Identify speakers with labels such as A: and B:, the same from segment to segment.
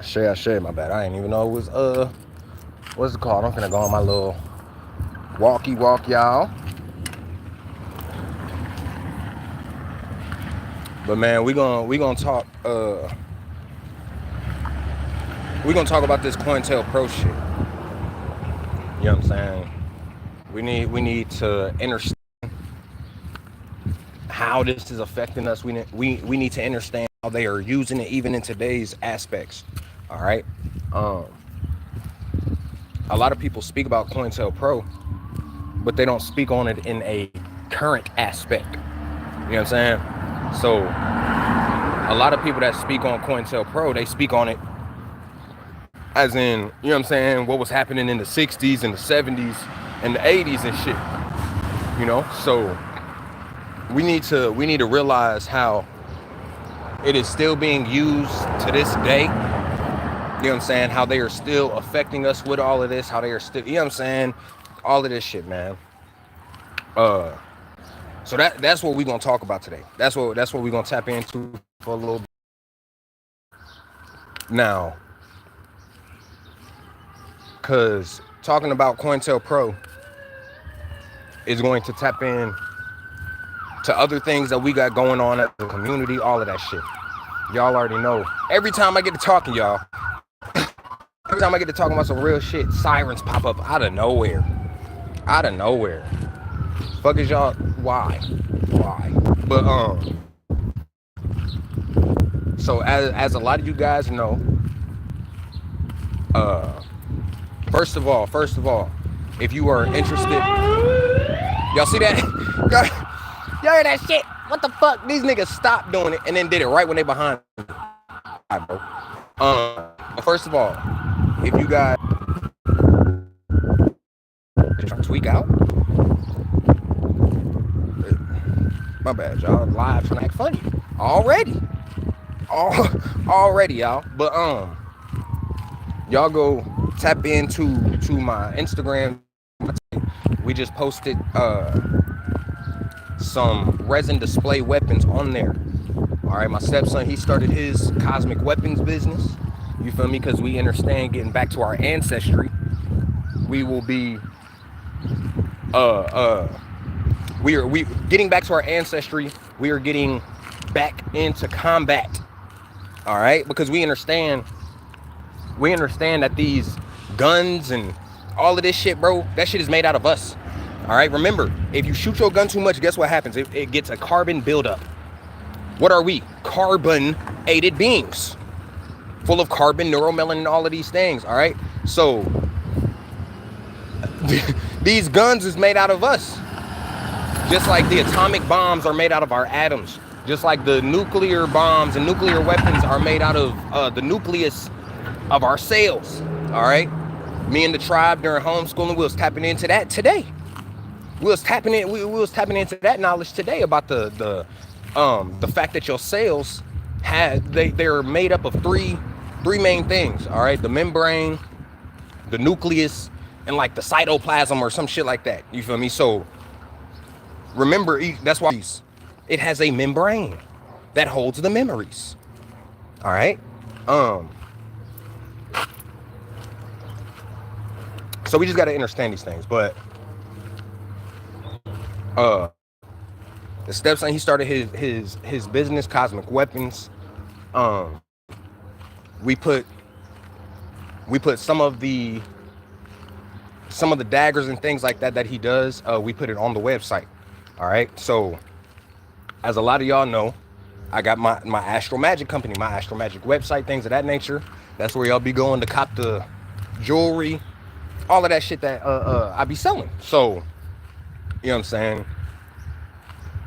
A: Share, my bad. I didn't even know it was what's it called? I'm finna go on my little walk, y'all. But man, we gonna talk we gonna talk about this cointelle pro shit. You know what I'm saying? We need to understand how this is affecting us. We need to understand how they are using it even in today's aspects. All right. Um, a lot of people speak about cointelle pro, but they don't speak on it in a current aspect. You know what I'm saying? So a lot of people that speak on cointelle pro, they speak on it as in, you know what I'm saying, what was happening in the 60s and the 70s and the 80s and shit. You know, so we need to realize how it is still being used to this day. You know what I'm saying? How they are still affecting us with all of this, how they are still, you know what I'm saying? All of this shit, man. So that's what we're gonna talk about today. That's what we're gonna tap into for a little bit. Now, cause talking about cointelle pro is going to tap in to other things that we got going on at the community, all of that shit. Y'all already know. Every time I get to talking, y'all, every time I get to talking about some real shit, sirens pop up out of nowhere. Out of nowhere. Fuck is y'all, why? But so as a lot of you guys know, first of all, if you are interested, y'all see that? Y'all hear that shit? What the fuck? These niggas stopped doing it and then did it right when they behind me. Right, bro. First of all, if you guys tweak out, my bad, y'all. Live trying to act funny already, y'all. But y'all go tap into my Instagram. We just posted some resin display weapons on there. All right, my stepson, he started his cosmic weapons business. You feel me? Because we understand getting back to our ancestry. We will be we getting back to our ancestry. We are getting back into combat. All right, because we understand that these guns and all of this shit, bro, that shit is made out of us. All right, remember, if you shoot your gun too much, guess what happens? It gets a carbon buildup. What are we? Carbon-aided beings, full of carbon, neuromelanin, all of these things. All right, so these guns is made out of us, just like the atomic bombs are made out of our atoms, just like the nuclear bombs and nuclear weapons are made out of the nucleus of our cells. All right, me and the tribe during homeschooling, we was tapping into that today. We was tapping into that knowledge today about the fact that your cells they're made up of three main things. All right, the membrane, the nucleus, and like the cytoplasm or some shit like that. You feel me? So remember, that's why it has a membrane that holds the memories. All right. So we just got to understand these things. But the stepson, he started his business, Cosmic Weapons. We put some of the daggers and things like that he does. We put it on the website. All right. So as a lot of y'all know, I got my Astro Magic company, my Astro Magic website, things of that nature. That's where y'all be going to cop the jewelry, all of that shit that I be selling. So, you know what I'm saying?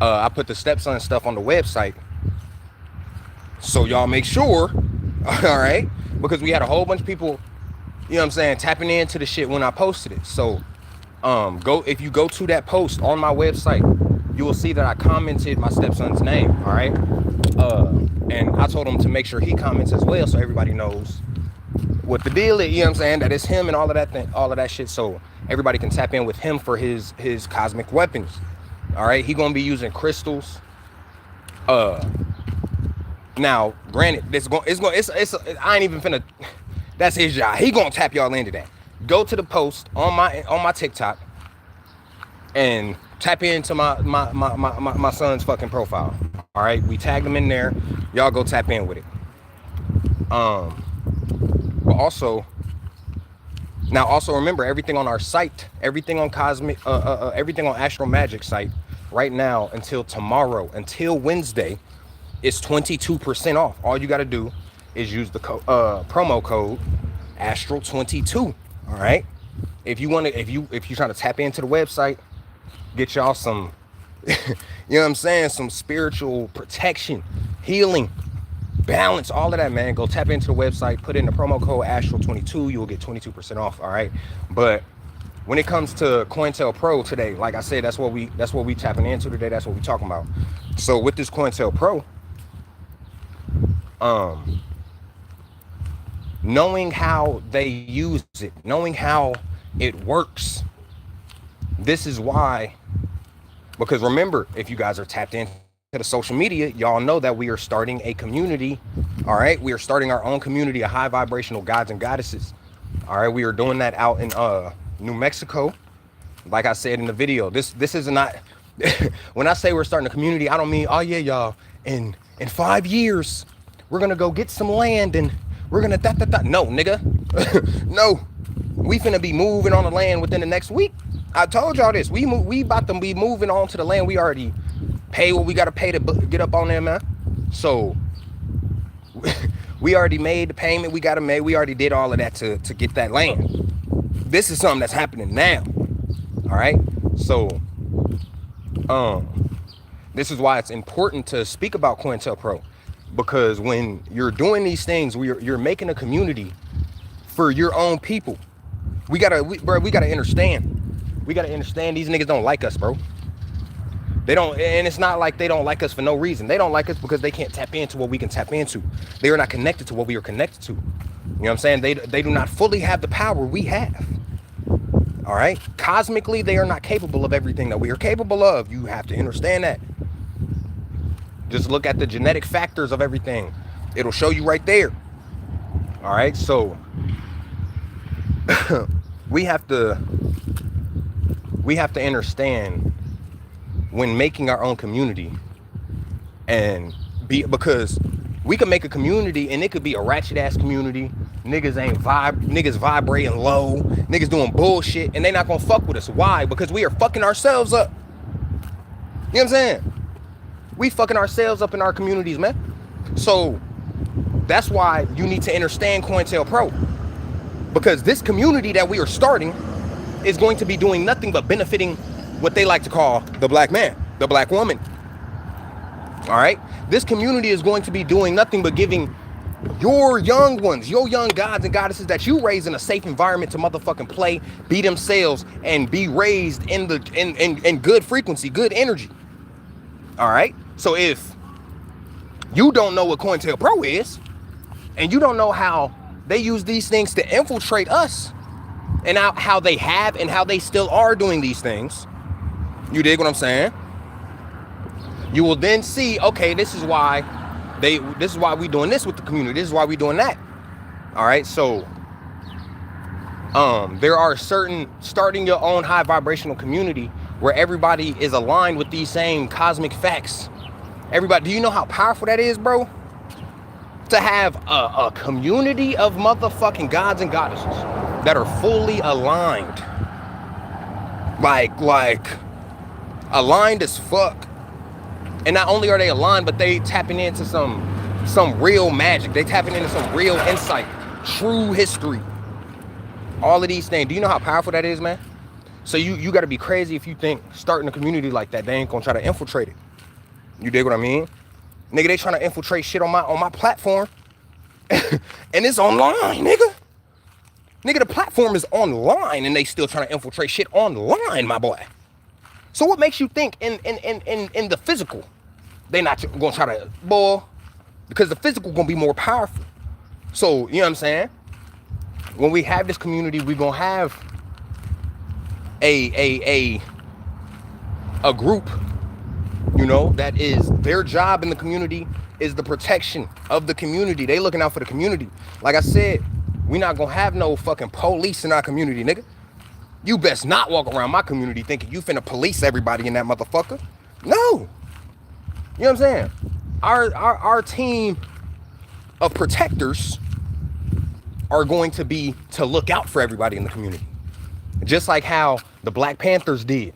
A: I put the stepson stuff on the website. So y'all make sure, all right? Because we had a whole bunch of people, you know what I'm saying, tapping into the shit when I posted it. So if you go to that post on my website, you will see that I commented my stepson's name, all right? And I told him to make sure he comments as well so everybody knows what the deal is, you know what I'm saying, that it's him and all of that thing, all of that shit, so everybody can tap in with him for his cosmic weapons. All right, he gonna be using crystals, Now, granted, I ain't even finna. That's his job. He gonna tap y'all into that. Go to the post on my TikTok and tap into my son's fucking profile. All right, we tagged him in there. Y'all go tap in with it. But also, now also remember everything on our site, everything on everything on Astro Magic site right now until tomorrow, until Wednesday, is 22% off. All you got to do is use the promo code Astro22. All right. If you want to, if you're trying to tap into the website, get y'all some, you know what I'm saying, some spiritual protection, healing, balance, all of that, man. Go tap into the website, put in the promo code Astro22, you will get 22% off. All right. But when it comes to cointelle Pro today, like I said, that's what we tapping into today. That's what we talking about. So with this cointelle Pro, knowing how they use it, knowing how it works, this is why, because remember, if you guys are tapped into the social media, y'all know that we are starting a community. All right, we are starting our own community of high vibrational gods and goddesses. All right, we are doing that out in New Mexico. Like I said in the video, this is not when I say we're starting a community, I don't mean, oh yeah, y'all, in 5 years we're gonna go get some land and we're gonna no, nigga. No, we finna be moving on the land within the next week. I told y'all this. We about to be moving on to the land. We already pay what we gotta pay to get up on there, man. So we already made the payment we gotta make. We already did all of that to get that land. This is something that's happening now. All right. So this is why it's important to speak about cointelle Pro, because when you're doing these things, you're making a community for your own people. We gotta understand. We gotta understand these niggas don't like us, bro. They don't, and it's not like they don't like us for no reason. They don't like us because they can't tap into what we can tap into. They are not connected to what we are connected to. You know what I'm saying? They do not fully have the power we have. All right? Cosmically, they are not capable of everything that we are capable of. You have to understand that. Just look at the genetic factors of everything. It'll show you right there. All right? So we have to understand when making our own community, and because we could make a community and it could be a ratchet ass community. Niggas vibrating low, niggas doing bullshit, and they not gonna fuck with us. Why? Because we are fucking ourselves up. You know what I'm saying? We fucking ourselves up in our communities, man. So that's why you need to understand cointelle Pro, because this community that we are starting is going to be doing nothing but benefiting what they like to call the black man, the black woman. All right? This community is going to be doing nothing but giving your young ones, your young gods and goddesses that you raise in a safe environment to motherfucking play, be themselves, and be raised in good frequency, good energy. All right? So if you don't know what cointelle Pro is, and you don't know how they use these things to infiltrate us, and how they have and how they still are doing these things, you dig what I'm saying? You will then see, okay, this is why we doing this with the community. This is why we doing that. All right. So there are starting your own high vibrational community where everybody is aligned with these same cosmic facts. Everybody, do you know how powerful that is, bro? To have a community of motherfucking gods and goddesses that are fully aligned. Like aligned as fuck. And not only are they aligned, but they tapping into some real magic. They tapping into some real insight, true history. All of these things. Do you know how powerful that is, man? So you got to be crazy if you think starting a community like that, they ain't gonna try to infiltrate it. You dig what I mean? Nigga, they trying to infiltrate shit on my platform. And it's online, nigga. Nigga, the platform is online and they still trying to infiltrate shit online, my boy. So what makes you think in the physical, they not gonna try to, boy, because the physical gonna be more powerful. So, you know what I'm saying? When we have this community, we gonna have a group, you know, that is their job in the community is the protection of the community. They looking out for the community. Like I said, we not gonna have no fucking police in our community, nigga. You best not walk around my community thinking you finna police everybody in that motherfucker. No. You know what I'm saying? Our team of protectors are going to be to look out for everybody in the community. Just like how the Black Panthers did.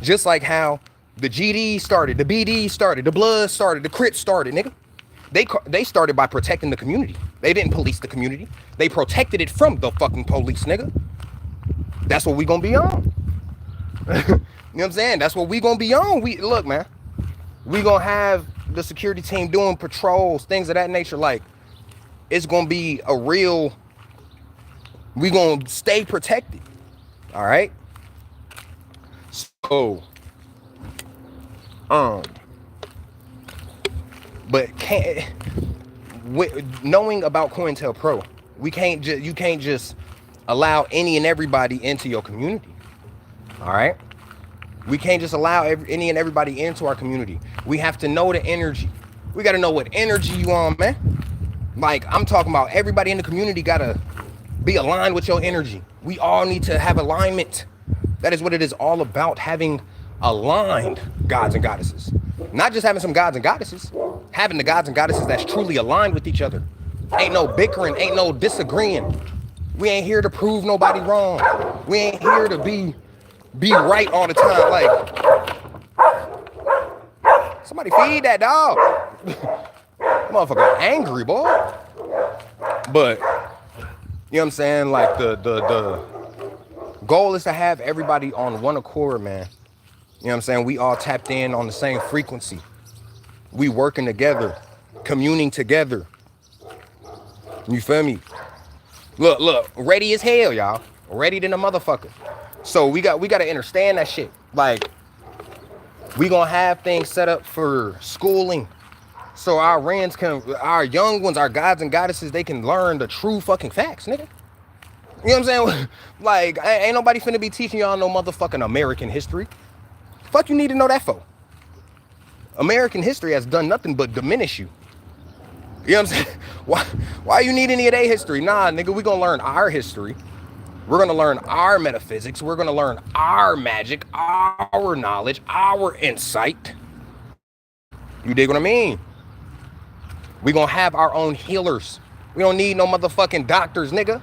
A: Just like how the GD started, the BD started, the Bloods started, the Crips started, nigga. They started by protecting the community. They didn't police the community. They protected it from the fucking police, nigga. That's what we gonna be on. You know what I'm saying? That's what we gonna be on. Look, man. We gonna have the security team doing patrols, things of that nature. Like, it's gonna be a real. We gonna stay protected. All right. So, but knowing about cointelle Pro, you can't just allow any and everybody into your community. All right. We can't just allow any and everybody into our community. We have to know the energy. We got to know what energy you on, man. Like, I'm talking about everybody in the community got to be aligned with your energy. We all need to have alignment. That is what it is all about, having aligned gods and goddesses. Not just having some gods and goddesses, having the gods and goddesses that's truly aligned with each other. Ain't no bickering, ain't no disagreeing. We ain't here to prove nobody wrong. We ain't here to be right all the time. Like, somebody feed that dog. Motherfucker angry, boy. But, you know what I'm saying? Like, the goal is to have everybody on one accord, man. You know what I'm saying? We all tapped in on the same frequency. We working together, communing together. You feel me? Look, ready as hell, y'all. Ready than a motherfucker. So we got to understand that shit. Like, we gonna have things set up for schooling, so our young ones, our gods and goddesses, they can learn the true fucking facts, nigga. You know what I'm saying? Like, ain't nobody finna be teaching y'all no motherfucking American history. Fuck you need to know that for? American history has done nothing but diminish you. You know what I'm saying? Why you need any of their history? Nah, nigga, we gonna learn our history. We're gonna learn our metaphysics. We're gonna learn our magic, our knowledge, our insight. You dig what I mean? We gonna have our own healers. We don't need no motherfucking doctors, nigga.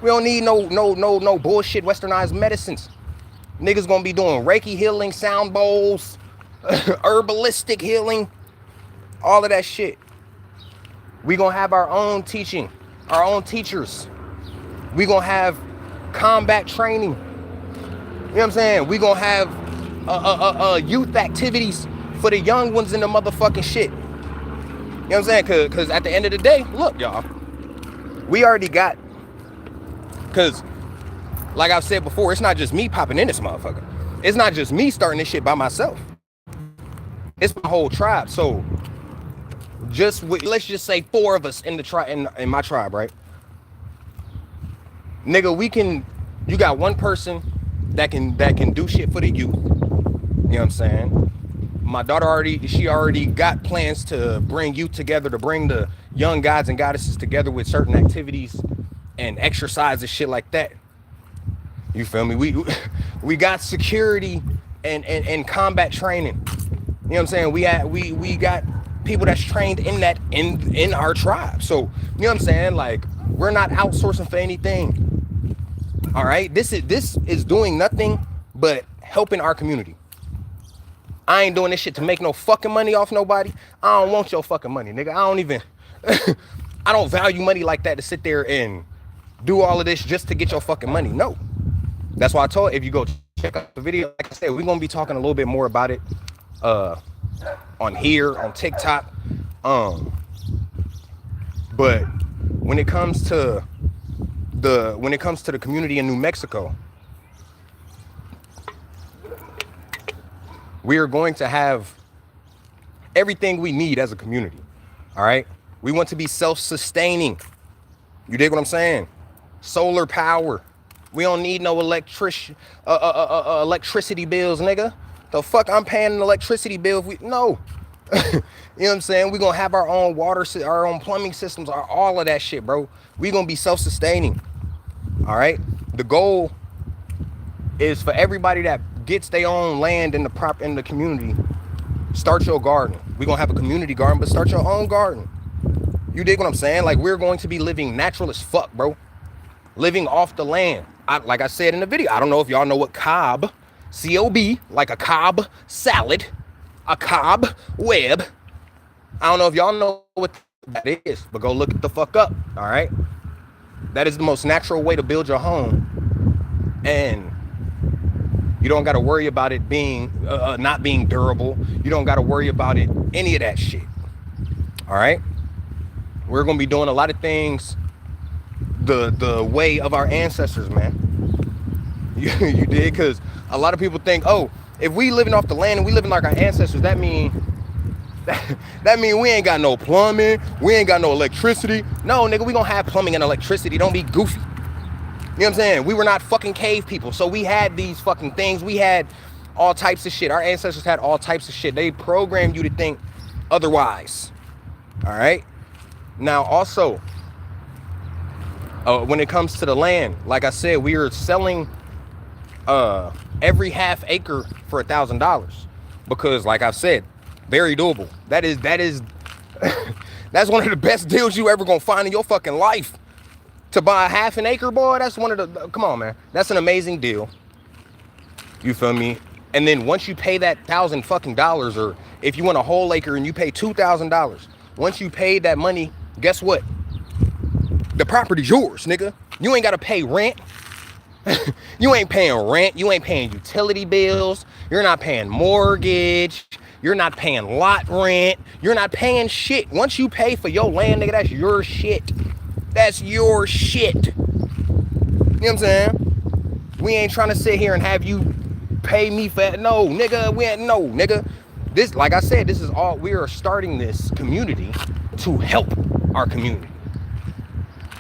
A: We don't need no bullshit westernized medicines. Niggas gonna be doing Reiki healing, sound bowls, herbalistic healing, all of that shit. We gonna have our own teaching, our own teachers. We gonna have combat training. You know what I'm saying? We gonna have youth activities for the young ones in the motherfucking shit. You know what I'm saying? Cause at the end of the day, look, y'all, we already got, cause like I've said before, it's not just me popping in this motherfucker. It's not just me starting this shit by myself. It's my whole tribe. So let's just say 4 of us in the tribe, in my tribe, right? Nigga, you got one person that can do shit for the youth. You know what I'm saying? My daughter she already got plans to bring youth together, to bring the young gods and goddesses together with certain activities and exercises, shit like that. You feel me? We got security and combat training. You know what I'm saying? We got people that's trained in that in our tribe. So, you know what I'm saying? Like, we're not outsourcing for anything. All right? This is doing nothing but helping our community. I ain't doing this shit to make no fucking money off nobody. I don't want your fucking money, nigga. I don't value money like that to sit there and do all of this just to get your fucking money. No. That's why I told, if you go check out the video, like I said, we're going to be talking a little bit more about it on here, on TikTok. But when it comes to the community in New Mexico, we are going to have everything we need as a community. All right. We want to be self-sustaining. You dig what I'm saying? Solar power. We don't need no electricity bills, nigga. The fuck I'm paying an electricity bill if no. You know what I'm saying? We're gonna have our own water, our own plumbing systems, all of that shit, bro. We're gonna be self-sustaining. All right. The goal is for everybody that gets their own land in the community. Start your garden. We're gonna have a community garden, but start your own garden. You dig what I'm saying? Like, we're going to be living natural as fuck, bro. Living off the land. Like I said in the video, I don't know if y'all know what cob, C-O-B, like a cob salad, a cob web. I don't know if y'all know what that is, but go look it the fuck up, all right? That is the most natural way to build your home. And you don't got to worry about it being, not being durable. You don't got to worry about it, any of that shit, all right? We're going to be doing a lot of things the way of our ancestors, man. You did? Because a lot of people think, oh, if we living off the land and we living like our ancestors, that mean we ain't got no plumbing, we ain't got no electricity. No, nigga, we gonna have plumbing and electricity. Don't be goofy. You know what I'm saying? We were not fucking cave people, so we had these fucking things. We had all types of shit. Our ancestors had all types of shit. They programmed you to think otherwise. All right? Now, also, when it comes to the land, like I said, we are selling every half acre for $1,000 because, like I've said, very doable. That is that's one of the best deals you ever gonna find in your fucking life. To buy a half an acre, boy, that's one of the, come on, man. That's an amazing deal. You feel me? And then once you pay that $1,000 fucking dollars, or if you want a whole acre and you pay $2,000, once you paid that money, guess what? The property's yours, nigga. You ain't gotta pay rent. You ain't paying rent. You ain't paying utility bills. You're not paying mortgage. You're not paying lot rent. You're not paying shit. Once you pay for your land, nigga, that's your shit. That's your shit. You know what I'm saying? We ain't trying to sit here and have you pay me for that. No, nigga, no, nigga. This, like I said, this is all, we are starting this community to help our community.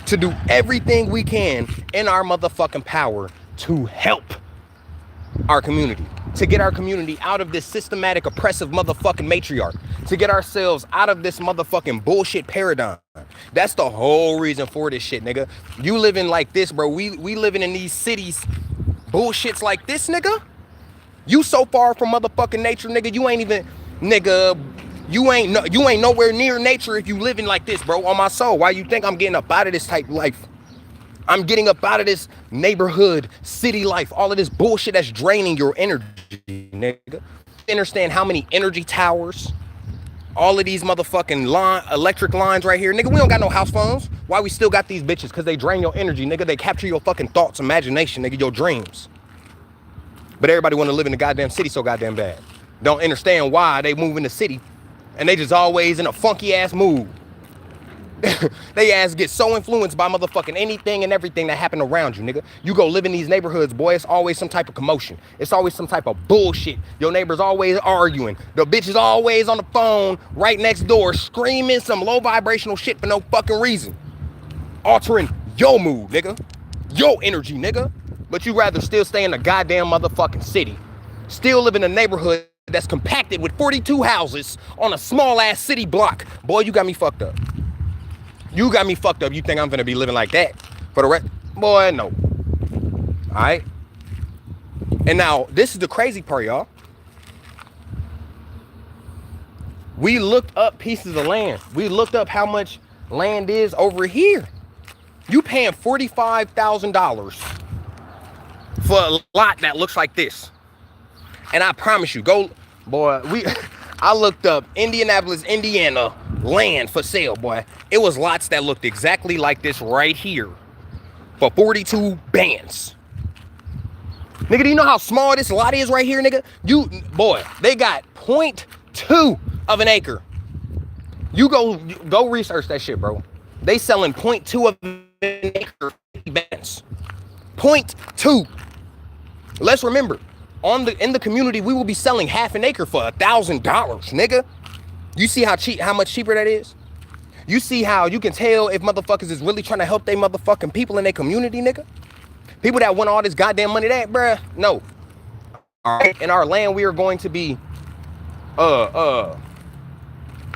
A: To do everything we can in our motherfucking power to help our community. To get our community out of this systematic, oppressive motherfucking matriarch. To get ourselves out of this motherfucking bullshit paradigm. That's the whole reason for this shit, nigga. You living like this, bro. We living in these cities, bullshits like this, nigga. You so far from motherfucking nature, nigga. You ain't even, nigga. You ain't nowhere near nature if you living like this, bro. On my soul. Why you think I'm getting up out of this type of life? I'm getting up out of this neighborhood, city life, all of this bullshit that's draining your energy, nigga. Understand how many energy towers, all of these motherfucking electric lines right here, nigga. We don't got no house phones. Why we still got these bitches? Because they drain your energy, nigga. They capture your fucking thoughts, imagination, nigga, your dreams. But everybody want to live in the goddamn city so goddamn bad. Don't understand why they move in the city and they just always in a funky ass mood. They ass get so influenced by motherfucking anything and everything that happen around you, nigga. You go live in these neighborhoods, boy, it's always some type of commotion. It's always some type of bullshit. Your neighbor's always arguing. The bitch is always on the phone right next door screaming some low vibrational shit for no fucking reason. Altering your mood, nigga. Your energy, nigga. But you rather still stay in the goddamn motherfucking city. Still live in a neighborhood that's compacted with 42 houses on a small ass city block. Boy, you got me fucked up. You got me fucked up. You think I'm gonna be living like that for the rest? Boy, no. All right. And now, this is the crazy part, y'all. We looked up pieces of land. We looked up how much land is over here. You paying $45,000 for a lot that looks like this. And I promise you, go, boy, I looked up Indianapolis, Indiana land for sale, boy. It was lots that looked exactly like this right here for 42 bands. Nigga, do you know how small this lot is right here, nigga? Boy, they got 0.2 of an acre. You go research that shit, bro. They selling 0.2 of an acre bands. 0.2. Let's remember, in the community, we will be selling half an acre for $1,000, nigga. You see how much cheaper that is? You see how you can tell if motherfuckers is really trying to help they motherfucking people in their community, nigga? People that want all this goddamn money, that, bruh, no. All right, in our land, we are going to be,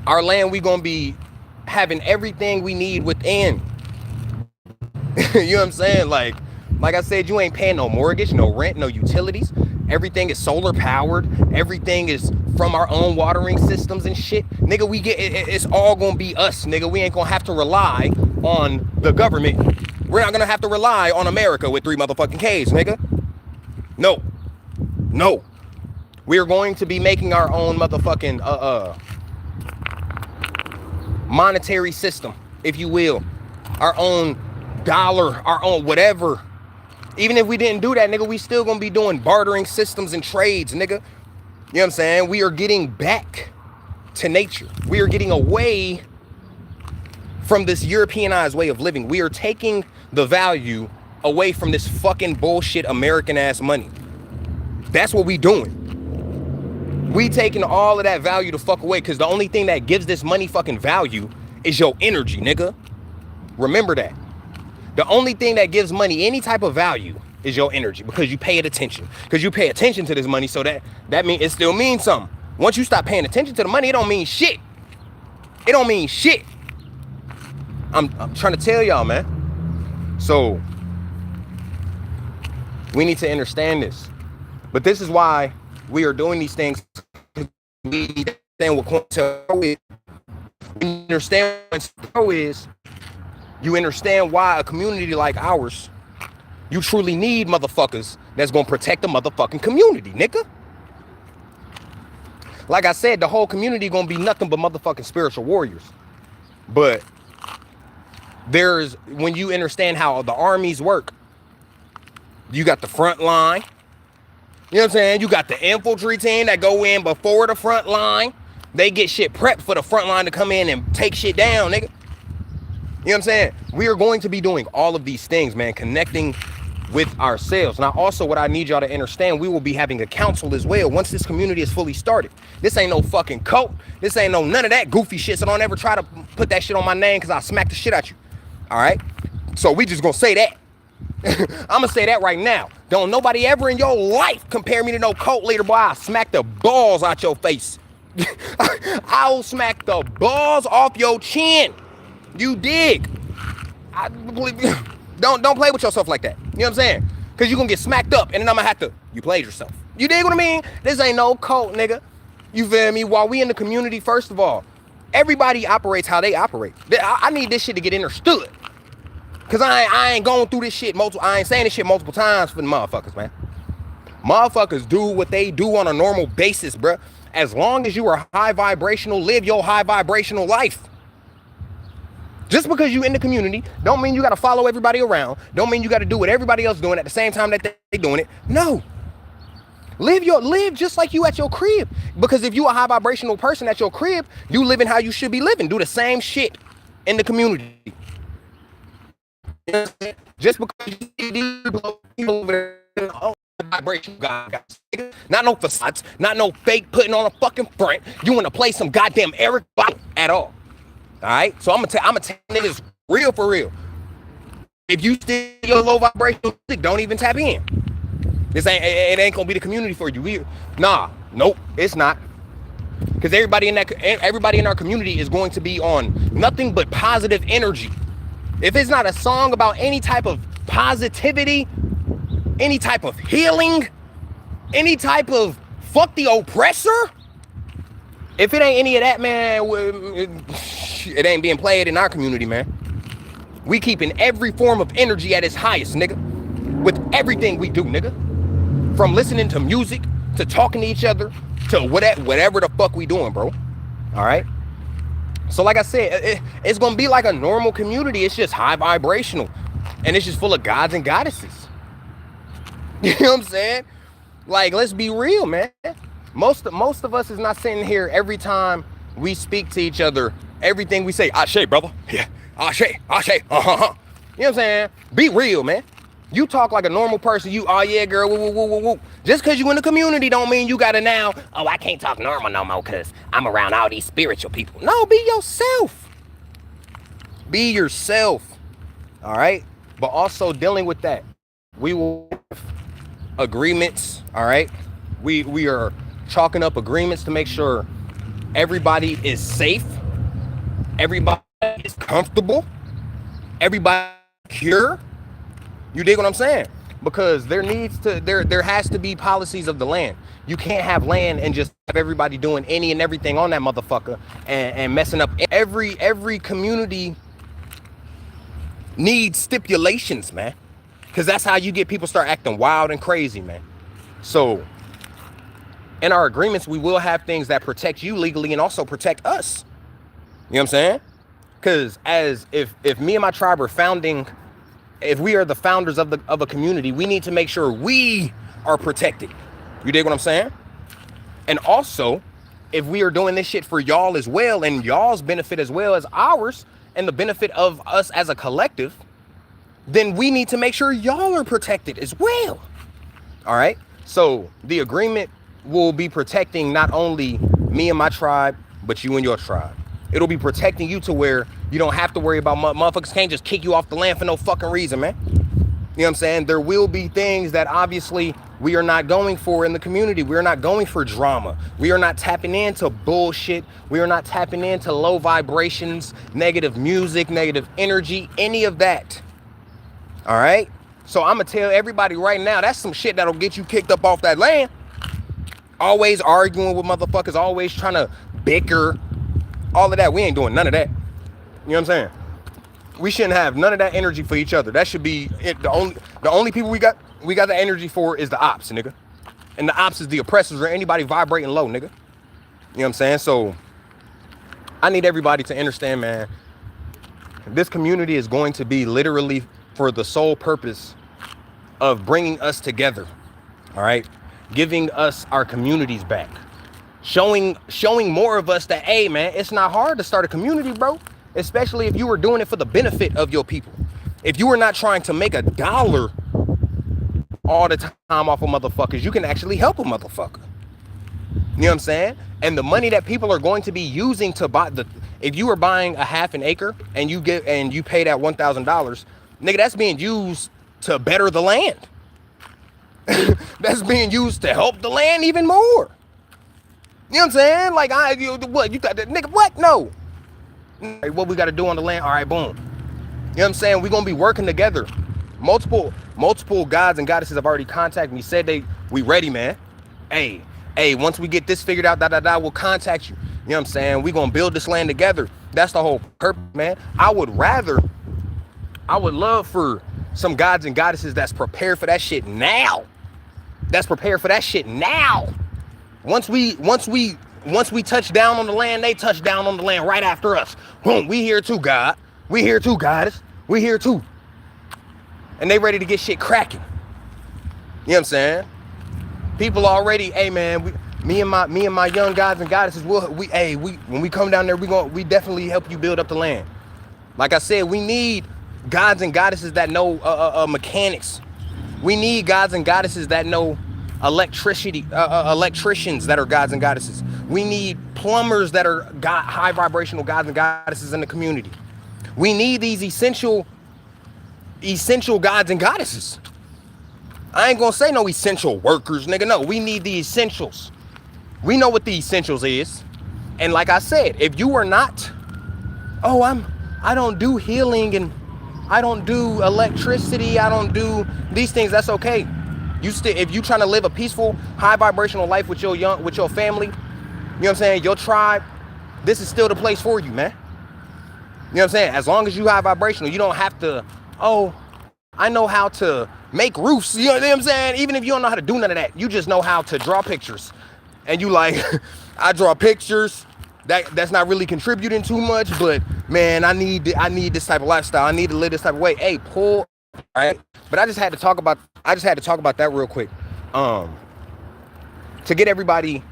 A: Our land, we gonna be having everything we need within. You know what I'm saying? Like I said, you ain't paying no mortgage, no rent, no utilities. Everything is solar powered. Everything is from our own watering systems and shit. Nigga, we get it's all gonna be us, nigga. We ain't gonna have to rely on the government. We're not gonna have to rely on America with 3 motherfucking K's, nigga. No. No. We're going to be making our own motherfucking monetary system, if you will. Our own dollar, our own whatever. Even if we didn't do that, nigga, we still gonna be doing bartering systems and trades, nigga. You know what I'm saying? We are getting back to nature. We are getting away from this Europeanized way of living. We are taking the value away from this fucking bullshit American ass money. That's what we doing. We taking all of that value to fuck away, because the only thing that gives this money fucking value is your energy, nigga. Remember that. The only thing that gives money any type of value is your energy, because you pay it attention. Because you pay attention to this money, so that means it still means something. Once you stop paying attention to the money, it don't mean shit. It don't mean shit. I'm trying to tell y'all, man. So we need to understand this. But this is why we are doing these things. We understand what cointelle is. We understand what cointelle is. You understand why a community like ours, you truly need motherfuckers that's gonna protect the motherfucking community, nigga. Like I said, the whole community gonna be nothing but motherfucking spiritual warriors. But when you understand how the armies work, you got the front line. You know what I'm saying? You got the infantry team that go in before the front line. They get shit prepped for the front line to come in and take shit down, nigga. You know what I'm saying? We are going to be doing all of these things, man, connecting with ourselves. Now, also, what I need y'all to understand, we will be having a council as well once this community is fully started. This ain't no fucking cult. This ain't no none of that goofy shit. So don't ever try to put that shit on my name, because I'll smack the shit at you. All right? So we just gonna say that. I'm gonna say that right now. Don't nobody ever in your life compare me to no cult leader, boy. I'll smack the balls out your face. I'll smack the balls off your chin. You dig? Don't play with yourself like that. You know what I'm saying? Because you're gonna get smacked up, and then I'm gonna have to, you played yourself. You dig what I mean? This ain't no cult, nigga. You feel me? While we in the community, first of all, everybody operates how they operate. I need this shit to get understood. Because I ain't going through this shit I ain't saying this shit multiple times for the motherfuckers, man. Motherfuckers do what they do on a normal basis, bruh. As long as you are high vibrational, live your high vibrational life. Just because you in the community, don't mean you gotta follow everybody around. Don't mean you gotta do what everybody else doing at the same time that they doing it. No. Live just like you at your crib. Because if you a high vibrational person at your crib, you living how you should be living. Do the same shit in the community. Just because you people over there, oh, vibration, God, not no facades, not no fake putting on a fucking front. You want to play some goddamn Eric Bite at all. All right, so I'm gonna tell niggas real for real. If you still your low vibrational music, don't even tap in. It ain't gonna be the community for you. Nope, it's not. Because everybody in our community is going to be on nothing but positive energy. If it's not a song about any type of positivity, any type of healing, any type of fuck the oppressor, if it ain't any of that, man, it ain't being played in our community, man. We keeping every form of energy at its highest, nigga. With everything we do, nigga. From listening to music, to talking to each other, to whatever the fuck we doing, bro. All right? So like I said, it's going to be like a normal community. It's just high vibrational. And it's just full of gods and goddesses. You know what I'm saying? Like, let's be real, man. Most of us is not sitting here every time we speak to each other. Everything we say, Ashe, brother. Yeah, Ashe. You know what I'm saying? Be real, man. You talk like a normal person. Oh yeah, girl, woo. Just because you in the community don't mean you gotta now, oh, I can't talk normal no more because I'm around all these spiritual people. No, be yourself. Be yourself. All right? But also dealing with that. We will have agreements, all right? We are chalking up agreements to make sure everybody is safe, everybody is comfortable, everybody secure. You dig what I'm saying? Because there has to be policies of the land. You can't have land and just have everybody doing any and everything on that motherfucker and messing up. Every community needs stipulations, man. Because that's how you get people start acting wild and crazy, man. So in our agreements, we will have things that protect you legally and also protect us. You know what I'm saying? Because if me and my tribe are founding, if we are the founders of a community, we need to make sure we are protected. You dig what I'm saying? And also, if we are doing this shit for y'all as well, and y'all's benefit as well as ours, and the benefit of us as a collective, then we need to make sure y'all are protected as well. All right? So the agreement will be protecting not only me and my tribe, but you and your tribe. It'll be protecting you to where you don't have to worry about motherfuckers can't just kick you off the land for no fucking reason, man. You know what I'm saying? There will be things that obviously we are not going for in the community. We are not going for drama. We are not tapping into bullshit. We are not tapping into low vibrations, negative music, negative energy, any of that. All right? So I'm going to tell everybody right now, that's some shit that'll get you kicked up off that land. Always arguing with motherfuckers, always trying to bicker, all of that. We ain't doing none of that. You know what I'm saying? We shouldn't have none of that energy for each other. That should be it. The only people we got the energy for is the ops, nigga. And the ops is the oppressors or anybody vibrating low, nigga. You know what I'm saying? So I need everybody to understand, man, this community is going to be literally for the sole purpose of bringing us together. All right? Giving us our communities back. Showing more of us that, hey, man, it's not hard to start a community, bro. Especially if you were doing it for the benefit of your people. If you were not trying to make $1 all the time off of motherfuckers, you can actually help a motherfucker. You know what I'm saying? And the money that people are going to be using to buy if you are buying a half an acre and you pay that $1,000, nigga, that's being used to better the land. That's being used to help the land even more. You know what I'm saying? Like, what? You thought that, nigga, what? No. What we got to do on the land? All right, boom. You know what I'm saying? We're going to be working together. Multiple gods and goddesses have already contacted me, said we ready, man. Hey, once we get this figured out, we'll contact you. You know what I'm saying? We're going to build this land together. That's the whole purpose, man. I would love for some gods and goddesses that's prepared for that shit now. Once we touch down on the land, they touch down on the land right after us. Boom, we here too, God. We here too, goddess. We here too. And they ready to get shit cracking. You know what I'm saying? People already, hey man, me and my young gods and goddesses, when we come down there, we definitely help you build up the land. Like I said, we need gods and goddesses that know mechanics. We need gods and goddesses that know electricians that are gods and goddesses. We need plumbers that are high vibrational gods and goddesses in the community. We need these essential gods and goddesses. I ain't gonna say no essential workers, nigga. No, we need the essentials. We know what the essentials is. And like I said, if you are not, I don't do healing and I don't do electricity, I don't do these things, that's okay. If you trying to live a peaceful, high vibrational life with your family, you know what I'm saying, your tribe, this is still the place for you, man. You know what I'm saying? As long as you high vibrational, you don't have to, I know how to make roofs, you know what I'm saying? Even if you don't know how to do none of that, you just know how to draw pictures. And you like, I draw pictures, that's not really contributing too much, but man, I need this type of lifestyle. I need to live this type of way. Hey, pull, all right? But I just had to talk about that real quick. To get everybody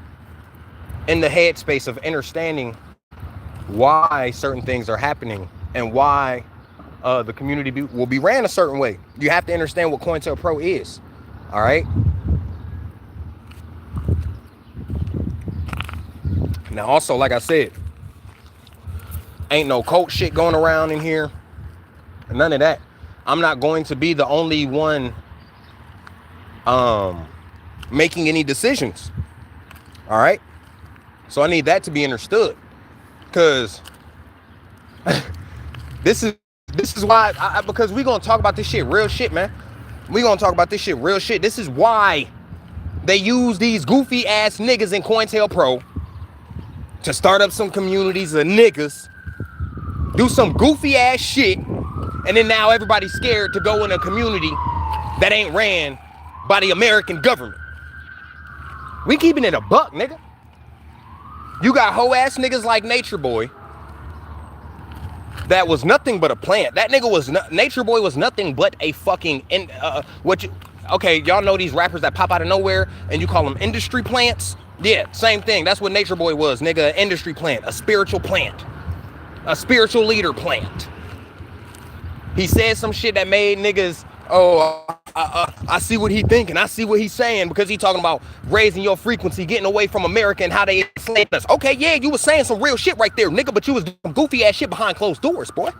A: in the headspace of understanding why certain things are happening and why the community will be ran a certain way. You have to understand what cointelle Pro is. All right. Now, also, like I said, ain't no cult shit going around in here. None of that. I'm not going to be the only one making any decisions. All right. So I need that to be understood, because this is why because we gonna talk about this shit real shit, man. We gonna talk about this shit real shit. This is why they use these goofy ass niggas in COINTELPRO to start up some communities of niggas, do some goofy ass shit, and then now everybody's scared to go in a community that ain't ran by the American government. We keeping it a buck, nigga. You got hoe ass niggas like Nature Boy that was nothing but a plant. That nigga was Nature Boy was nothing but a fucking okay, y'all know these rappers that pop out of nowhere and you call them industry plants? Yeah, same thing. That's what Nature Boy was, nigga. An industry plant, a spiritual plant, a spiritual leader plant. He said some shit that made niggas, I see what he thinking, I see what he's saying, because he talking about raising your frequency, getting away from America and how they enslaved us. Okay, yeah, you was saying some real shit right there, nigga, but you was doing goofy ass shit behind closed doors, boy.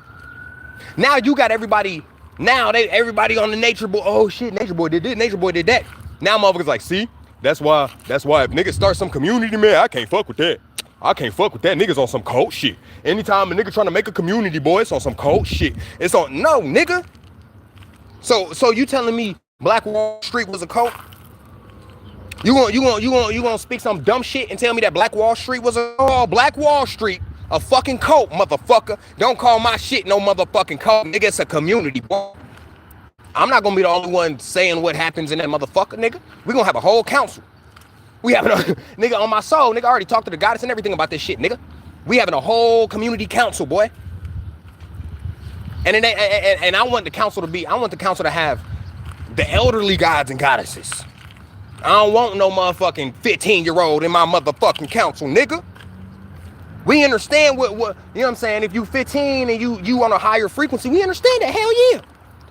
A: Now you got everybody, everybody on the Nature Boy, oh shit, Nature Boy did this, Nature Boy did that. Now motherfuckers like, see, that's why if niggas start some community, man, I can't fuck with that. I can't fuck with that. Niggas on some cold shit. Anytime a nigga trying to make a community, boy, it's on some cold shit. It's on, no, nigga. So you telling me Black Wall Street was a cult? You gonna speak some dumb shit and tell me that Black Wall Street was Black Wall Street, a fucking cult, motherfucker. Don't call my shit no motherfucking cult, nigga. It's a community, boy. I'm not gonna be the only one saying what happens in that motherfucker, nigga. We gonna have a whole council. We having a nigga on my soul, nigga. I already talked to the goddess and everything about this shit, nigga. We having a whole community council, boy. And I want the council to have the elderly gods and goddesses. I don't want no motherfucking 15-year-old in my motherfucking council, nigga. We understand what you know what I'm saying? If you 15 and you on a higher frequency, we understand that, hell yeah.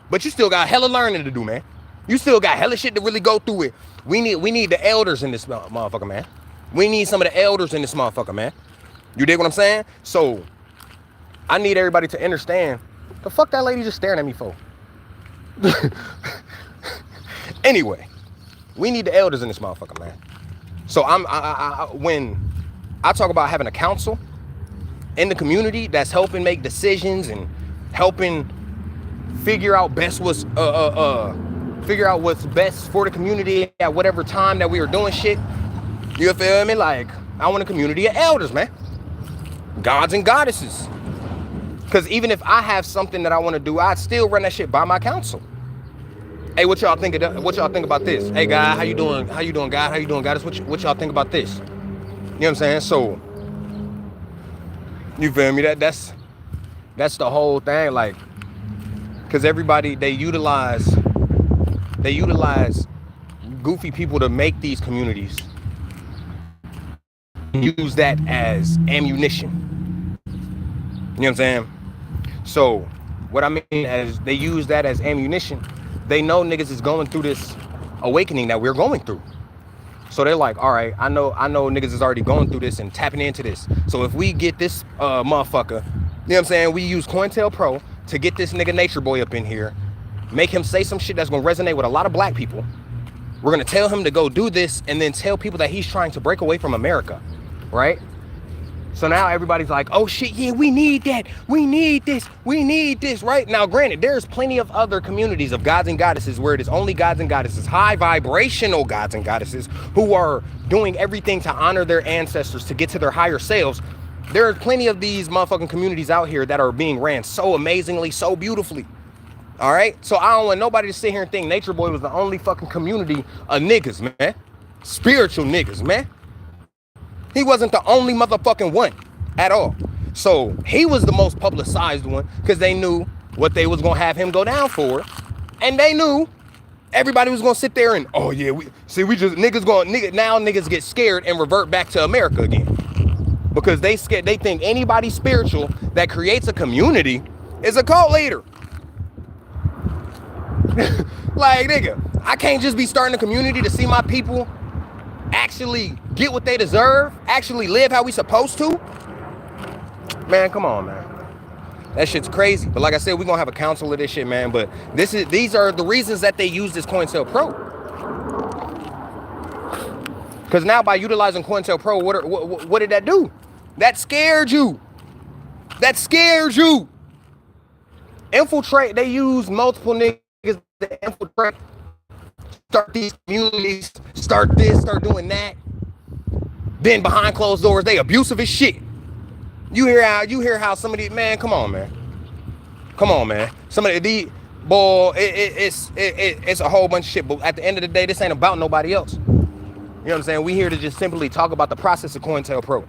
A: But you still got hella learning to do, man. You still got hella shit to really go through it. We need the elders in this motherfucker, man. We need some of the elders in this motherfucker, man. You dig what I'm saying? So I need everybody to understand. The fuck that lady just staring at me for? Anyway, we need the elders in this motherfucker, man. So when I talk about having a council in the community that's helping make decisions and helping figure out what's best for the community at whatever time that we are doing shit. You feel me? Like, I want a community of elders, man. Gods and goddesses. Because even if I have something that I want to do, I'd still run that shit by my council. Hey, what y'all think about this? Hey, God, how you doing? How you doing, God? How you doing, goddess? What y'all think about this? You know what I'm saying? So, you feel me? That's the whole thing. Like, because everybody, they utilize goofy people to make these communities. Use that as ammunition. You know what I'm saying? So what I mean is they use that as ammunition. They know niggas is going through this awakening that we're going through. So they're like, all right, I know niggas is already going through this and tapping into this. So if we get this motherfucker, you know what I'm saying? We use COINTELPRO to get this nigga Nature Boy up in here, make him say some shit that's gonna resonate with a lot of black people. We're gonna tell him to go do this and then tell people that he's trying to break away from America, right? So now everybody's like, oh shit, yeah, we need that. We need this, right? Now, granted, there's plenty of other communities of gods and goddesses where it is only gods and goddesses, high vibrational gods and goddesses who are doing everything to honor their ancestors, to get to their higher selves. There are plenty of these motherfucking communities out here that are being ran so amazingly, so beautifully. All right? So I don't want nobody to sit here and think Nature Boy was the only fucking community of niggas, man. Spiritual niggas, man. He wasn't the only motherfucking one at all. So he was the most publicized one because they knew what they was gonna have him go down for. And they knew everybody was gonna sit there and, oh yeah, niggas get scared and revert back to America again. Because they think anybody spiritual that creates a community is a cult leader. Like, nigga, I can't just be starting a community to see my people actually get what they deserve, actually live how we supposed to. Man, come on, man. That shit's crazy. But like I said, we're gonna have a council of this shit, man. But these are the reasons that they use this COINTELPRO. Because now by utilizing COINTELPRO, what did that do? That scared you. That scared you. Infiltrate, they use multiple niggas to infiltrate. Start these communities, start this, start doing that. Then behind closed doors, they abusive as shit. You hear how some of these, man, come on, man. Come on, man. Some of the boy, it's a whole bunch of shit. But at the end of the day, this ain't about nobody else. You know what I'm saying? We here to just simply talk about the process of COINTELPRO.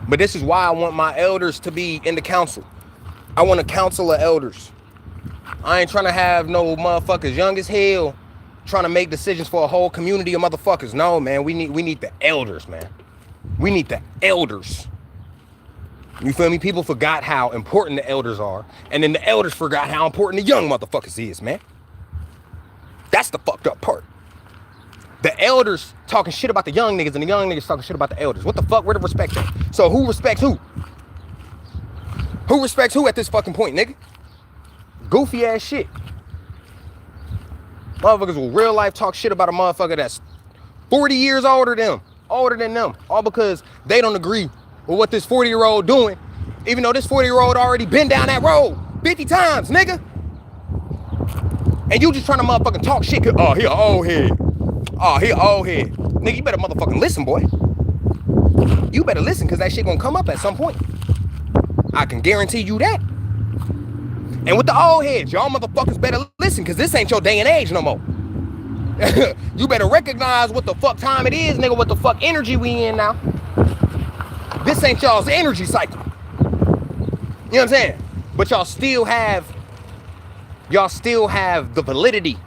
A: But this is why I want my elders to be in the council. I want a council of elders. I ain't trying to have no motherfuckers young as hell trying to make decisions for a whole community of motherfuckers. No, man, we need the elders, man. We need the elders. You feel me? People forgot how important the elders are, and then the elders forgot how important the young motherfuckers is, man. That's the fucked up part. The elders talking shit about the young niggas, and the young niggas talking shit about the elders. What the fuck? Where the respect at? So who respects who? Who respects who at this fucking point, nigga? Goofy ass shit. Motherfuckers will real life talk shit about a motherfucker that's 40 years older than them, all because they don't agree with what this 40-year-old doing, even though this 40-year-old already been down that road 50 times, nigga. And you just trying to motherfucking talk shit. Oh, he an old head. Oh, he an old head. Nigga, you better motherfucking listen, boy. You better listen, because that shit gonna come up at some point. I can guarantee you that. And with the old heads, y'all motherfuckers better listen, because this ain't your day and age no more. You better recognize what the fuck time it is, nigga, what the fuck energy we in now. This ain't y'all's energy cycle. You know what I'm saying? But y'all still have the validity.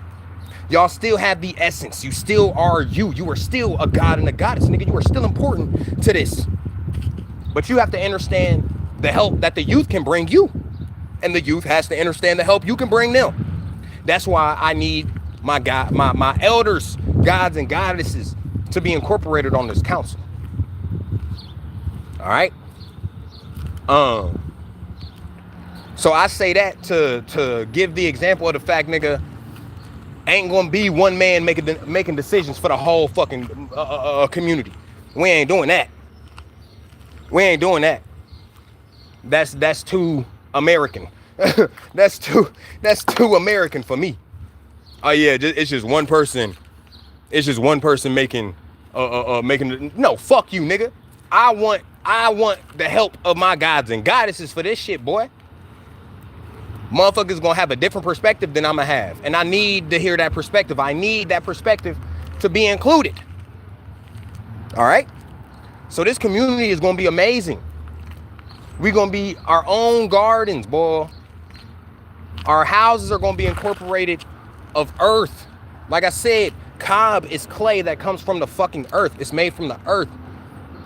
A: Y'all still have the essence. You still are you. You are still a god and a goddess, nigga. You are still important to this. But you have to understand the help that the youth can bring you. And the youth has to understand the help you can bring them. That's why I need my elders, gods and goddesses to be incorporated on this council. All right. So I say that to give the example of the fact, nigga, ain't gonna be one man making decisions for the whole fucking community. We ain't doing that. We ain't doing that. That's too American. that's too American for me. Oh yeah, it's just one person. It's just one person making no, fuck you, nigga. I want the help of my gods and goddesses for this shit, boy. Motherfuckers gonna have a different perspective than I'ma have. And I need to hear that perspective. I need that perspective to be included. All right? So this community is gonna be amazing. We're gonna be our own gardens, boy. Our houses are gonna be incorporated of earth. Like I said, cob is clay that comes from the fucking earth. It's made from the earth.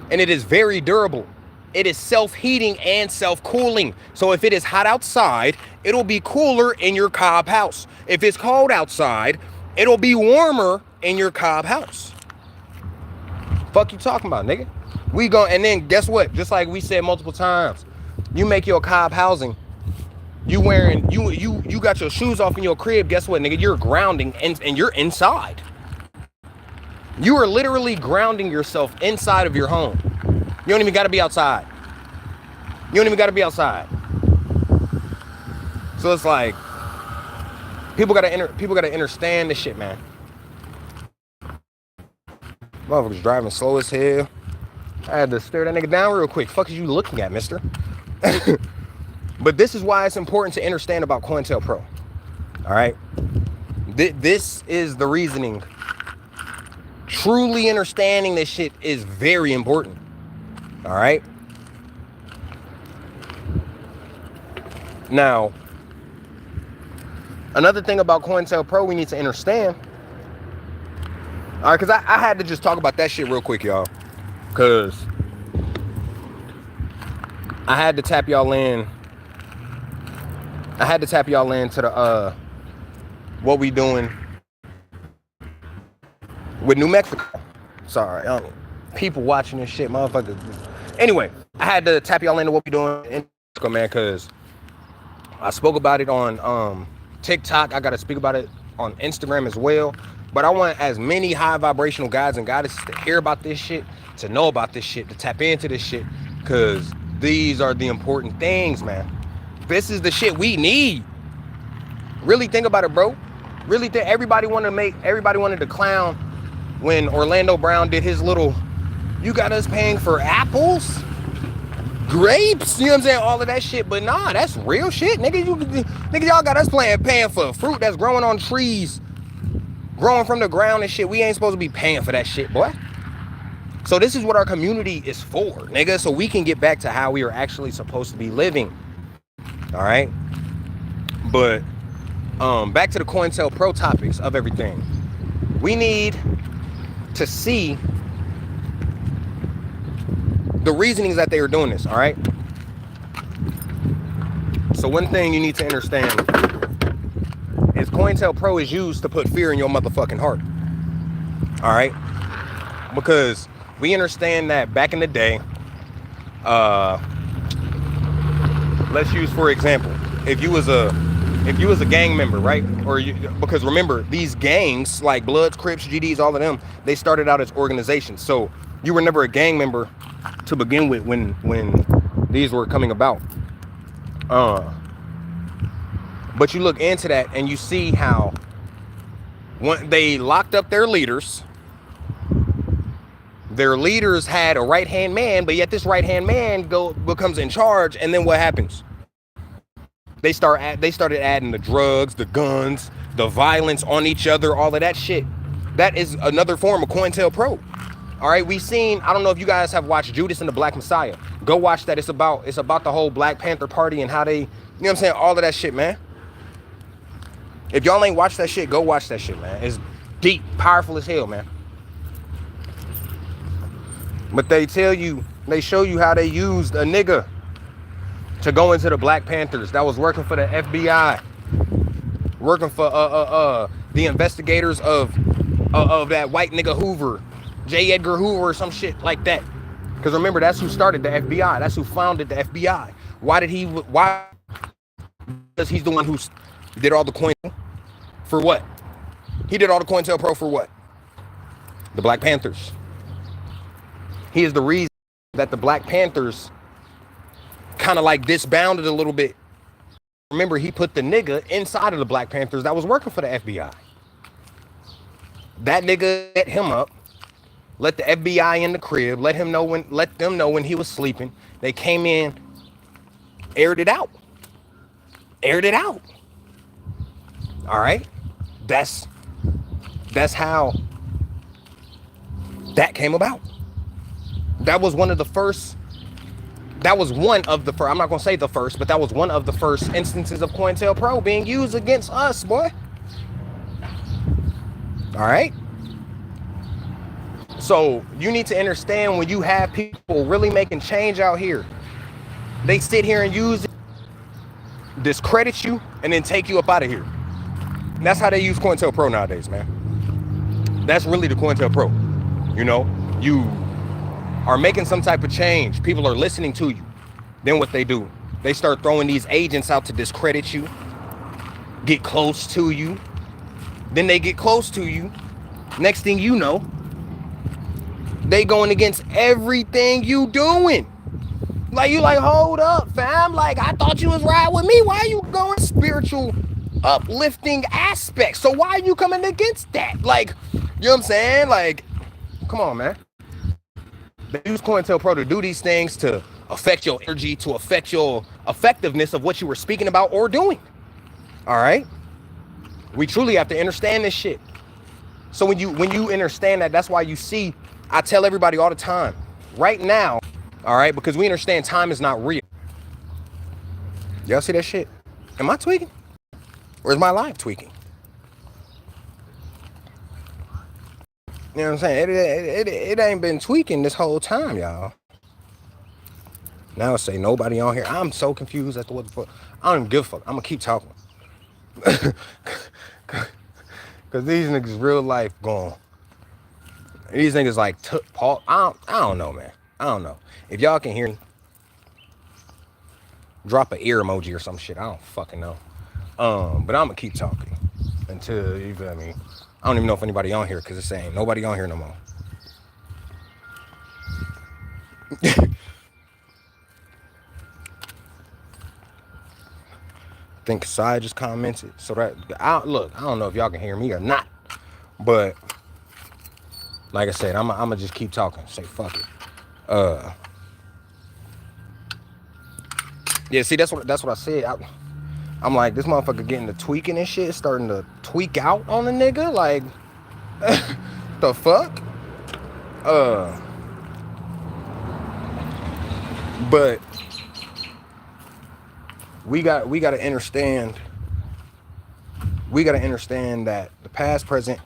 A: And it is very durable. It is self-heating and self-cooling. So if it is hot outside, it'll be cooler in your cob house. If it's cold outside, it'll be warmer in your cob house. Fuck you talking about, nigga? And then guess what? Just like we said multiple times, you make your cob housing. You got your shoes off in your crib. Guess what, nigga? You're grounding and you're inside. You are literally grounding yourself inside of your home. You don't even got to be outside. You don't even got to be outside. So it's like people got to understand this shit, man. Motherfuckers driving slow as hell. I had to stare that nigga down real quick. Fuck is you looking at, mister? But this is why it's important to understand about COINTELPRO. All right? This is the reasoning. Truly understanding this shit is very important. All right? Now, another thing about COINTELPRO we need to understand. All right, because I had to just talk about that shit real quick, y'all. Because I had to tap y'all in. I had to tap y'all into the what we doing with New Mexico. Sorry, people watching this shit, motherfuckers. Anyway, I had to tap y'all into what we doing in Mexico, man, because I spoke about it on TikTok. I got to speak about it on Instagram as well. But I want as many high vibrational guides and goddesses to hear about this shit, to know about this shit, to tap into this shit, because these are the important things, man. This is the shit we need. Really think about it, bro. Really think everybody wanted to clown when Orlando Brown did his little, you got us paying for apples, grapes, you know what I'm saying, all of that shit. But nah, that's real shit, nigga. Nigga, y'all got us paying for fruit that's growing on trees, growing from the ground and shit. We ain't supposed to be paying for that shit, boy. So this is what our community is for, nigga, so we can get back to how we are actually supposed to be living. All right? But back to the COINTELPRO topics of everything. We need to see the reasonings that they are doing this, all right? So one thing you need to understand is COINTELPRO is used to put fear in your motherfucking heart, all right? Because we understand that back in the day, let's use for example, if you was a gang member, right? Because remember, these gangs like Bloods, Crips, GDs, all of them, they started out as organizations. So you were never a gang member to begin with when these were coming about. But you look into that and you see how when they locked up their leaders had a right-hand man, but yet this right-hand man becomes in charge, and then what happens? They started adding the drugs, the guns, the violence on each other, all of that shit. That is another form of COINTELPRO. All right, I don't know if you guys have watched Judas and the Black Messiah. Go watch that. It's about the whole Black Panther Party and how they, you know what I'm saying, all of that shit, man. If y'all ain't watched that shit, go watch that shit, man. It's deep, powerful as hell, man. But they show you how they used a nigga to go into the Black Panthers that was working for the FBI, working for the investigators of that white nigga Hoover, J. Edgar Hoover or some shit like that. Because remember, that's who started the FBI. That's who founded the FBI. Why? Because he's the one who did all the coin for what? He did all the COINTELPRO for what? The Black Panthers. He is the reason that the Black Panthers kind of like disbanded a little bit. Remember, he put the nigga inside of the Black Panthers that was working for the FBI. That nigga set him up, let the FBI in the crib, let them know when he was sleeping. They came in, aired it out. All right? That's how that came about. That was one of the first, I'm not going to say the first, but that was one of the first instances of COINTELPRO being used against us, boy. All right? So you need to understand, when you have people really making change out here, they sit here and use it, discredit you, and then take you up out of here. And that's how they use COINTELPRO nowadays, man. That's really the COINTELPRO. You know, you are making some type of change. People are listening to you. Then what they do, they start throwing these agents out to discredit you, get close to you. Then they get close to you. Next thing you know, they going against everything you doing. Like, you like, hold up, fam. Like, I thought you was riding with me. Why are you going spiritual uplifting aspects? So why are you coming against that? Like, you know what I'm saying? Like, come on, man. They use COINTELPRO to do these things to affect your energy, to affect your effectiveness of what you were speaking about or doing. All right? We truly have to understand this shit. So when you understand that, that's why you see, I tell everybody all the time, right now, all right, because we understand time is not real. Y'all see that shit? Am I tweaking? Or is my life tweaking? You know what I'm saying? It ain't been tweaking this whole time, y'all. Now say nobody on here. I'm so confused as to what the fuck. I don't give a fuck. I'm gonna keep talking. Cause these niggas real life gone. These niggas like Paul. I don't know, man. I don't know. If y'all can hear me, drop an ear emoji or some shit. I don't fucking know. But I'm gonna keep talking until, you feel me, I don't even know if anybody on here because it's saying nobody on here no more. I think Sai just commented. So that look, I don't know if y'all can hear me or not, but like I said, I'm gonna just keep talking. Say fuck it. Yeah, see, that's what I said. I'm like, this motherfucker getting to tweaking and shit, starting to tweak out on the nigga. Like, the fuck? But we gotta understand. We gotta understand that the past, present,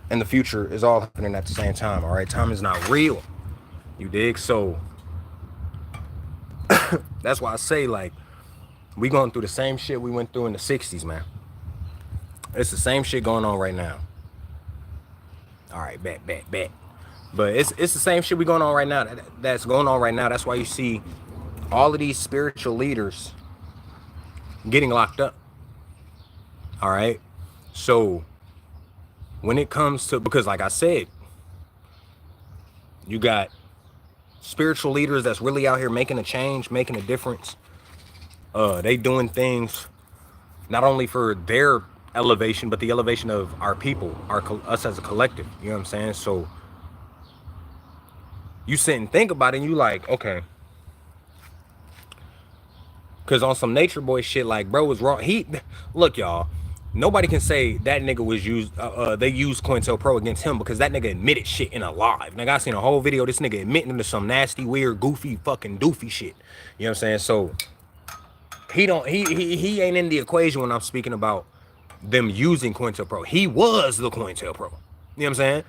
A: and the future is all happening at the same time. All right, time is not real. You dig? So that's why I say, like, we going through the same shit we went through in the 60s, man. It's the same shit going on right now. All right, bet. But it's the same shit we going on right now. That's going on right now. That's why you see all of these spiritual leaders getting locked up. All right. So when it comes to, because like I said, you got spiritual leaders that's really out here making a change, making a difference. They doing things not only for their elevation, but the elevation of our people, us as a collective. You know what I'm saying? So you sit and think about it and you like, okay. Because on some nature boy shit, like, bro was wrong. Look, y'all, nobody can say that nigga was used, they used COINTELPRO against him because that nigga admitted shit in a live. Nigga, I seen a whole video of this nigga admitting to some nasty, weird, goofy, fucking doofy shit. You know what I'm saying? So he ain't in the equation when I'm speaking about them using COINTELPRO. He was the COINTELPRO. You know what I'm saying?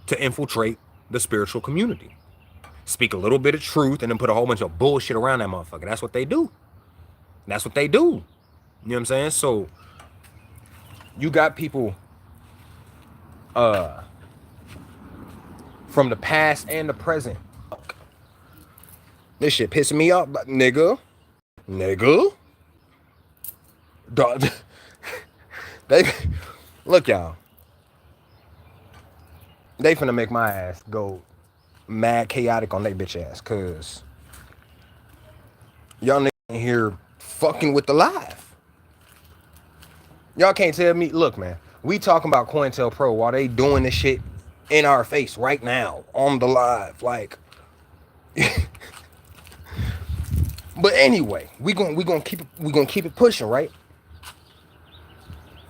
A: To infiltrate the spiritual community. Speak a little bit of truth and then put a whole bunch of bullshit around that motherfucker. That's what they do. That's what they do. You know what I'm saying? So you got people from the past and the present. This shit pissing me off, nigga. Dog. They look, y'all. They finna make my ass go mad chaotic on they bitch ass, cause y'all niggas in here fucking with the live. Y'all can't tell me, look, man, we talking about COINTELPRO while they doing this shit in our face right now on the live, like. But anyway, we gonna keep it pushing, right?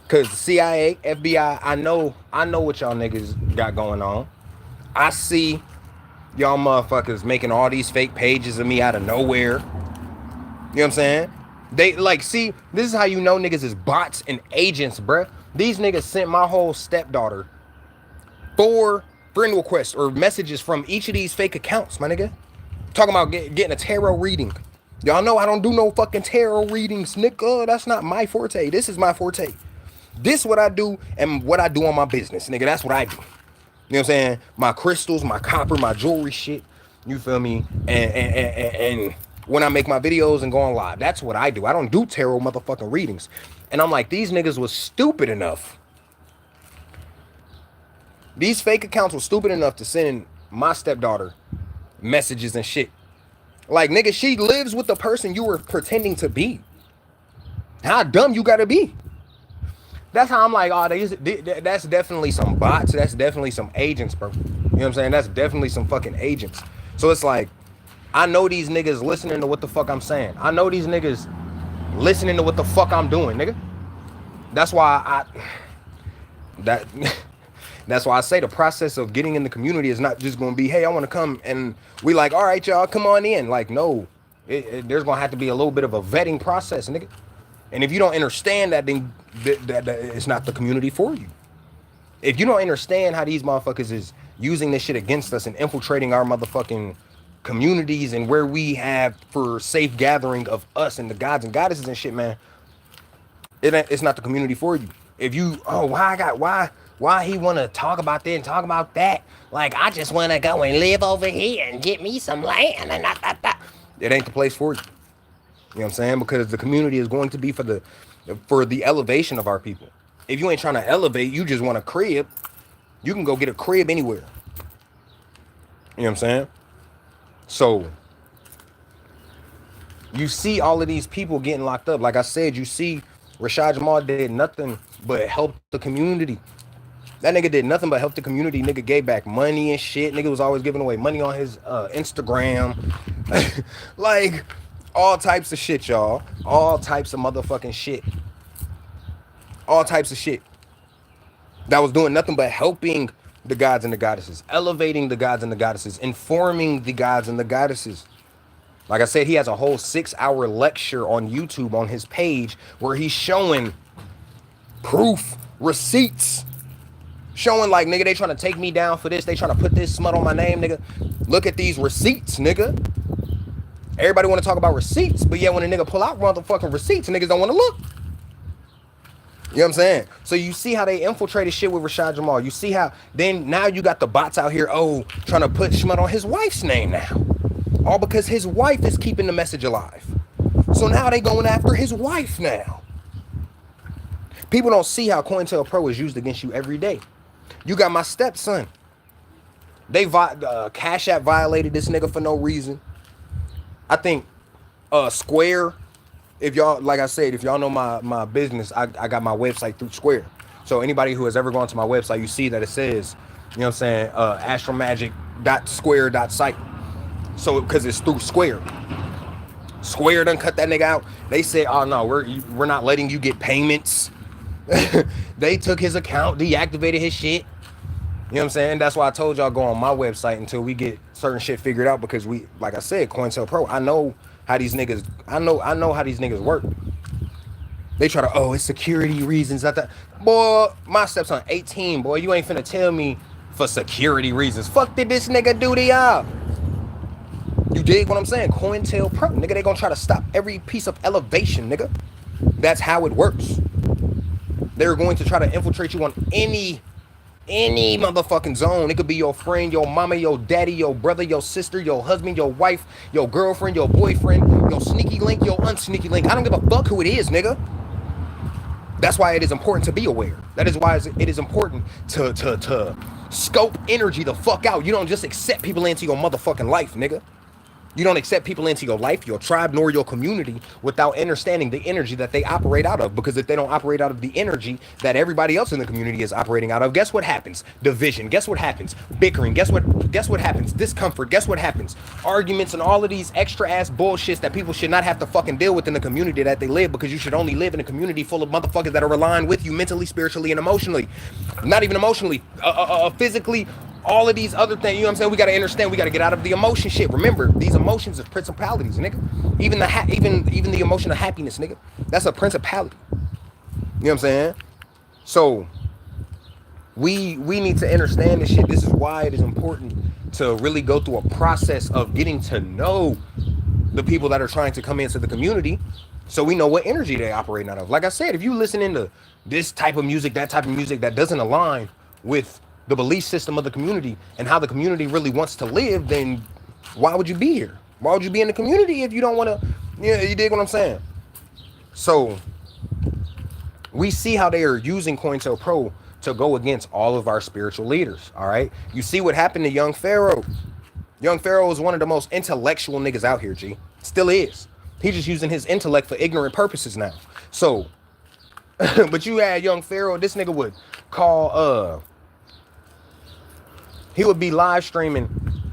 A: Cause the CIA, FBI, I know what y'all niggas got going on. I see y'all motherfuckers making all these fake pages of me out of nowhere. You know what I'm saying? They like, see, this is how you know niggas is bots and agents, bruh. These niggas sent my whole stepdaughter 4 friend requests or messages from each of these fake accounts, my nigga. Talking about getting a tarot reading. Y'all know I don't do no fucking tarot readings, nigga. That's not my forte. This is my forte. This is what I do and what I do on my business, nigga. That's what I do. You know what I'm saying? My crystals, my copper, my jewelry shit. You feel me? And when I make my videos and go on live, that's what I do. I don't do tarot motherfucking readings. And I'm like, these niggas was stupid enough. These fake accounts were stupid enough to send my stepdaughter messages and shit. Like, nigga, she lives with the person you were pretending to be. How dumb you gotta be? That's how I'm like, oh, that's definitely some bots. That's definitely some agents, bro. You know what I'm saying? That's definitely some fucking agents. So it's like, I know these niggas listening to what the fuck I'm saying. I know these niggas listening to what the fuck I'm doing, nigga. That's why that's why I say the process of getting in the community is not just going to be, hey, I want to come and we like, all right, y'all, come on in. Like, no, there's going to have to be a little bit of a vetting process, nigga. And if you don't understand that, then that it's not the community for you. If you don't understand how these motherfuckers is using this shit against us and infiltrating our motherfucking communities and where we have for safe gathering of us and the gods and goddesses and shit, man, it's not the community for you. If you, oh, why he want to talk about this and talk about that? Like, I just want to go and live over here and get me some land and that. It ain't the place for you. You know what I'm saying? Because the community is going to be for the elevation of our people. If you ain't trying to elevate, you just want a crib, you can go get a crib anywhere. You know what I'm saying? So you see all of these people getting locked up. Like I said, you see Rashad Jamal did nothing but help the community. That nigga did nothing but help the community. Nigga gave back money and shit. Nigga was always giving away money on his Instagram. Like, all types of shit, y'all. All types of motherfucking shit. All types of shit. That was doing nothing but helping the gods and the goddesses. Elevating the gods and the goddesses. Informing the gods and the goddesses. Like I said, he has a whole 6-hour lecture on YouTube on his page where he's showing proof, receipts. Showing like, nigga, they trying to take me down for this. They trying to put this smut on my name, nigga. Look at these receipts, nigga. Everybody want to talk about receipts, but yeah, when a nigga pull out motherfucking receipts, niggas don't want to look. You know what I'm saying? So you see how they infiltrated shit with Rashad Jamal. You see how then now you got the bots out here, trying to put smut on his wife's name now. All because his wife is keeping the message alive. So now they going after his wife now. People don't see how cointelle Pro is used against you every day. You got my stepson. They Cash App violated this nigga for no reason. I think Square, if y'all, like I said, if y'all know my business, I got my website through Square. So anybody who has ever gone to my website, you see that it says, you know what I'm saying, astromagic.square.site. So, because it's through Square. Square done cut that nigga out. They said, oh no, we're not letting you get payments. They took his account, deactivated his shit. You know what I'm saying? That's why I told y'all go on my website until we get certain shit figured out, because we, like I said, cointelle Pro, I know how these niggas, I know how these niggas work. They try to, it's security reasons. Boy, my stepson 18, boy, you ain't finna tell me for security reasons. Fuck did this nigga do to y'all? You dig what I'm saying? cointelle Pro, nigga, they gonna try to stop every piece of elevation, nigga. That's how it works. They're going to try to infiltrate you on any motherfucking zone. It could be your friend, your mama, your daddy, your brother, your sister, your husband, your wife, your girlfriend, your boyfriend, your sneaky link, your unsneaky link. I don't give a fuck who it is, nigga. That's why it is important to be aware. That is why it is important to scope energy the fuck out. You don't just accept people into your motherfucking life, nigga. You don't accept people into your life, your tribe, nor your community without understanding the energy that they operate out of. Because if they don't operate out of the energy that everybody else in the community is operating out of, guess what happens? Division. Guess what happens? Bickering. Guess what happens? Discomfort. Guess what happens? Arguments and all of these extra ass bullshits that people should not have to fucking deal with in the community that they live, because you should only live in a community full of motherfuckers that are aligned with you mentally, spiritually, and emotionally. Not even emotionally, physically. All of these other things, you know what I'm saying? We got to understand, we got to get out of the emotion shit. Remember, these emotions are principalities, nigga. Even the emotion of happiness, nigga. That's a principality. You know what I'm saying? So we need to understand this shit. This is why it is important to really go through a process of getting to know the people that are trying to come into the community, so we know what energy they operating out of. Like I said, if you listen into this type of music, that type of music that doesn't align with the belief system of the community and how the community really wants to live, then why would you be here? Why would you be in the community if you don't want to, you dig what I'm saying? So we see how they are using cointelle Pro to go against all of our spiritual leaders, all right? You see what happened to young Pharaoh. Young Pharaoh is one of the most intellectual niggas out here, G. Still is. He's just using his intellect for ignorant purposes now. So, but you had young Pharaoh, this nigga would call, he would be live streaming,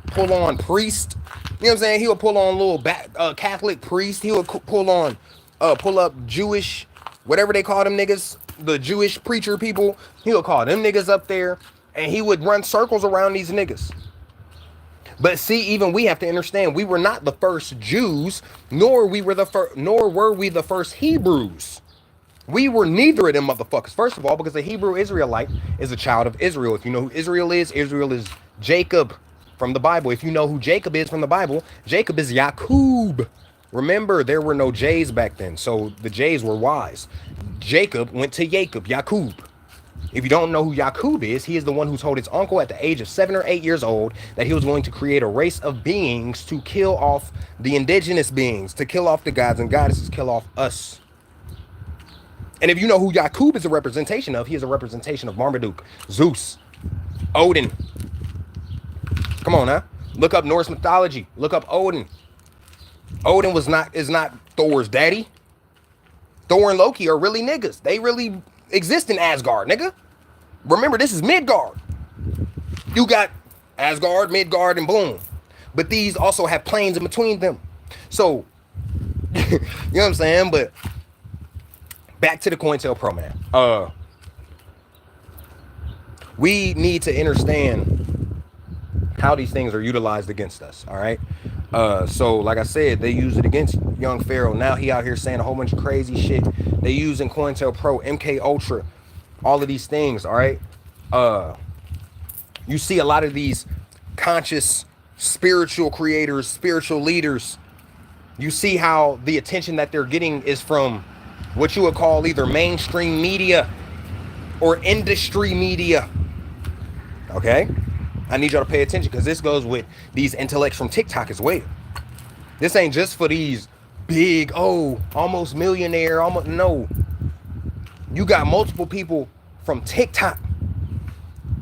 A: pull on priest. You know what I'm saying? He would pull on little Catholic priest. He would pull up Jewish, whatever they call them niggas, the Jewish preacher people. He would call them niggas up there, and he would run circles around these niggas. But see, even we have to understand, we were not the first Jews, nor were we the first Hebrews. We were neither of them motherfuckers. First of all, because a Hebrew Israelite is a child of Israel. If you know who Israel is Jacob from the Bible. If you know who Jacob is from the Bible, Jacob is Yakub. Remember, there were no J's back then, so the J's were Y's. Jacob went to Yakub. If you don't know who Yakub is, he is the one who told his uncle at the age of 7 or 8 years old that he was going to create a race of beings to kill off the indigenous beings, to kill off the gods and goddesses, kill off us. And if you know who Yakub is a representation of, he is a representation of Marmaduke, Zeus, Odin. Come on now. Look up Norse mythology. Look up Odin. Odin is not Thor's daddy. Thor and Loki are really niggas. They really exist in Asgard, nigga. Remember, this is Midgard. You got Asgard, Midgard, and boom. But these also have planes in between them. So, you know what I'm saying? But back to the cointelle pro, man. We need to understand how these things are utilized against us, all right? So, like I said, they use it against young Pharaoh. Now he out here saying a whole bunch of crazy shit. They using cointelle pro, MK Ultra, all of these things, all right? You see a lot of these conscious spiritual creators, spiritual leaders. You see how the attention that they're getting is from what you would call either mainstream media or industry media. Okay? I need y'all to pay attention because this goes with these intellects from TikTok as well. This ain't just for these big, almost millionaire, almost, no. You got multiple people from TikTok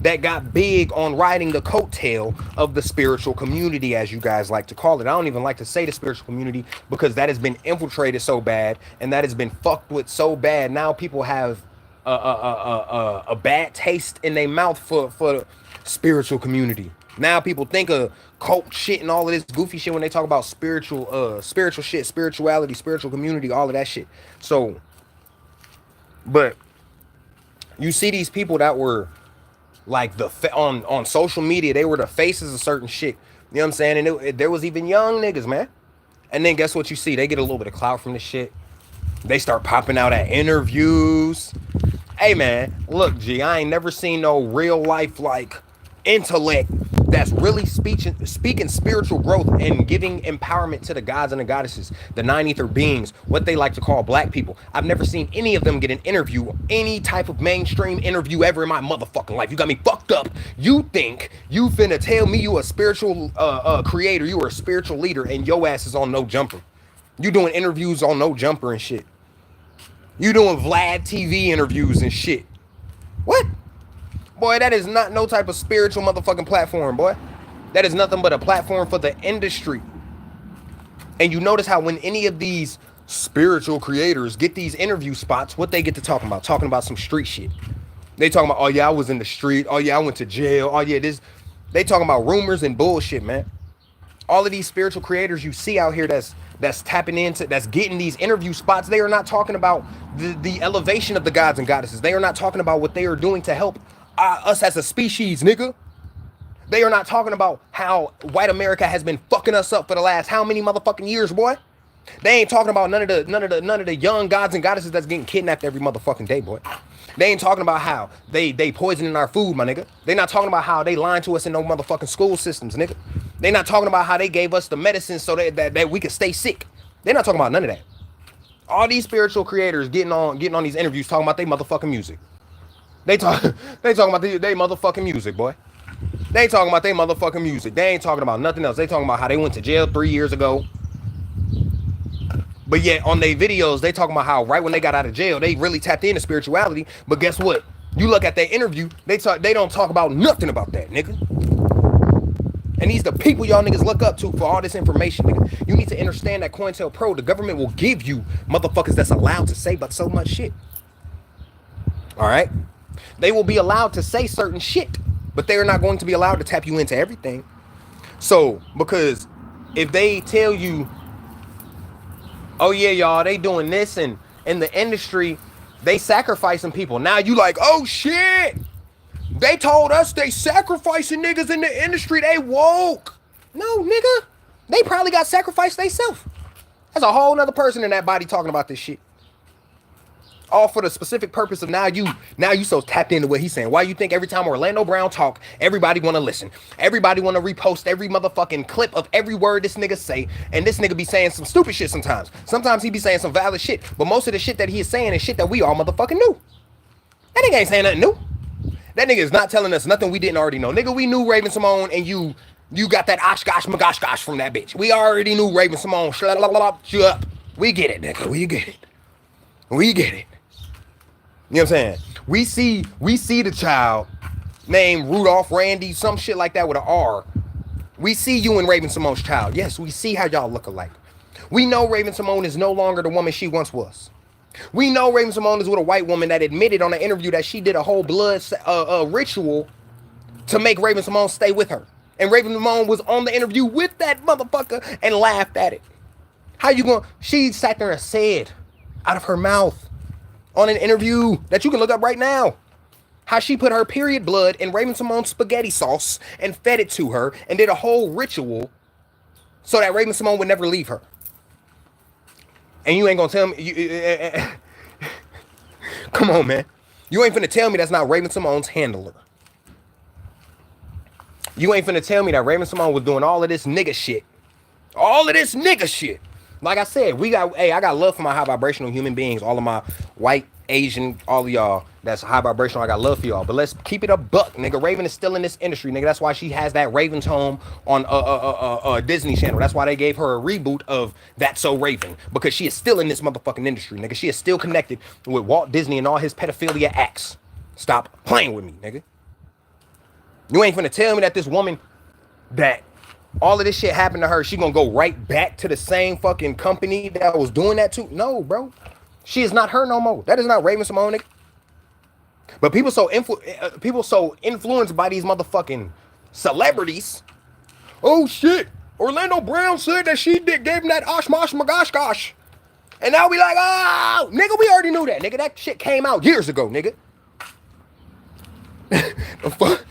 A: that got big on riding the coattail of the spiritual community, as you guys like to call it. I don't even like to say the spiritual community because that has been infiltrated so bad and that has been fucked with so bad. Now people have a bad taste in their mouth for the spiritual community. Now people think of cult shit and all of this goofy shit when they talk about spiritual shit, spirituality, spiritual community, all of that shit. So, but you see these people that were like on social media, they were the faces of certain shit. You know what I'm saying? And there was even young niggas, man. And then guess what you see? They get a little bit of clout from this shit. They start popping out at interviews. Hey, man, look, G, I ain't never seen no real life, like, intellect that's really speaking spiritual growth and giving empowerment to the gods and the goddesses, the nine ether beings, what they like to call black people. I've never seen any of them get an interview, any type of mainstream interview ever in my motherfucking life. You got me fucked up. You think you finna tell me you a spiritual creator, you are a spiritual leader, and your ass is on No Jumper. You doing interviews on No Jumper and shit. You doing Vlad TV interviews and shit. What? Boy, that is not no type of spiritual motherfucking platform, boy. That is nothing but a platform for the industry. And you notice how when any of these spiritual creators get these interview spots, what they get to talking about? Talking about some street shit. They talking about, oh yeah, I was in the street. Oh yeah, I went to jail. Oh yeah, this. They talking about rumors and bullshit, man. All of these spiritual creators you see out here that's tapping into, that's getting these interview spots, they are not talking about the elevation of the gods and goddesses. They are not talking about what they are doing to help us as a species, nigga. They are not talking about how white America has been fucking us up for the last how many motherfucking years, boy. They ain't talking about none of the young gods and goddesses that's getting kidnapped every motherfucking day, boy. They ain't talking about how they poisoning our food, my nigga. They not talking about how they lying to us in no motherfucking school systems, nigga. They not talking about how they gave us the medicine so that we could stay sick. They not talking about none of that. All these spiritual creators getting on these interviews talking about they motherfucking music. They talking about they motherfucking music, boy. They ain't talking about they motherfucking music. They ain't talking about nothing else. They talking about how they went to jail 3 years ago. But yet on their videos, they talking about how right when they got out of jail, they really tapped into spirituality. But guess what? You look at their interview, they don't talk about nothing about that, nigga. And these the people y'all niggas look up to for all this information, nigga. You need to understand that cointelle pro, the government will give you motherfuckers that's allowed to say but so much shit. All right? They will be allowed to say certain shit, but they are not going to be allowed to tap you into everything. So, because if they tell you, oh yeah, y'all, they doing this, and in the industry, they sacrificing people. Now you like, oh shit, they told us they sacrificing niggas in the industry, they woke. No, nigga, they probably got sacrificed themselves. That's a whole nother person in that body talking about this shit. All for the specific purpose of now you so tapped into what he's saying. Why you think every time Orlando Brown talk, everybody want to listen? Everybody want to repost every motherfucking clip of every word this nigga say, and this nigga be saying some stupid shit sometimes. Sometimes he be saying some valid shit, but most of the shit that he is saying is shit that we all motherfucking knew. That nigga ain't saying nothing new. That nigga is not telling us nothing we didn't already know. Nigga, we knew Raven Simone, and you got that oshkosh magoshkosh from that bitch. We already knew Raven Simone. Shut up. We get it, nigga. We get it. We get it. You know what I'm saying? We see the child named Rudolph, Randy, some shit like that with an R. We see you and Raven Simone's child. Yes, we see how y'all look alike. We know Raven Simone is no longer the woman she once was. We know Raven Simone is with a white woman that admitted on an interview that she did a whole blood ritual to make Raven Simone stay with her. And Raven Simone was on the interview with that motherfucker and laughed at it. How you going? She sat there and said out of her mouth on an interview that you can look up right now how she put her period blood in Raven Simone's spaghetti sauce and fed it to her and did a whole ritual so that Raven Simone would never leave her. And you ain't gonna tell me, come on, man. You ain't finna tell me that's not Raven Simone's handler. You ain't finna tell me that Raven Simone was doing all of this nigga shit. All of this nigga shit. Like I said, I got love for my high vibrational human beings. All of my white, Asian, all of y'all that's high vibrational, I got love for y'all. But let's keep it a buck, nigga. Raven is still in this industry, nigga. That's why she has that Raven's Home on Disney Channel. That's why they gave her a reboot of That's So Raven. Because she is still in this motherfucking industry, nigga. She is still connected with Walt Disney and all his pedophilia acts. Stop playing with me, nigga. You ain't finna tell me that this woman that all of this shit happened to her, she gonna go right back to the same fucking company that was doing that too? No, bro. She is not her no more. That is not Raven Simone, nigga. But people so influenced by these motherfucking celebrities. Oh shit! Orlando Brown said that she gave him that oshmosh magosh gosh, and now we like, oh, nigga, we already knew that, nigga. That shit came out years ago, nigga. The fuck.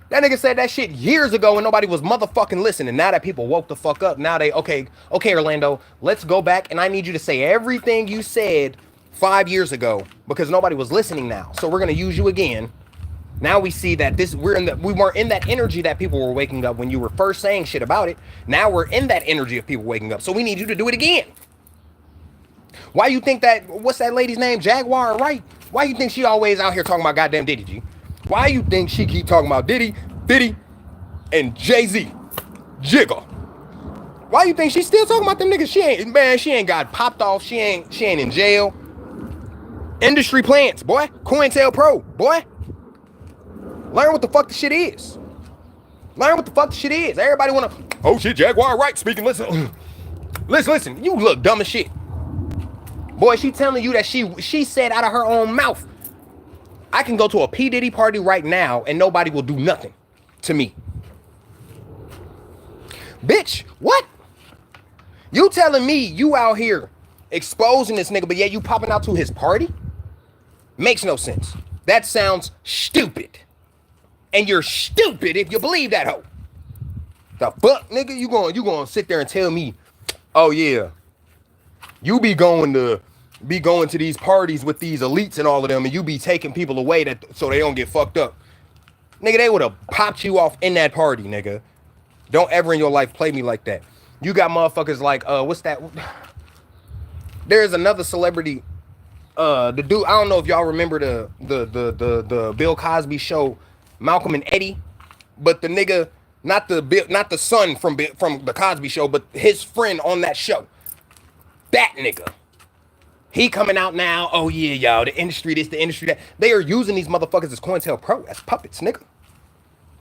A: That nigga said that shit years ago and nobody was motherfucking listening. Now that people woke the fuck up, now they, okay, Orlando, let's go back and I need you to say everything you said 5 years ago because nobody was listening now. So we're gonna use you again. Now we see that we weren't in that energy that people were waking up when you were first saying shit about it. Now we're in that energy of people waking up. So we need you to do it again. Why you think that, what's that lady's name? Jaguar, right? Why you think she always out here talking about goddamn Diddy, G? Why you think she keep talking about Diddy, and Jay-Z, Jigga? Why you think she still talking about them niggas? She ain't got popped off. She ain't in jail. Industry plants, boy. cointelle Pro, boy. Learn what the fuck the shit is. Learn what the fuck the shit is. Everybody wanna, oh shit, Jaguar right speaking. Listen. You look dumb as shit. Boy, she telling you that she said out of her own mouth, I can go to a P. Diddy party right now and nobody will do nothing to me. Bitch, what? You telling me you out here exposing this nigga, but yet you popping out to his party? Makes no sense. That sounds stupid. And you're stupid if you believe that hoe. The fuck, nigga? You gonna sit there and tell me, oh yeah, you be going to these parties with these elites and all of them, and you be taking people away so they don't get fucked up. Nigga, they would have popped you off in that party, nigga. Don't ever in your life play me like that. You got motherfuckers like, what's that? There's another celebrity, the dude, I don't know if y'all remember the Bill Cosby show, Malcolm and Eddie, but the nigga, not the son from the Cosby show, but his friend on that show. That nigga. He coming out now, oh yeah, y'all, the industry this, the industry that. They are using these motherfuckers as cointelle Pro, as puppets, nigga.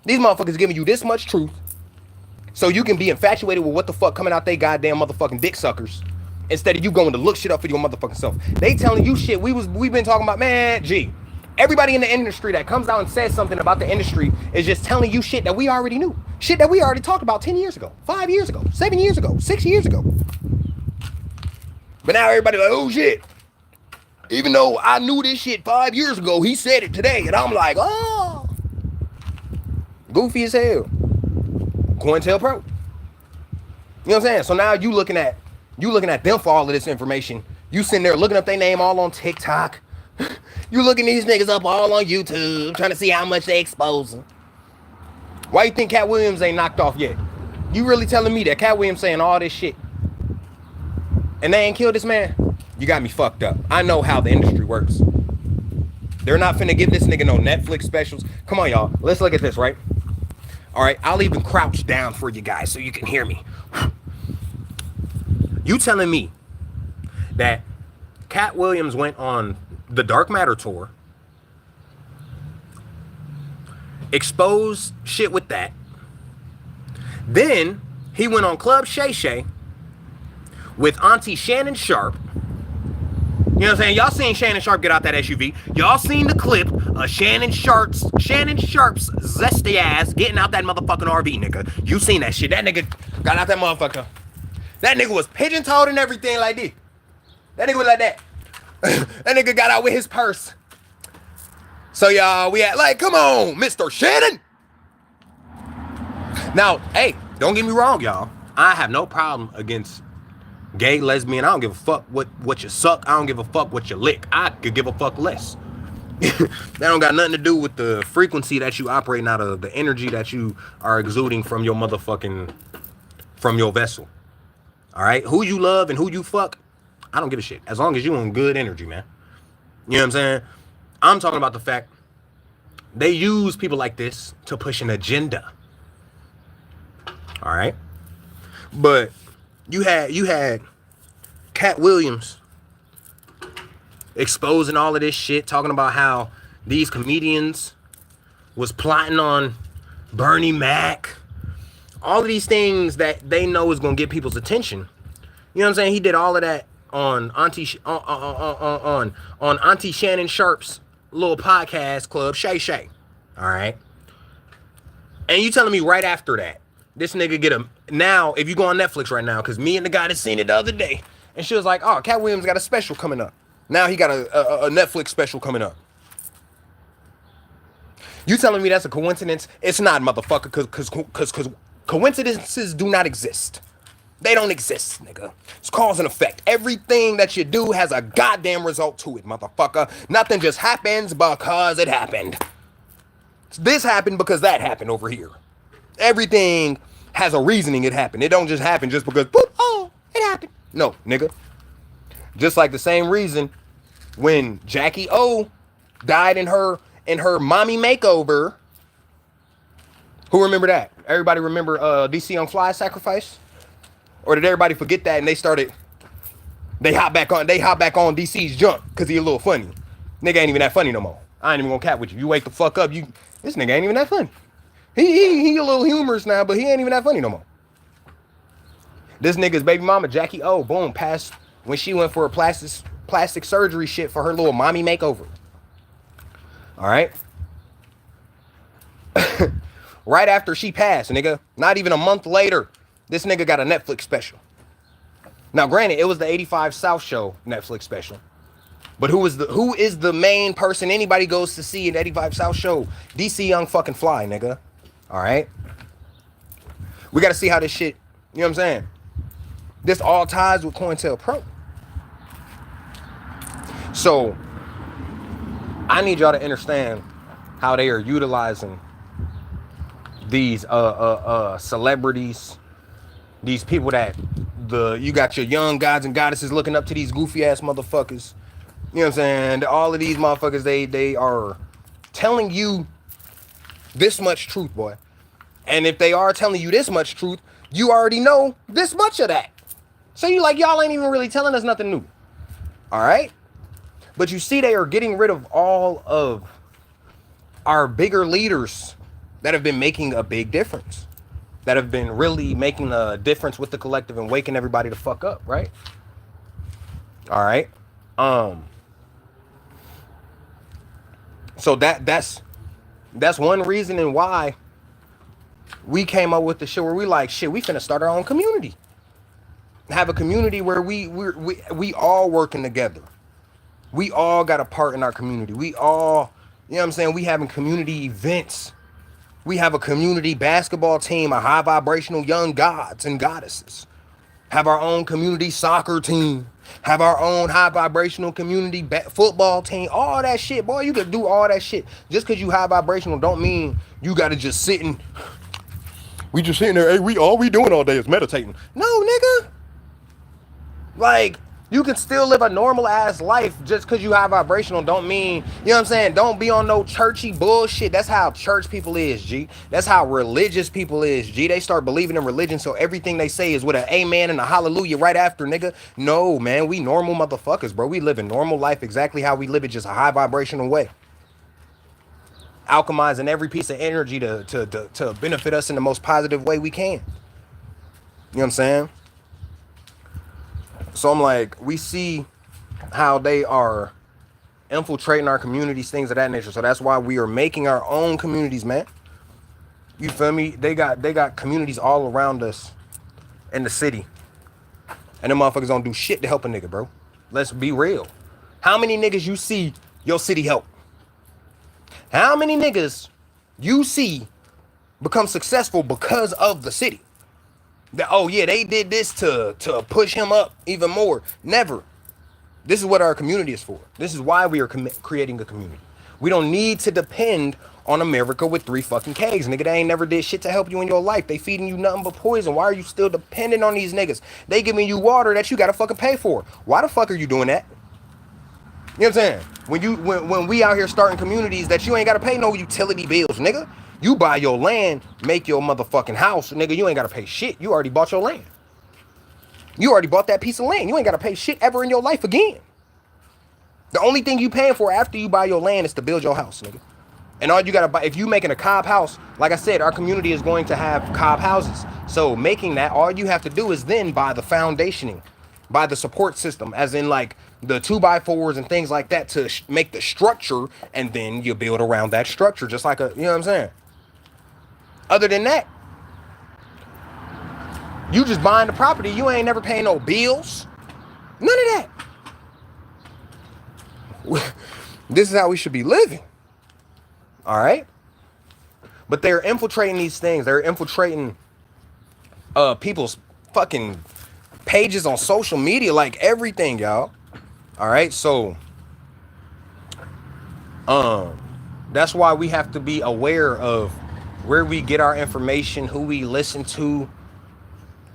A: These motherfuckers giving you this much truth so you can be infatuated with what the fuck coming out they goddamn motherfucking dick suckers instead of you going to look shit up for your motherfucking self. They telling you shit we've been talking about, man, gee. Everybody in the industry that comes out and says something about the industry is just telling you shit that we already knew. Shit that we already talked about 10 years ago, 5 years ago, 7 years ago, 6 years ago. But now everybody like, oh shit. Even though I knew this shit 5 years ago, he said it today. And I'm like, oh. Goofy as hell. cointelle Pro. You know what I'm saying? So now you looking at them for all of this information. You sitting there looking up their name all on TikTok. You looking these niggas up all on YouTube, trying to see how much they expose them. Why you think Cat Williams ain't knocked off yet? You really telling me that Cat Williams saying all this shit and they ain't killed this man? You got me fucked up. I know how the industry works. They're not finna give this nigga no Netflix specials. Come on, y'all. Let's look at this, right? All right, I'll even crouch down for you guys so you can hear me. You telling me that Cat Williams went on the Dark Matter tour exposed shit with that. Then he went on Club Shay Shay with Auntie Shannon Sharp. You know what I'm saying? Y'all seen Shannon Sharp get out that SUV. Y'all seen the clip of Shannon Sharp's zesty ass getting out that motherfucking RV, nigga. You seen that shit. That nigga got out that motherfucker. That nigga was pigeon-toed and everything like this. That nigga was like that. That nigga got out with his purse. So y'all, we had like, come on, Mr. Shannon. Now, hey, don't get me wrong, y'all. I have no problem against gay, lesbian. I don't give a fuck what you suck. I don't give a fuck what you lick. I could give a fuck less. That don't got nothing to do with the frequency that you operating out of, the energy that you are exuding from your motherfucking, from your vessel. All right? Who you love and who you fuck, I don't give a shit. As long as you on good energy, man. You know what I'm saying? I'm talking about the fact they use people like this to push an agenda. All right? But you had Cat Williams exposing all of this shit, talking about how these comedians was plotting on Bernie Mac. All of these things that they know is gonna get people's attention. You know what I'm saying? He did all of that on Auntie Shannon Sharp's little podcast club, Shay Shay. All right. And you telling me right after that, this nigga get a, now, if you go on Netflix right now, because me and the guy that seen it the other day, and she was like, oh, Cat Williams got a special coming up. Now he got a Netflix special coming up. You telling me that's a coincidence? It's not, motherfucker, because coincidences do not exist. They don't exist, nigga. It's cause and effect. Everything that you do has a goddamn result to it, motherfucker. Nothing just happens because it happened. This happened because that happened over here. Everything has a reasoning it happened. It don't just happen just because, boop, oh, it happened. No, nigga. Just like the same reason when Jackie O died in her mommy makeover. Who remember that? Everybody remember DC Young Fly's sacrifice? Or did everybody forget that and they hop back on DC's junk because he a little funny? Nigga ain't even that funny no more. I ain't even gonna cap with you. You wake the fuck up. This nigga ain't even that funny. He a little humorous now, but he ain't even that funny no more. This nigga's baby mama, Jackie O, boom, passed when she went for a plastic surgery shit for her little mommy makeover. All right? Right after she passed, nigga, not even a month later, this nigga got a Netflix special. Now, granted, it was the 85 South Show Netflix special. But who is the main person anybody goes to see in 85 South Show? DC Young fucking Fly, nigga. All right? We got to see how this shit, you know what I'm saying? This all ties with cointelle Pro. So, I need y'all to understand how they are utilizing these celebrities, these people that you got your young gods and goddesses looking up to these goofy ass motherfuckers. You know what I'm saying? All of these motherfuckers, they are telling you this much truth, boy. And if they are telling you this much truth, you already know this much of that. So you like, y'all ain't even really telling us nothing new. All right? But you see, they are getting rid of all of our bigger leaders that have been making a big difference. That have been really making a difference with the collective and waking everybody the fuck up, right? All right? So that's one reason and why we came up with the shit where we like, shit, we finna start our own community. Have a community where we all working together. We all got a part in our community. We all, you know what I'm saying? We having community events. We have a community basketball team, a high vibrational young gods and goddesses. Have our own community soccer team. Have our own high vibrational community football team. All that shit, boy, you could do all that shit. Just because you high vibrational don't mean you got to just sit and, we just sitting there, hey, all we doing all day is meditating. No, nigga. Like, you can still live a normal ass life just because you high vibrational don't mean, you know what I'm saying? Don't be on no churchy bullshit. That's how church people is, G. That's how religious people is, G. They start believing in religion, so everything they say is with an amen and a hallelujah right after, nigga. No, man, we normal motherfuckers, bro. We live a normal life exactly how we live it, just a high vibrational way. alchemizing every piece of energy to benefit us in the most positive way we can. You know what I'm saying? So I'm like, we see how they are infiltrating our communities, things of that nature. So that's why we are making our own communities, man. You feel me? They got communities all around us in the city. And them motherfuckers don't do shit to help a nigga, bro. Let's be real. How many niggas you see your city help? How many niggas you see become successful because of the city? That, oh yeah, they did this to push him up even more. Never. This is what our community is for. This is why we are creating a community. We don't need to depend on America with 3 fucking Ks. Nigga, they ain't never did shit to help you in your life. They feeding you nothing but poison. Why are you still dependent on these niggas? They giving you water that you gotta fucking pay for. Why the fuck are you doing that? You know what I'm saying? When we out here starting communities that you ain't gotta pay no utility bills, nigga. You buy your land, make your motherfucking house, nigga. You ain't gotta pay shit. You already bought your land. You already bought that piece of land. You ain't gotta pay shit ever in your life again. The only thing you paying for after you buy your land is to build your house, nigga. And all you gotta buy, if you making a cob house, like I said, our community is going to have cob houses. So making that, all you have to do is then buy the foundationing, buy the support system, as in like the 2x4s and things like that to make the structure, and then you build around that structure, just like a, you know what I'm saying? Other than that, you just buying the property. You ain't never paying no bills. None of that. This is how we should be living. All right? But they're infiltrating these things. They're infiltrating people's fucking pages on social media, like everything, y'all. All right? So that's why we have to be aware of where we get our information, who we listen to,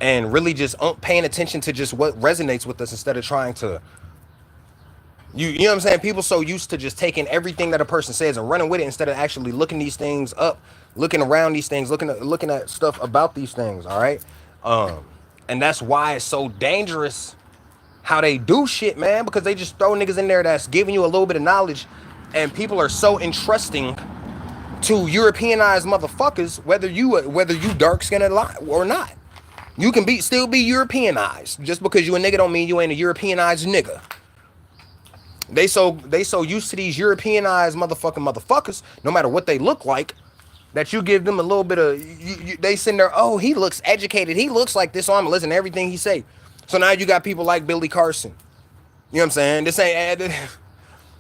A: and really just paying attention to just what resonates with us instead of trying to, you know what I'm saying? People so used to just taking everything that a person says and running with it instead of actually looking these things up, looking around these things, looking at stuff about these things, all right? And that's why it's so dangerous how they do shit, man, because they just throw niggas in there that's giving you a little bit of knowledge, and people are so entrusting to Europeanized motherfuckers, whether you dark-skinned or not. You can still be Europeanized. Just because you a nigga don't mean you ain't a Europeanized nigga. They so used to these Europeanized motherfuckers, no matter what they look like, that you give them a little bit of, they sitting there, oh, he looks educated, he looks like this, so I'm listening to everything he say. So now you got people like Billy Carson. You know what I'm saying? This ain't,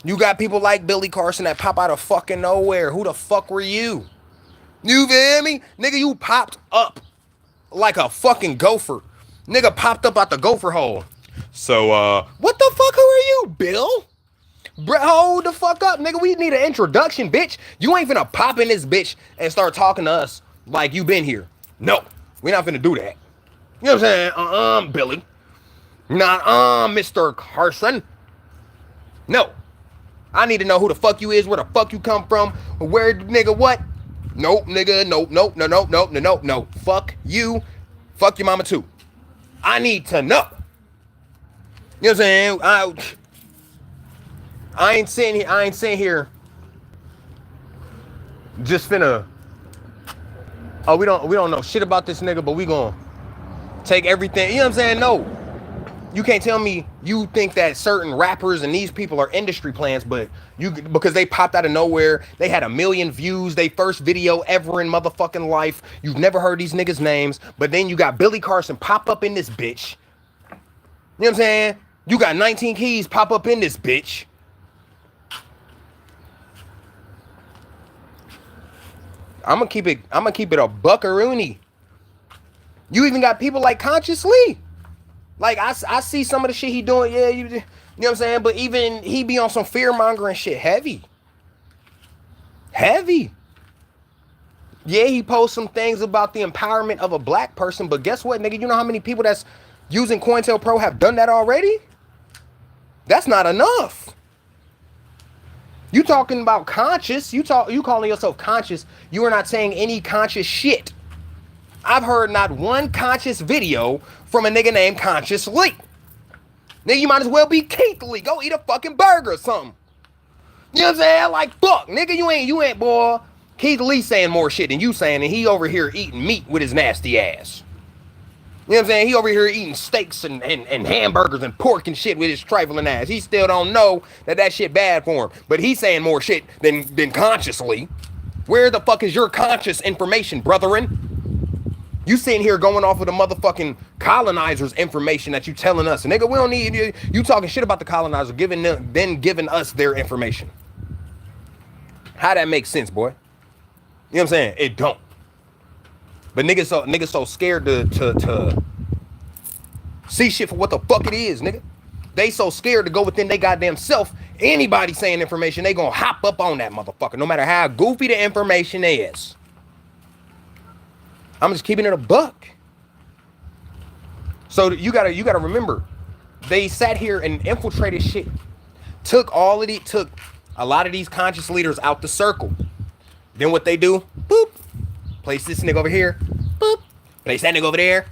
A: you got people like Billy Carson that pop out of fucking nowhere. Who the fuck were you? You feel me? Nigga, you popped up like a fucking gopher. Nigga popped up out the gopher hole. So, what the fuck, who are you, Bill? Bro, hold the fuck up, nigga. We need an introduction, bitch. You ain't finna pop in this bitch and start talking to us like you been here. No, we not finna do that. You know what I'm saying? Billy. Not, Mr. Carson. No. I need to know who the fuck you is, where the fuck you come from, where, nigga, what? Nope, nigga, nope, nope, no, nope, nope, no, nope, no. Fuck you. Fuck your mama, too. I need to know. You know what I'm saying? I ain't sitting here just finna, oh, we don't know shit about this nigga, but we gonna take everything. You know what I'm saying? No. You can't tell me you think that certain rappers and these people are industry plants, but because they popped out of nowhere, they had 1 million views, they first video ever in motherfucking life. You've never heard these niggas' names, but then you got Billy Carson pop up in this bitch. You know what I'm saying? You got 19 Keys pop up in this bitch. I'm gonna keep it a buckaroonie. You even got people like Conscious Lee. Like, I see some of the shit he doing, yeah, you know what I'm saying? But even he be on some fear-mongering shit, heavy. Yeah, he posts some things about the empowerment of a black person, but guess what, nigga? You know how many people that's using cointelle Pro have done that already? That's not enough. You talking about conscious, you calling yourself conscious, you are not saying any conscious shit. I've heard not one conscious video from a nigga named Conscious Lee. Nigga, you might as well be Keith Lee. Go eat a fucking burger or something. You know what I'm saying? Like, fuck, nigga, you ain't, boy. Keith Lee saying more shit than you saying, and he over here eating meat with his nasty ass. You know what I'm saying? He over here eating steaks and hamburgers and pork and shit with his trifling ass. He still don't know that shit bad for him. But he's saying more shit than consciously. Where the fuck is your conscious information, brethren? You sitting here going off of the motherfucking colonizers' information that you telling us. Nigga, we don't need you talking shit about the colonizer, giving us their information. How that makes sense, boy? You know what I'm saying? It don't. But niggas so scared to see shit for what the fuck it is, nigga. They so scared to go within they goddamn self. Anybody saying information, they gonna hop up on that motherfucker, no matter how goofy the information is. I'm just keeping it a buck. So you gotta remember, they sat here and infiltrated shit. Took a lot of these conscious leaders out the circle. Then what they do? Boop. Place this nigga over here. Boop. Place that nigga over there.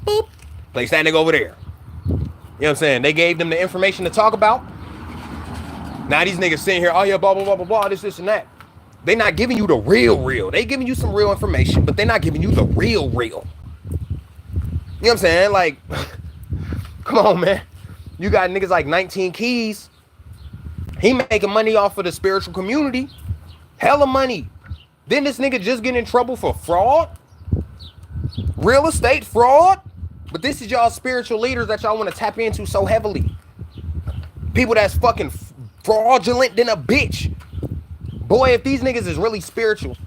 A: Boop. Place that nigga over there. You know what I'm saying? They gave them the information to talk about. Now these niggas sitting here, oh yeah, blah, blah, blah, blah, blah, this and that. They not giving you the real. They giving you some real information, but they're not giving you the real. You know what I'm saying? Like, come on, man. You got niggas like 19 Keys. He making money off of the spiritual community. Hella money. Then this nigga just get in trouble for fraud? Real estate fraud? But this is y'all spiritual leaders that y'all want to tap into so heavily. People that's fucking fraudulent than a bitch. Boy, if these niggas is really spiritual,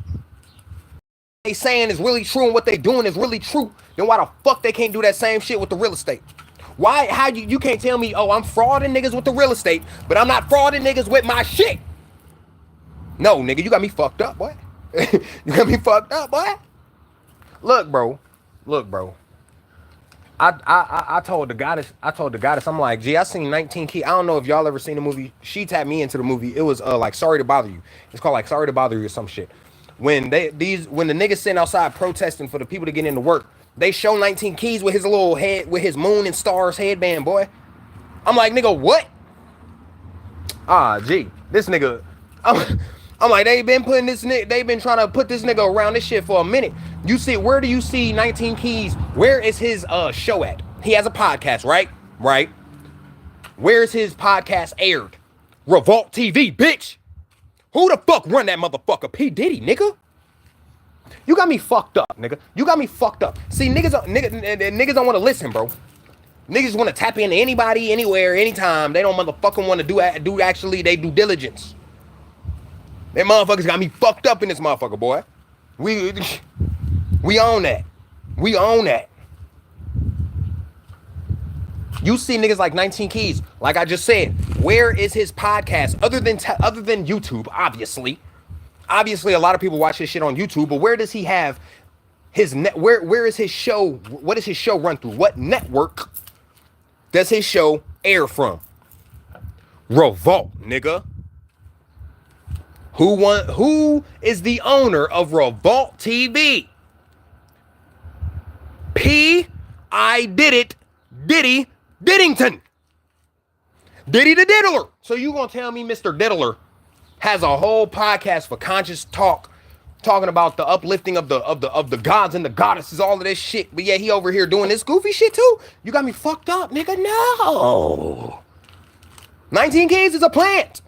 A: they saying is really true and what they doing is really true, then why the fuck they can't do that same shit with the real estate? Why? How you can't tell me, oh, I'm frauding niggas with the real estate, but I'm not frauding niggas with my shit? No, nigga, you got me fucked up, boy. You got me fucked up, boy. Look, bro. I told the goddess, I'm like, gee, I seen 19 Key. I don't know if y'all ever seen the movie. She tapped me into the movie. It was like Sorry to Bother You. It's called like Sorry to Bother You or some shit. When the niggas sitting outside protesting for the people to get into work, they show 19 Keys with his little head, with his moon and stars headband, boy. I'm like, nigga, what? Gee, this nigga. I'm like, they've been trying to put this nigga around this shit for a minute. You see, where do you see 19 Keys? Where is his show at? He has a podcast, right? Right. Where's his podcast aired? Revolt TV, bitch. Who the fuck run that motherfucker? P. Diddy, nigga. You got me fucked up, nigga. You got me fucked up. See, niggas don't want to listen, bro. Niggas want to tap into anybody, anywhere, anytime. They don't motherfucking want to do actually they due diligence. Them motherfuckers got me fucked up in this motherfucker, boy. We own that. We own that. You see niggas like 19 Keys, like I just said. Where is his podcast other than YouTube? Obviously, a lot of people watch his shit on YouTube. But where does he have his net? Where is his show? What does his show run through? What network does his show air from? Revolt, nigga. Who is the owner of Revolt TV? I did it, Diddy Diddington. Diddy the Diddler. So you gonna tell me Mr. Diddler has a whole podcast for conscious talk, talking about the uplifting of the gods and the goddesses, all of this shit, but yeah, he over here doing this goofy shit too? You got me fucked up, nigga. No. 19 Keys is a plant.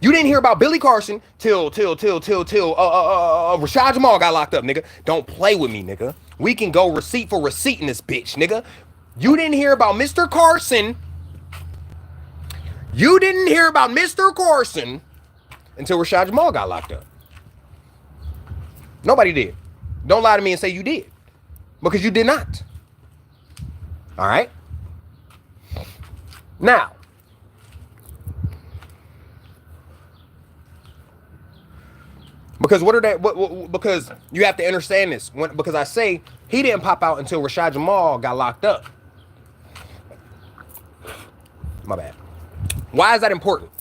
A: You didn't hear about Billy Carson till Rashad Jamal got locked up, nigga. Don't play with me, nigga. We can go receipt for receipt in this bitch, nigga. You didn't hear about Mr. Carson. You didn't hear about Mr. Carson until Rashad Jamal got locked up. Nobody did. Don't lie to me and say you did, because you did not. All right? Now, because because you have to understand this. Because I say he didn't pop out until Rashad Jamal got locked up. My bad. Why is that important?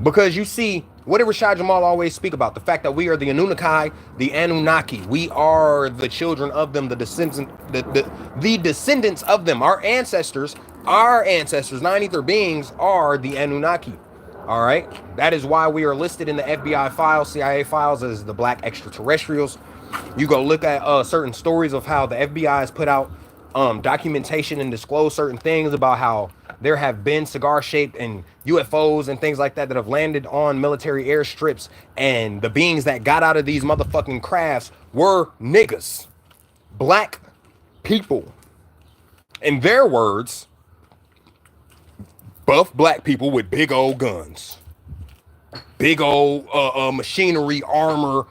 A: Because you see, what did Rashad Jamal always speak about? The fact that we are the Anunnaki. We are the children of them, the descendants of them. Our ancestors Our ancestors, non-ether beings, are the Anunnaki. All right. That is why we are listed in the FBI files, CIA files, as the black extraterrestrials. You go look at certain stories of how the FBI has put out documentation and disclosed certain things about how there have been cigar-shaped and UFOs and things like that that have landed on military airstrips, and the beings that got out of these motherfucking crafts were niggas, black people. In their words, buff black people with big old guns, big old machinery, armor,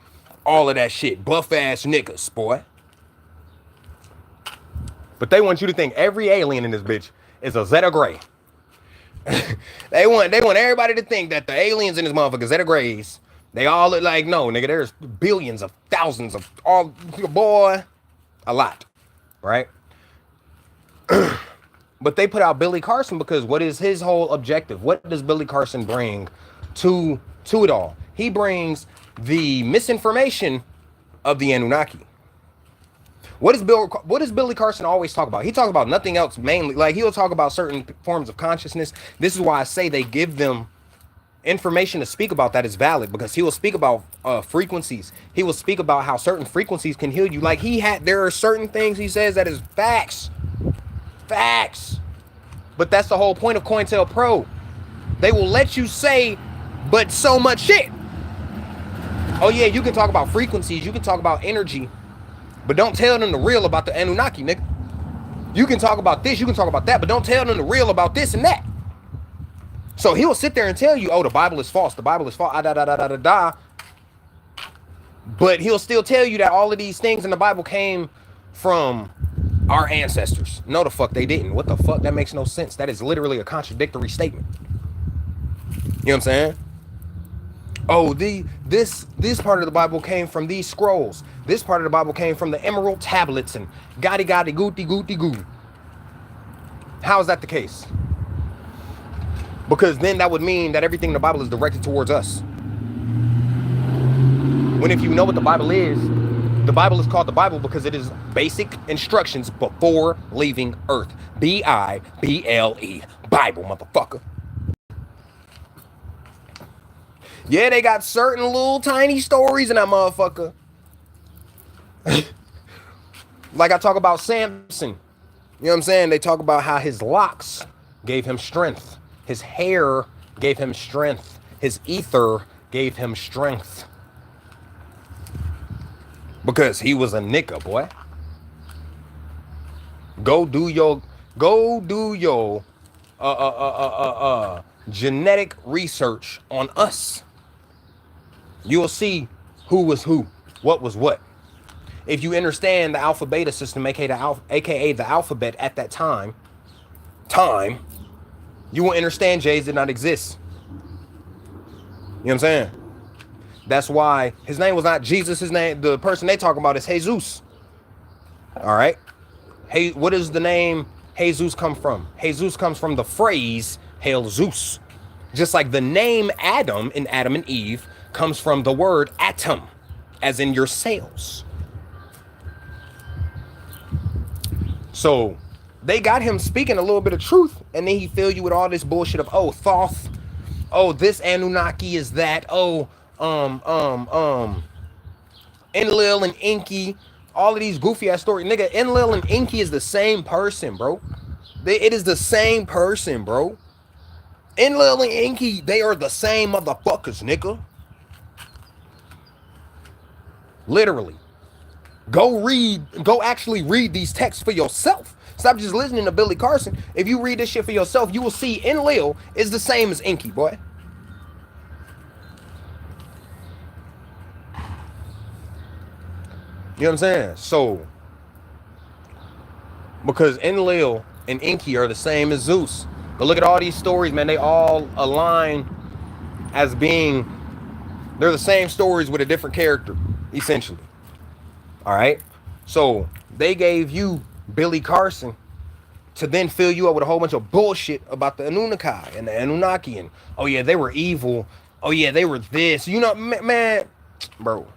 A: all of that shit. Buff ass niggas, boy. But they want you to think every alien in this bitch is a Zeta Gray. they want everybody to think that the aliens in this motherfucker Zeta Grays, they all look like, no, nigga, there's billions of thousands of all, boy, a lot, right? But they put out Billy Carson because what is his whole objective? What does Billy Carson bring to it all? He brings the misinformation of the Anunnaki. What does Billy Carson always talk about? He talks about nothing else mainly. Like, he'll talk about certain forms of consciousness. This is why I say they give them information to speak about that is valid, because he will speak about frequencies. He will speak about how certain frequencies can heal you. Like, there are certain things he says that is facts. Facts. But that's the whole point of cointelle Pro. They will let you say but so much shit. Oh yeah, you can talk about frequencies, you can talk about energy, but don't tell them the real about the Anunnaki, nigga. You can talk about this, you can talk about that, but don't tell them the real about this and that. So he will sit there and tell you, oh, the Bible is false, the Bible is false, but he'll still tell you that all of these things in the Bible came from our ancestors. No, the fuck they didn't. What the fuck? That makes no sense. That is literally a contradictory statement. You know what I'm saying? Oh, this part of the Bible came from these scrolls. This part of the Bible came from the emerald tablets and gotti gooti goo. How is that the case? Because then that would mean that everything in the Bible is directed towards us. When if you know what the Bible is called the Bible because it is basic instructions before leaving Earth. B-I-B-L-E. Bible, motherfucker. Yeah, they got certain little tiny stories in that motherfucker. Like I talk about Samson. You know what I'm saying? They talk about how his locks gave him strength. His hair gave him strength. His ether gave him strength. Because he was a nigga, boy. Go do your genetic research on us. You'll see who was who, what was what. If you understand the alpha beta system, aka the alphabet at that time, you will understand J's did not exist. You know what I'm saying? That's why his name was not Jesus. His name, the person they talk about, is Jesus. All right. Hey, what does the name Jesus come from? Jesus comes from the phrase "Hail Zeus," just like the name Adam in Adam and Eve comes from the word atom, as in your cells. So they got him speaking a little bit of truth, and then he fill you with all this bullshit of, oh, Thoth, oh, this Anunnaki is that, oh, Enlil and Enki, all of these goofy ass stories. Nigga, Enlil and Enki is the same person, bro. It is the same person, bro. Enlil and Enki, they are the same motherfuckers, nigga. Literally. Go actually read these texts for yourself. Stop just listening to Billy Carson. If you read this shit for yourself, you will see Enlil is the same as Enki, boy. You know what I'm saying? So, because Enlil and Enki are the same as Zeus. But look at all these stories, man. They all align as being, they're the same stories with a different character, essentially. All right? So, they gave you Billy Carson to then fill you up with a whole bunch of bullshit about the Anunnaki and the Anunnaki. And, oh, yeah, they were evil. Oh, yeah, they were this. You know, man, bro.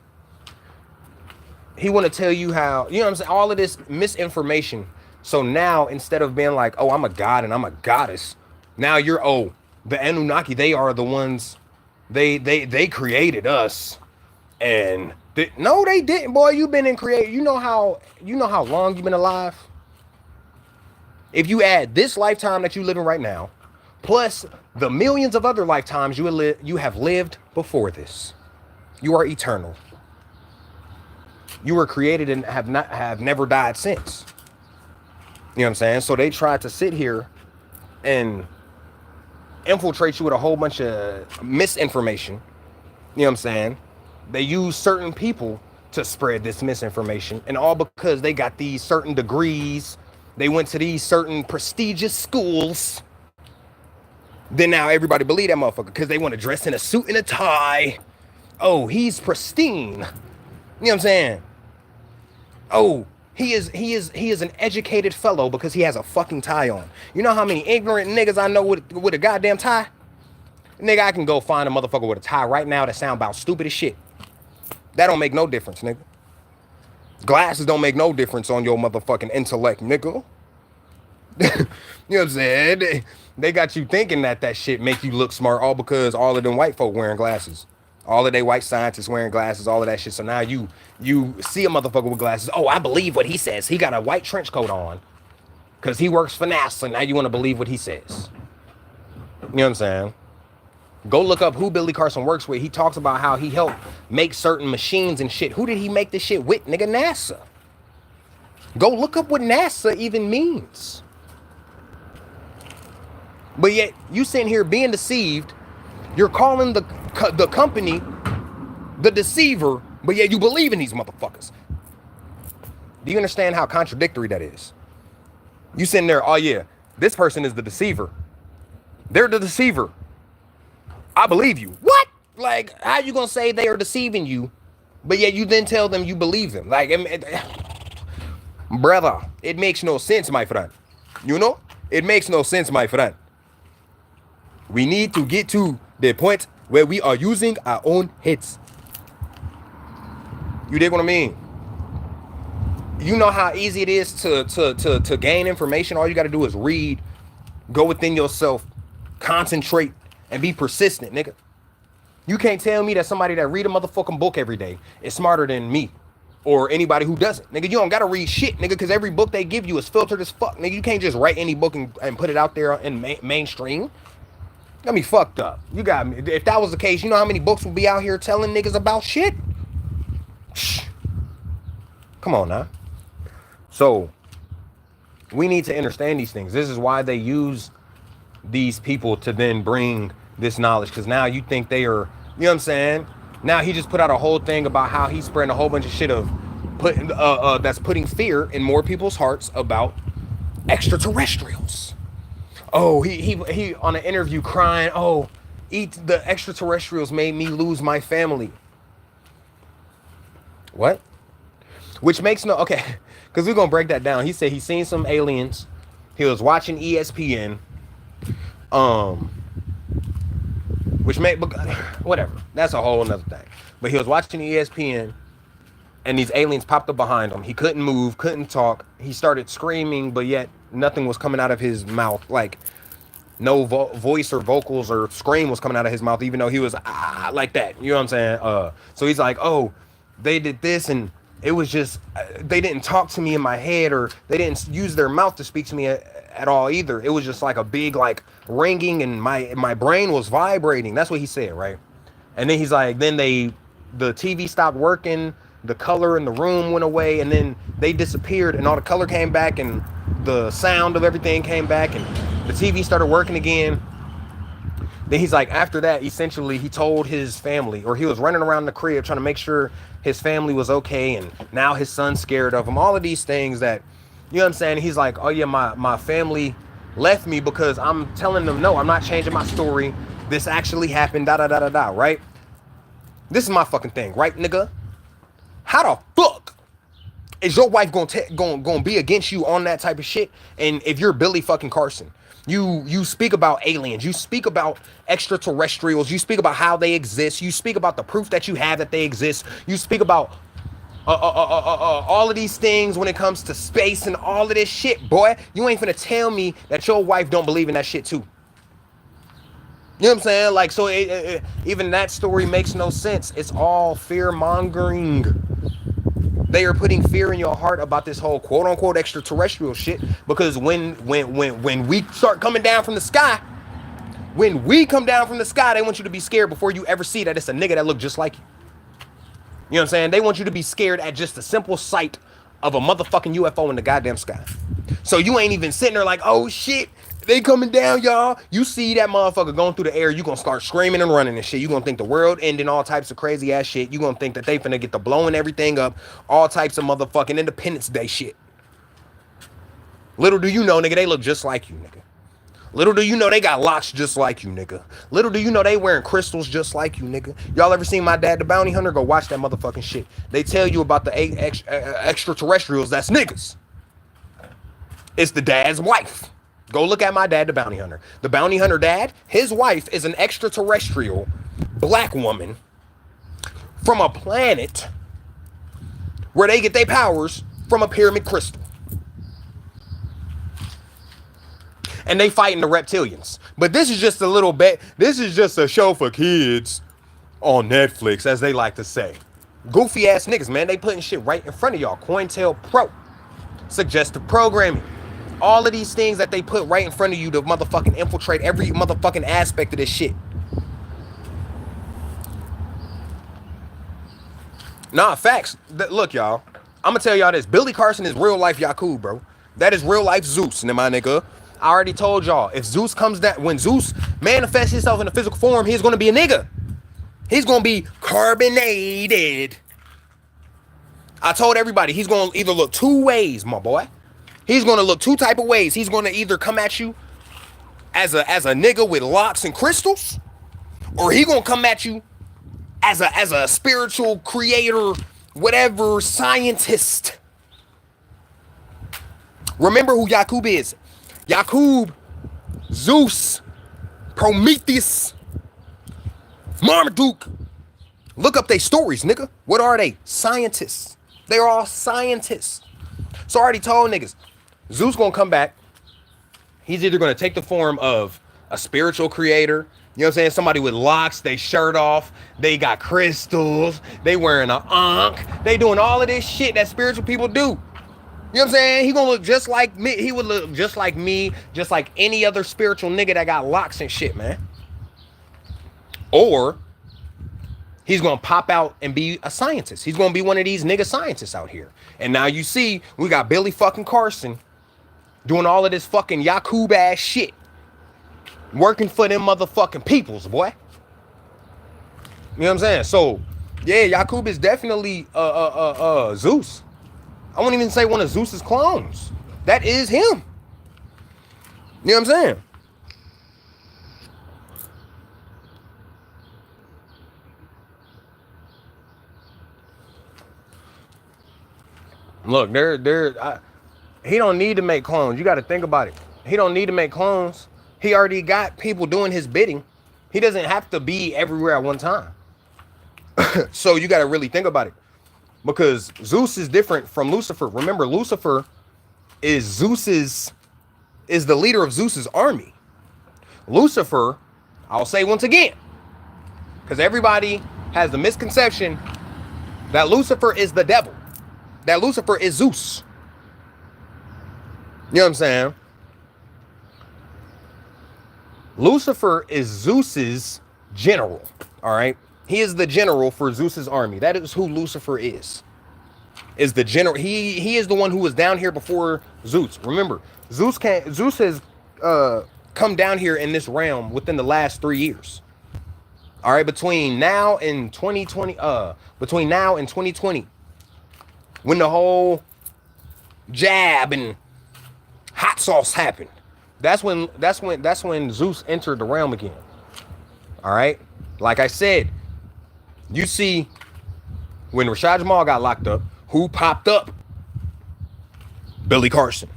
A: He want to tell you how, you know what I'm saying? All of this misinformation So now instead of being like, oh, I'm a god and I'm a goddess, now you're, oh, the Anunnaki, they are the ones, they created us. And no, they didn't, boy. You've been in create. You know how long you've been alive. If you add this lifetime that you living right now, plus the millions of other lifetimes you have lived before this, you are eternal. You were created and have never died since. You know what I'm saying? So they tried to sit here and infiltrate you with a whole bunch of misinformation. You know what I'm saying? They use certain people to spread this misinformation, and all because they got these certain degrees, they went to these certain prestigious schools. Then now everybody believe that motherfucker because they want to dress in a suit and a tie. Oh, he's pristine. You know what I'm saying? Oh, he is an educated fellow because he has a fucking tie on. You know how many ignorant niggas I know with a goddamn tie? Nigga, I can go find a motherfucker with a tie right now that sound about stupid as shit. That don't make no difference, nigga. Glasses don't make no difference on your motherfucking intellect, nigga. You know what I'm saying? They got you thinking that shit make you look smart all because all of them white folk wearing glasses. All of they white scientists wearing glasses, all of that shit. So now you see a motherfucker with glasses. Oh, I believe what he says. He got a white trench coat on because he works for NASA. Now you want to believe what he says. You know what I'm saying? Go look up who Billy Carson works with. He talks about how he helped make certain machines and shit. Who did he make this shit with? Nigga, NASA. Go look up what NASA even means. But yet, you sitting here being deceived. You're calling the company the deceiver, but yet you believe in these motherfuckers. Do you understand how contradictory that is? You sitting there, oh yeah, this person is the deceiver. They're the deceiver. I believe you. What? Like, how you gonna say they are deceiving you, but yet you then tell them you believe them? Like, brother, it makes no sense, my friend. You know? It makes no sense, my friend. We need to get to the point where we are using our own heads. You dig what I mean? You know how easy it is to gain information. All you got to do is read, go within yourself, concentrate, and be persistent, nigga. You can't tell me that somebody that read a motherfucking book every day is smarter than me or anybody who doesn't. Nigga, you don't got to read shit, nigga, because every book they give you is filtered as fuck. Nigga, you can't just write any book and put it out there in mainstream. Got me fucked up. You got me. If that was the case, you know how many books would be out here telling niggas about shit? Shh. Come on now. So, we need to understand these things. This is why they use these people to then bring this knowledge. Because now you think they are, you know what I'm saying? Now he just put out a whole thing about how he's spreading a whole bunch of shit of that's putting fear in more people's hearts about extraterrestrials. Oh, he on an interview crying, oh, the extraterrestrials made me lose my family. What? Which makes no, okay, because we're going to break that down. He said he seen some aliens. He was watching ESPN. Which made, whatever. That's a whole nother thing. But he was watching ESPN, and these aliens popped up behind him. He couldn't move, couldn't talk. He started screaming, but yet nothing was coming out of his mouth. Like, no voice or vocals or scream was coming out of his mouth, even though he was like that. You know what I'm saying? So he's like, oh, they did this, and it was just, they didn't talk to me in my head, or they didn't use their mouth to speak to me at all either. It was just like a big, like, ringing, and my brain was vibrating. That's what he said, right? And then he's like, then the TV stopped working, the color in the room went away, and then they disappeared, and all the color came back, and the sound of everything came back, and the TV started working again. Then he's like, after that, essentially, he told his family, or he was running around the crib trying to make sure his family was okay, and now his son's scared of him. All of these things that, you know what I'm saying? He's like, oh yeah, my family left me because I'm telling them, no, I'm not changing my story. This actually happened, da-da-da-da-da, right? This is my fucking thing, right, nigga? How the fuck is your wife gonna be against you on that type of shit? And if you're Billy fucking Carson, you speak about aliens, you speak about extraterrestrials, you speak about how they exist, you speak about the proof that you have that they exist, you speak about all of these things when it comes to space and all of this shit, boy. You ain't finna tell me that your wife don't believe in that shit too. You know what I'm saying? Like, so even that story makes no sense. It's all fear mongering. They are putting fear in your heart about this whole quote unquote extraterrestrial shit. Because when we start coming down from the sky, when we come down from the sky, they want you to be scared before you ever see that it's a nigga that look just like you. You know what I'm saying? They want you to be scared at just the simple sight of a motherfucking UFO in the goddamn sky. So you ain't even sitting there like, oh shit, they coming down, y'all. You see that motherfucker going through the air, you gonna start screaming and running and shit. You gonna think the world ending, all types of crazy ass shit. You gonna think that they finna get the blowing everything up, all types of motherfucking Independence Day shit. Little do you know, nigga, they look just like you, nigga. Little do you know they got locks just like you, nigga. Little do you know they wearing crystals just like you, nigga. Y'all ever seen My Dad the Bounty Hunter? Go watch that motherfucking shit. They tell you about the extraterrestrials that's niggas. It's the dad's wife. Go look at My Dad the Bounty Hunter. The bounty hunter dad, his wife is an extraterrestrial black woman from a planet where they get their powers from a pyramid crystal. And they fighting the reptilians. But this is just a little bit, this is just a show for kids on Netflix, as they like to say. Goofy ass niggas, man. They putting shit right in front of y'all. Cointelle Pro. Suggestive programming. All of these things that they put right in front of you to motherfucking infiltrate every motherfucking aspect of this shit. Nah, facts. Look, y'all. I'm gonna tell y'all this. Billy Carson is real life Yakub, bro. That is real life Zeus, my nigga. I already told y'all, if Zeus comes down, when Zeus manifests himself in a physical form, he's gonna be a nigga. He's gonna be carbonated. I told everybody, he's gonna either look two ways, my boy. He's gonna look two type of ways. He's gonna either come at you as a nigga with locks and crystals, or he gonna come at you as a spiritual creator, whatever, scientist. Remember who Yakub is. Yakub, Zeus, Prometheus, Marmaduke. Look up their stories, nigga. What are they? Scientists. They're all scientists. So I already told niggas, Zeus gonna come back. He's either gonna take the form of a spiritual creator, you know what I'm saying? Somebody with locks, they shirt off, they got crystals, they wearing an ankh, they doing all of this shit that spiritual people do. You know what I'm saying? He gonna look just like me. He would look just like me, just like any other spiritual nigga that got locks and shit, man. Or he's gonna pop out and be a scientist. He's gonna be one of these nigga scientists out here. And now you see, we got Billy fucking Carson doing all of this fucking Yakub ass shit. Working for them motherfucking peoples, boy. You know what I'm saying? So, yeah, Yakub is definitely Zeus. I won't even say one of Zeus's clones. That is him. You know what I'm saying? Look, he don't need to make clones. You got to think about it. He don't need to make clones. He already got people doing his bidding. He doesn't have to be everywhere at one time. So you got to really think about it. Because Zeus is different from Lucifer. Remember, Lucifer is the leader of Zeus's army. Lucifer, I'll say once again, because everybody has the misconception that Lucifer is the devil. That Lucifer is Zeus. You know what I'm saying? Lucifer is Zeus's general. All right? He is the general for Zeus's army. That is who Lucifer is. Is the general. He is the one who was down here before Zeus. Remember, Zeus has come down here in this realm within the last 3 years. All right, between now and 2020, when the whole jab and hot sauce happened, that's when Zeus entered the realm again. All right, like I said, you see, when Rashad Jamal got locked up, who popped up? Billy Carson.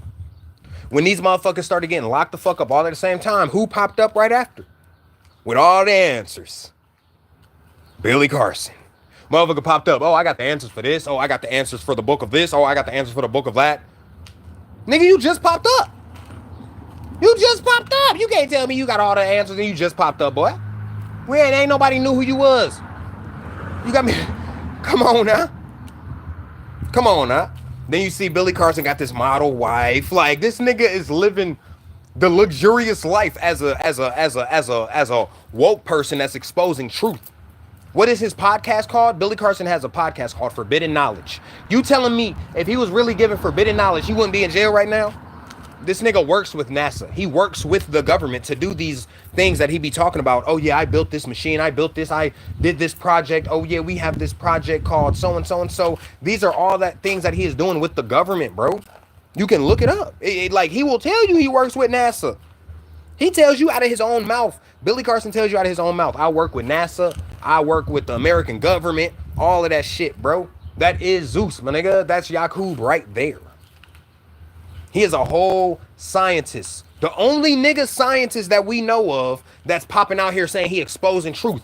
A: When these motherfuckers started getting locked the fuck up all at the same time, who popped up right after? With all the answers. Billy Carson. Motherfucker popped up. Oh, I got the answers for this. Oh, I got the answers for the book of this. Oh, I got the answers for the book of that. Nigga, you just popped up. You just popped up. You can't tell me you got all the answers and you just popped up, boy. Ain't nobody knew who you was. You got me. Come on now. Come on now. Then you see Billy Carson got this model wife. Like, this nigga is living the luxurious life as a woke person that's exposing truth. What is his podcast called? Billy Carson has a podcast called Forbidden Knowledge. You telling me if he was really giving forbidden knowledge, he wouldn't be in jail right now? This nigga works with NASA. He works with the government to do these things that he be talking about. Oh yeah, I built this machine. I built this. I did this project. Oh yeah, we have this project called so and so and so. These are all that things that he is doing with the government, bro. You can look it up. Like, he will tell you he works with NASA. He tells you out of his own mouth. Billy Carson tells you out of his own mouth. I work with NASA. I work with the American government. All of that shit, bro. That is Zeus, my nigga. That's Yakub right there. He is a whole scientist. The only nigga scientist that we know of that's popping out here saying he exposing truth.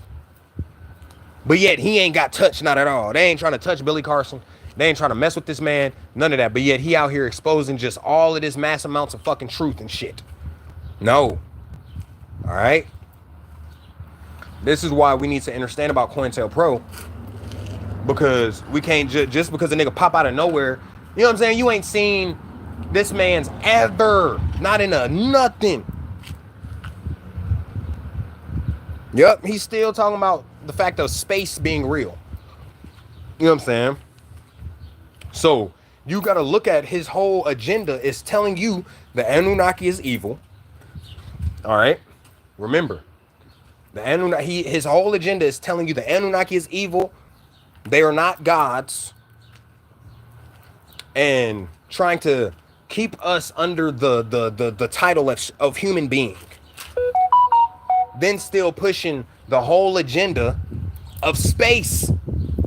A: But yet he ain't got touched, not at all. They ain't trying to touch Billy Carson. They ain't trying to mess with this man. None of that. But yet he out here exposing just all of this mass amounts of fucking truth and shit. No. All right. This is why we need to understand about COINTELPRO. Because we can't just because a nigga pop out of nowhere. You know what I'm saying? You ain't seen this man's ever. Not in a nothing. Yep. He's still talking about the fact of space being real. You know what I'm saying? So you got to look at his whole agenda is telling you the Anunnaki is evil. All right. Remember, the Anunnaki, his whole agenda is telling you the Anunnaki is evil. They are not gods. And trying to keep us under the title of human being. Then still pushing the whole agenda of space.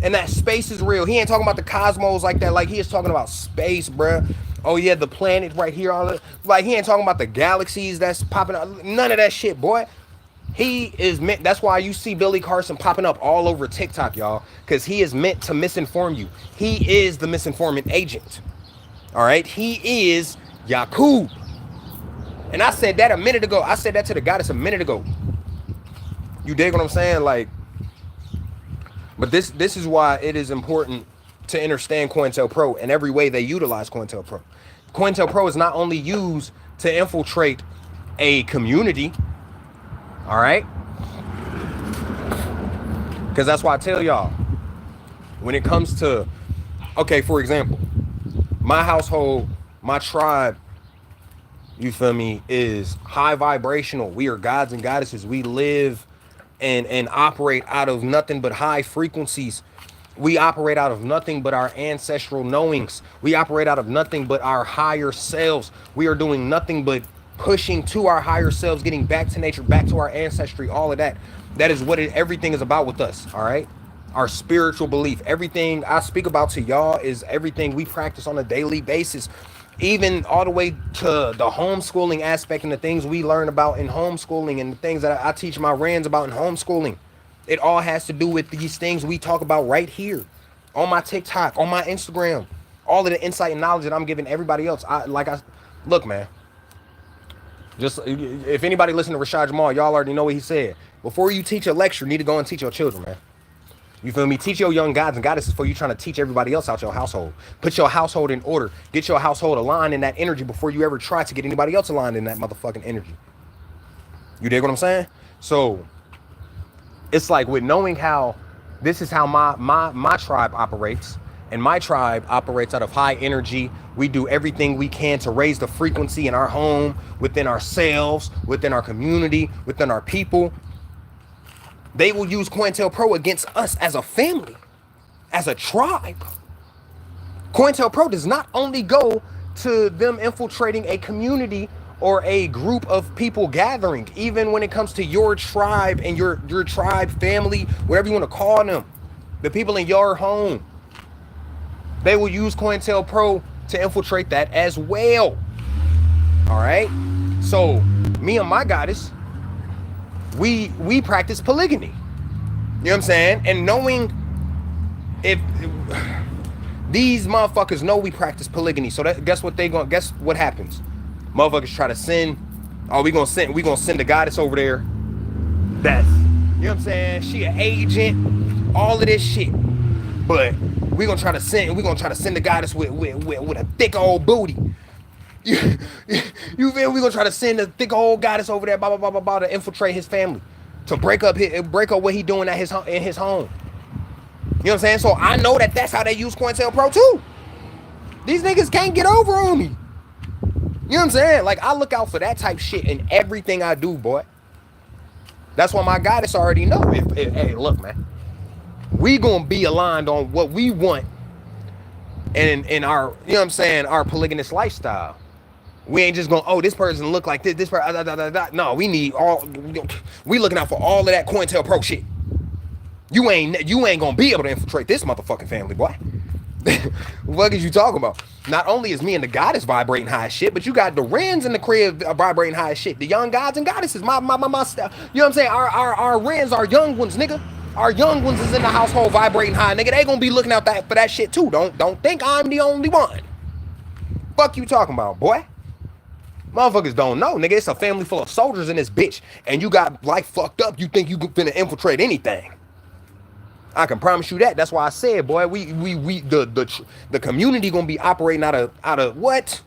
A: And that space is real. He ain't talking about the cosmos like that. Like, he is talking about space, bruh. Oh yeah, the planet right here. All that. Like, he ain't talking about the galaxies that's popping up. None of that shit, boy. He is meant. That's why you see Billy Carson popping up all over TikTok, y'all. Because he is meant to misinform you. He is the misinformant agent. All right? He is Yakub. And I said that a minute ago. I said that to the goddess a minute ago. You dig what I'm saying? Like, but this is why it is important to understand COINTELPRO and every way they utilize COINTELPRO. COINTELPRO is not only used to infiltrate a community, all right? Because that's why I tell y'all, when it comes to, okay, for example, my household, my tribe, you feel me, is high vibrational. We are gods and goddesses. We live and operate out of nothing but high frequencies. We operate out of nothing but our ancestral knowings. We operate out of nothing but our higher selves. We are doing nothing but pushing to our higher selves, getting back to nature, back to our ancestry, all of that. That is what everything is about with us, all right? Our spiritual belief. Everything I speak about to y'all is everything we practice on a daily basis. Even all the way to the homeschooling aspect and the things we learn about in homeschooling and the things that I teach my Rands about in homeschooling. It all has to do with these things we talk about right here on my TikTok, on my Instagram, all of the insight and knowledge that I'm giving everybody else. Look, man, just if anybody listen to Rashad Jamal, y'all already know what he said. Before you teach a lecture, you need to go and teach your children, man. You feel me? Teach your young gods and goddesses before you trying to teach everybody else out your household. Put your household in order. Get your household aligned in that energy before you ever try to get anybody else aligned in that motherfucking energy. You dig what I'm saying? So it's like with knowing how this is how my tribe operates, and my tribe operates out of high energy. We do everything we can to raise the frequency in our home, within ourselves, within our community, within our people. They will use COINTELPRO against us as a family, as a tribe. COINTELPRO does not only go to them infiltrating a community or a group of people gathering, even when it comes to your tribe and your tribe family, whatever you want to call them, the people in your home. They will use COINTELPRO to infiltrate that as well. All right? So me and my goddess, we practice polygamy. You know what I'm saying? And knowing if these motherfuckers know we practice polygamy, so that guess what happens? Motherfuckers try to send, we gonna send the goddess over there. That's, you know what I'm saying? She an agent, all of this shit. But we gonna try to send the goddess with a thick old booty. You feel? We gonna try to send the thick old goddess over there, blah blah blah blah blah, to infiltrate his family, to break up what he doing at his home. You know what I'm saying? So I know that's how they use cointelle pro too. These niggas can't get over on me. You know what I'm saying? Like, I look out for that type shit in everything I do, boy. That's why my goddess already know. Hey, look, man, we gonna be aligned on what we want, and in our, you know what I'm saying, our polygamous lifestyle. We ain't just gonna, this person look like this person. No, we looking out for all of that cointelle pro shit. You ain't gonna be able to infiltrate this motherfucking family, boy. What is you talking about? Not only is me and the goddess vibrating high as shit, but you got the Wrens in the crib vibrating high as shit. The young gods and goddesses, my stuff. You know what I'm saying? Our Wrens, our young ones, nigga. Our young ones is in the household vibrating high, nigga. They gonna be looking out for that shit too. Don't think I'm the only one. Fuck you talking about, boy. Motherfuckers don't know, nigga. It's a family full of soldiers in this bitch, and you got life fucked up. You think you finna infiltrate anything? I can promise you that. That's why I said, boy, the community gonna be operating out of what?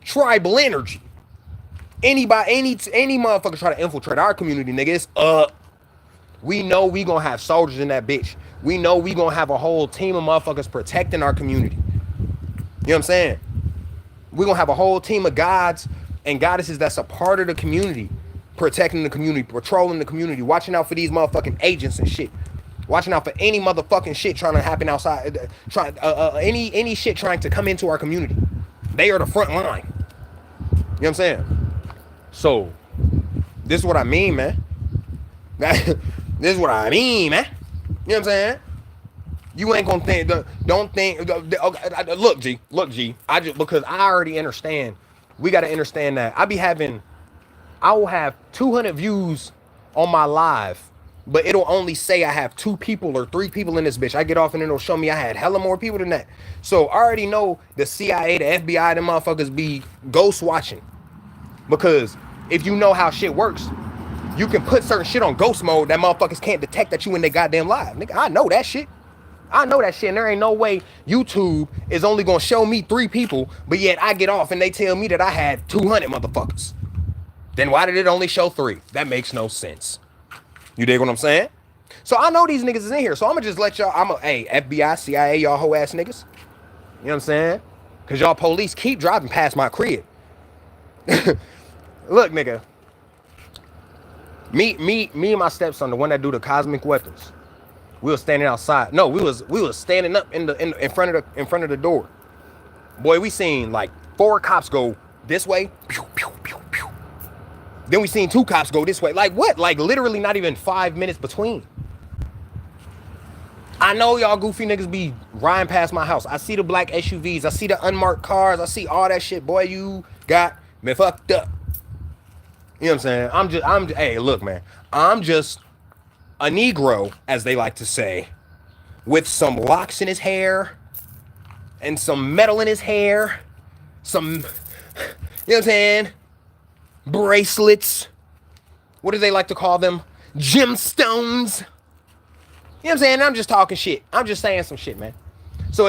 A: Tribal energy. Any motherfucker try to infiltrate our community, nigga, it's up. We know we gonna have soldiers in that bitch. We know we gonna have a whole team of motherfuckers protecting our community. You know what I'm saying? We gonna have a whole team of gods and goddesses that's a part of the community, protecting the community, patrolling the community, watching out for these motherfucking agents and shit. Watching out for any motherfucking shit trying to happen outside, any shit trying to come into our community. They are the front line. You know what I'm saying? So, this is what I mean, man. This is what I mean, man. You know what I'm saying? You ain't gonna think, don't think, look, G, because I already understand. We gotta understand that I will have 200 views on my live, but it'll only say I have 2 people or 3 people in this bitch. I get off and it'll show me I had hella more people than that. So I already know the CIA, the FBI, them motherfuckers be ghost watching. Because if you know how shit works, you can put certain shit on ghost mode that motherfuckers can't detect that you in their goddamn live. Nigga, I know that shit. And there ain't no way YouTube is only gonna show me 3 people, but yet I get off and they tell me that I had 200 motherfuckers. Then why did it only show 3? That makes no sense. You dig what I'm saying? So I know these niggas is in here. So I'm gonna just let y'all, hey, FBI, CIA, y'all hoe ass niggas. You know what I'm saying? Cause y'all police keep driving past my crib. Look, nigga. Me and my stepson, the one that do the cosmic weapons. We was standing outside. No, we was standing up in front of the door. Boy, we seen like 4 cops go this way. Pew, pew, pew, pew. Then we seen 2 cops go this way. Like what? Like literally not even 5 minutes between. I know y'all goofy niggas be riding past my house. I see the black SUVs. I see the unmarked cars. I see all that shit. Boy, you got me fucked up. You know what I'm saying? Hey, look, man. I'm just a Negro, as they like to say, with some locks in his hair and some metal in his hair. Some, you know what I'm saying? Bracelets. What do they like to call them? Gemstones. You know what I'm saying? I'm just talking shit. I'm just saying some shit, man. So,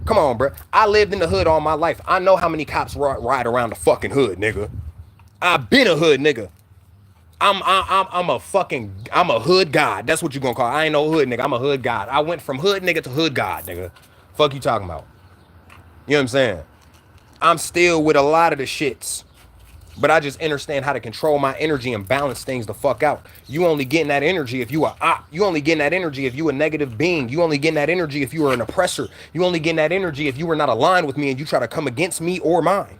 A: come on, bro. I lived in the hood all my life. I know how many cops ride around the fucking hood, nigga. I've been a hood nigga. I'm a hood god. That's what you gonna call it. I ain't no hood nigga. I'm a hood god. I went from hood nigga to hood god, nigga. Fuck you talking about? You know what I'm saying? I'm still with a lot of the shits. But I just understand how to control my energy and balance things the fuck out. You only getting that energy if you are op. You only getting that energy if you a negative being. You only getting that energy if you are an oppressor. You only getting that energy if you are not aligned with me and you try to come against me or mine.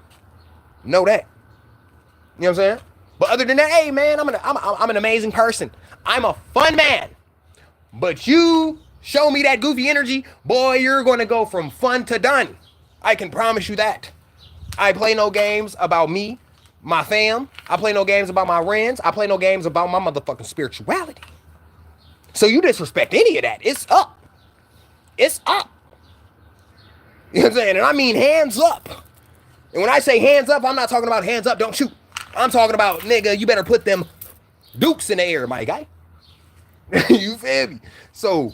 A: Know that. You know what I'm saying? But other than that, hey man, I'm an amazing person. I'm a fun man. But you show me that goofy energy, boy, you're gonna go from fun to done. I can promise you that. I play no games about me, my fam. I play no games about my friends. I play no games about my motherfucking spirituality. So you disrespect any of that, it's up. It's up. You know what I'm saying? And I mean hands up. And when I say hands up, I'm not talking about hands up, don't shoot. I'm talking about, nigga, you better put them dukes in the air, my guy. You feel me? So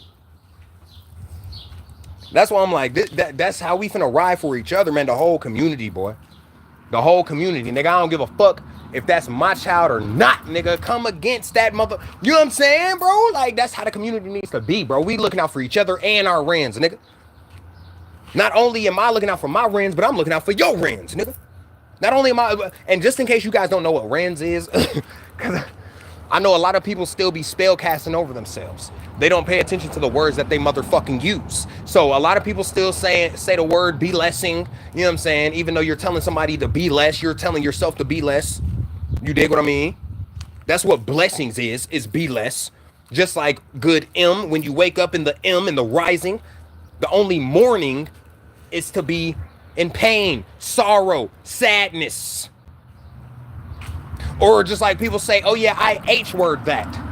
A: that's why I'm like, that's how we finna ride for each other, man. The whole community, boy. The whole community. Nigga, I don't give a fuck if that's my child or not, nigga. Come against that mother. You know what I'm saying, bro? Like, that's how the community needs to be, bro. We looking out for each other and our rans, nigga. Not only am I looking out for my rans, but I'm looking out for your rans, nigga. Not only am I, and just in case you guys don't know what rans is, because I know a lot of people still be spell casting over themselves. They don't pay attention to the words that they motherfucking use. So a lot of people still say the word be lessing. You know what I'm saying? Even though you're telling somebody to be less, you're telling yourself to be less. You dig what I mean? That's what blessings is be less. Just like good M, when you wake up in the M, in the rising, the only mourning is to be in pain, sorrow, sadness. Or just like people say, oh yeah, I H word that. You know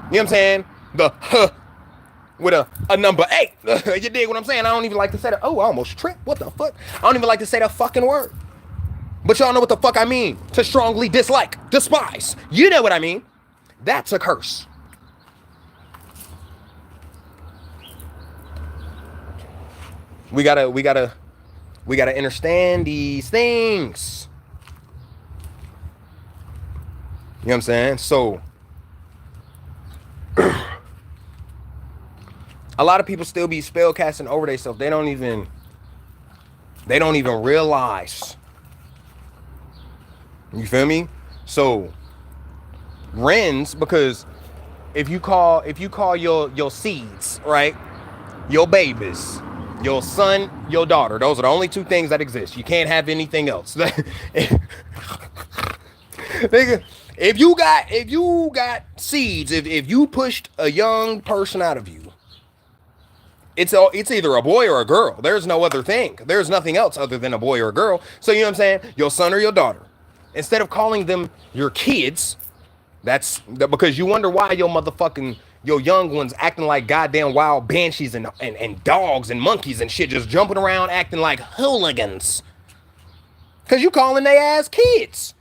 A: what I'm saying? The huh with a number 8. You dig what I'm saying? I don't even like to say that. Oh, I almost tripped. What the fuck? I don't even like to say that fucking word. But y'all know what the fuck I mean. To strongly dislike, despise. You know what I mean. That's a curse. We gotta understand these things. You know what I'm saying? So a lot of people still be spell casting over themselves. They don't even realize. You feel me? So wrens, because if you call your seeds, right? Your babies, your son, your daughter, those are the only two things that exist. You can't have anything else. Nigga, if you got seeds, if you pushed a young person out of you, it's either a boy or a girl. There's no other thing. There's nothing else other than a boy or a girl. So you know what I'm saying? Your son or your daughter. Instead of calling them your kids, that's because you wonder why your young ones acting like goddamn wild banshees and dogs and monkeys and shit, just jumping around acting like hooligans. Cause you calling they ass kids.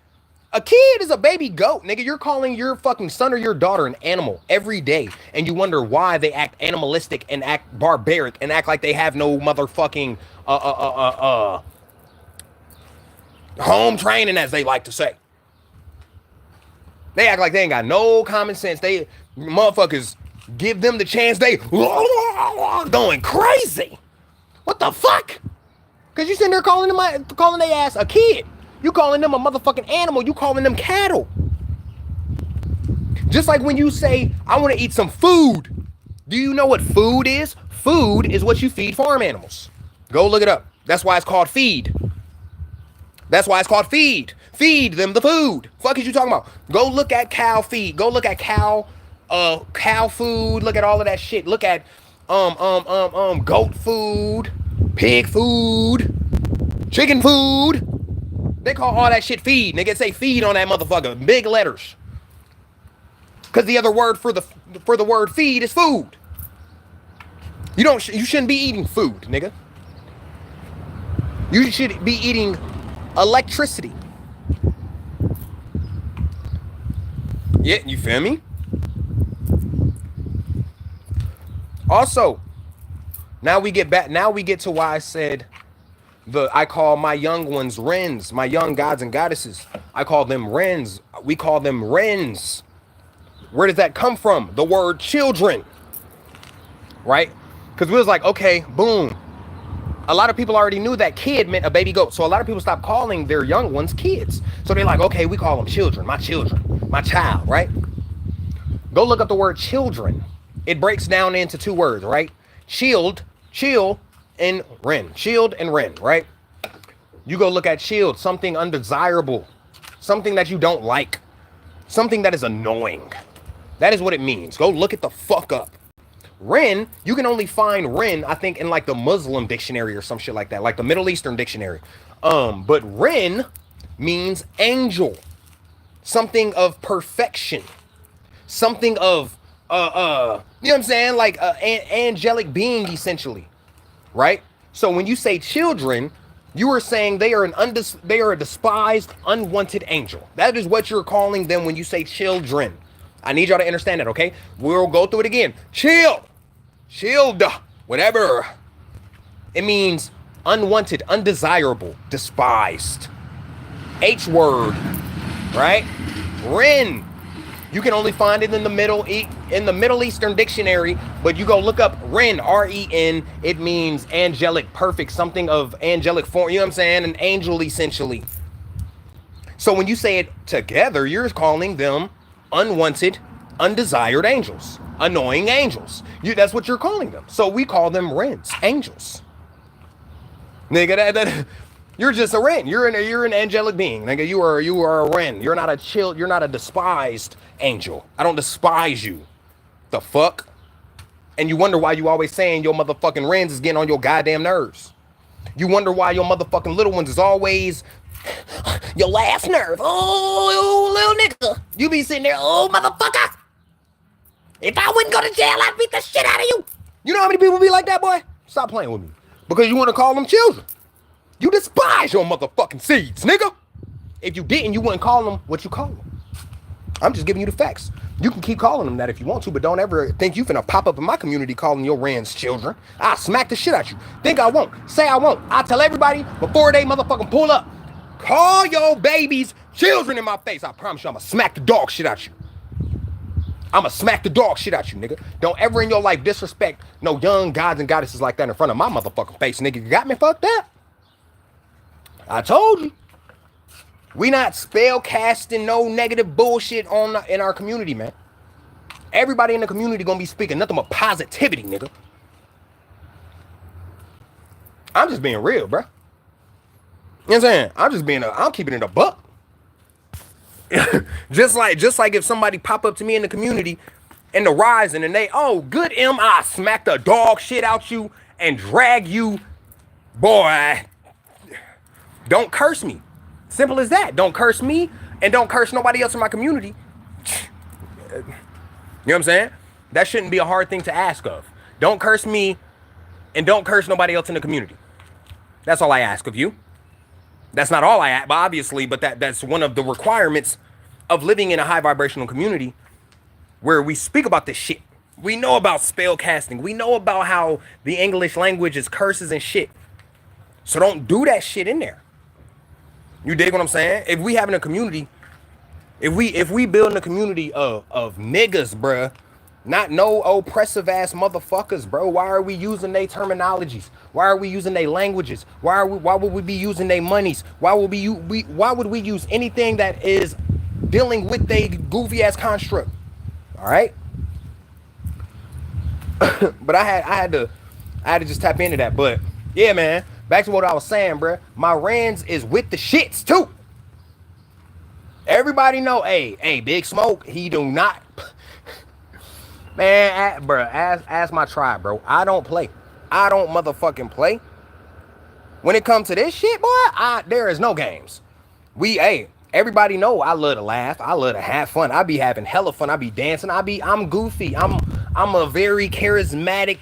A: A kid is a baby goat, nigga. You're calling your fucking son or your daughter an animal every day, and you wonder why they act animalistic and act barbaric and act like they have no motherfucking home training, as they like to say. They act like they ain't got no common sense. They motherfuckers give them the chance, they going crazy. What the fuck? Cause you sitting there calling their ass a kid. You calling them a motherfucking animal. You calling them cattle. Just like when you say, I want to eat some food. Do you know what food is? Food is what you feed farm animals. Go look it up. That's why it's called feed. That's why it's called feed. Feed them the food. Fuck is you talking about? Go look at cow feed. Go look at cow food. Look at all of that shit. Look at goat food, pig food, chicken food. They call all that shit feed. Nigga, say feed on that motherfucker. Big letters. Cause the other word for the word feed is food. You shouldn't be eating food, nigga. You should be eating electricity. Yeah, you feel me? Also, now we get to why I said I call my young ones wrens, my young gods and goddesses. I call them wrens. We call them wrens. Where does that come from? The word children, right? Because we was like, okay, boom. A lot of people already knew that kid meant a baby goat. So a lot of people stopped calling their young ones kids. So they're like, okay, we call them children, my child, right? Go look up the word children. It breaks down into two words, right? Chill, and wren. Shield and wren, right? You go look at shield, something undesirable, something that you don't like, something that is annoying. That is what it means. Go look it the fuck up. Wren, you can only find wren, I think, in like the Muslim dictionary or some shit like that, like the Middle Eastern dictionary. But wren means angel, something of perfection, something of you know what I'm saying? Like angelic being, essentially, right? So when you say children, you are saying they are they are a despised, unwanted angel. That is what you're calling them when you say children. I need y'all to understand that, okay? We'll go through it again. Shield, whatever. It means unwanted, undesirable, despised. H word, right? Ren. You can only find it in the Middle Eastern dictionary, but you go look up Ren, R-E-N. It means angelic, perfect, something of angelic form. You know what I'm saying? An angel, essentially. So when you say it together, you're calling them unwanted, undesired angels, annoying angels. That's what you're calling them. So we call them Rens, angels. Nigga, you're just a Ren. You're an angelic being. Nigga, you are a Ren. You're not a despised angel. I don't despise you. The fuck? And you wonder why you always saying your motherfucking Rens is getting on your goddamn nerves. You wonder why your motherfucking little ones is always your last nerve. Oh, little nigga. You be sitting there, oh, motherfucker. If I wouldn't go to jail, I'd beat the shit out of you. You know how many people be like that, boy? Stop playing with me. Because you want to call them children. You despise your motherfucking seeds, nigga. If you didn't, you wouldn't call them what you call them. I'm just giving you the facts. You can keep calling them that if you want to, but don't ever think you finna pop up in my community calling your Rans children. I'll smack the shit out you. Think I won't. Say I won't. I'll tell everybody before they motherfucking pull up. Call your babies children in my face. I promise you, I'ma smack the dog shit out you. I'ma smack the dog shit out you, nigga. Don't ever in your life disrespect no young gods and goddesses like that in front of my motherfucking face, nigga. You got me fucked up? I told you. We not spell casting no negative bullshit in our community, man. Everybody in the community gonna be speaking nothing but positivity, nigga. I'm just being real, bro. You know what I'm saying? I'm keeping it a buck. just like if somebody pop up to me in the community in the Rising and they, oh, good M, I smack the dog shit out you and drag you, boy. Don't curse me. Simple as that. Don't curse me and don't curse nobody else in my community. You know what I'm saying? That shouldn't be a hard thing to ask of. Don't curse me and don't curse nobody else in the community. That's all I ask of you. That's not all I ask, but obviously, but that's one of the requirements of living in a high vibrational community where we speak about this shit. We know about spell casting. We know about how the English language is curses and shit. So don't do that shit in there. You dig what I'm saying? If we having a community, if we building a community of niggas, bruh, not no oppressive ass motherfuckers, bro. Why are we using their terminologies? Why are we using their languages? Why would we be using their monies? Why would we use anything that is dealing with a goofy ass construct? All right. But I had to just tap into that. But yeah, man. Back to what I was saying, bro. My Rans is with the shits too. Everybody know, hey, Big Smoke, he do not. Man, bro, ask my tribe, bro. I don't play. I don't motherfucking play. When it comes to this shit, boy, there is no games. Everybody know I love to laugh. I love to have fun. I be having hella fun. I be dancing. I'm goofy. I'm a very charismatic,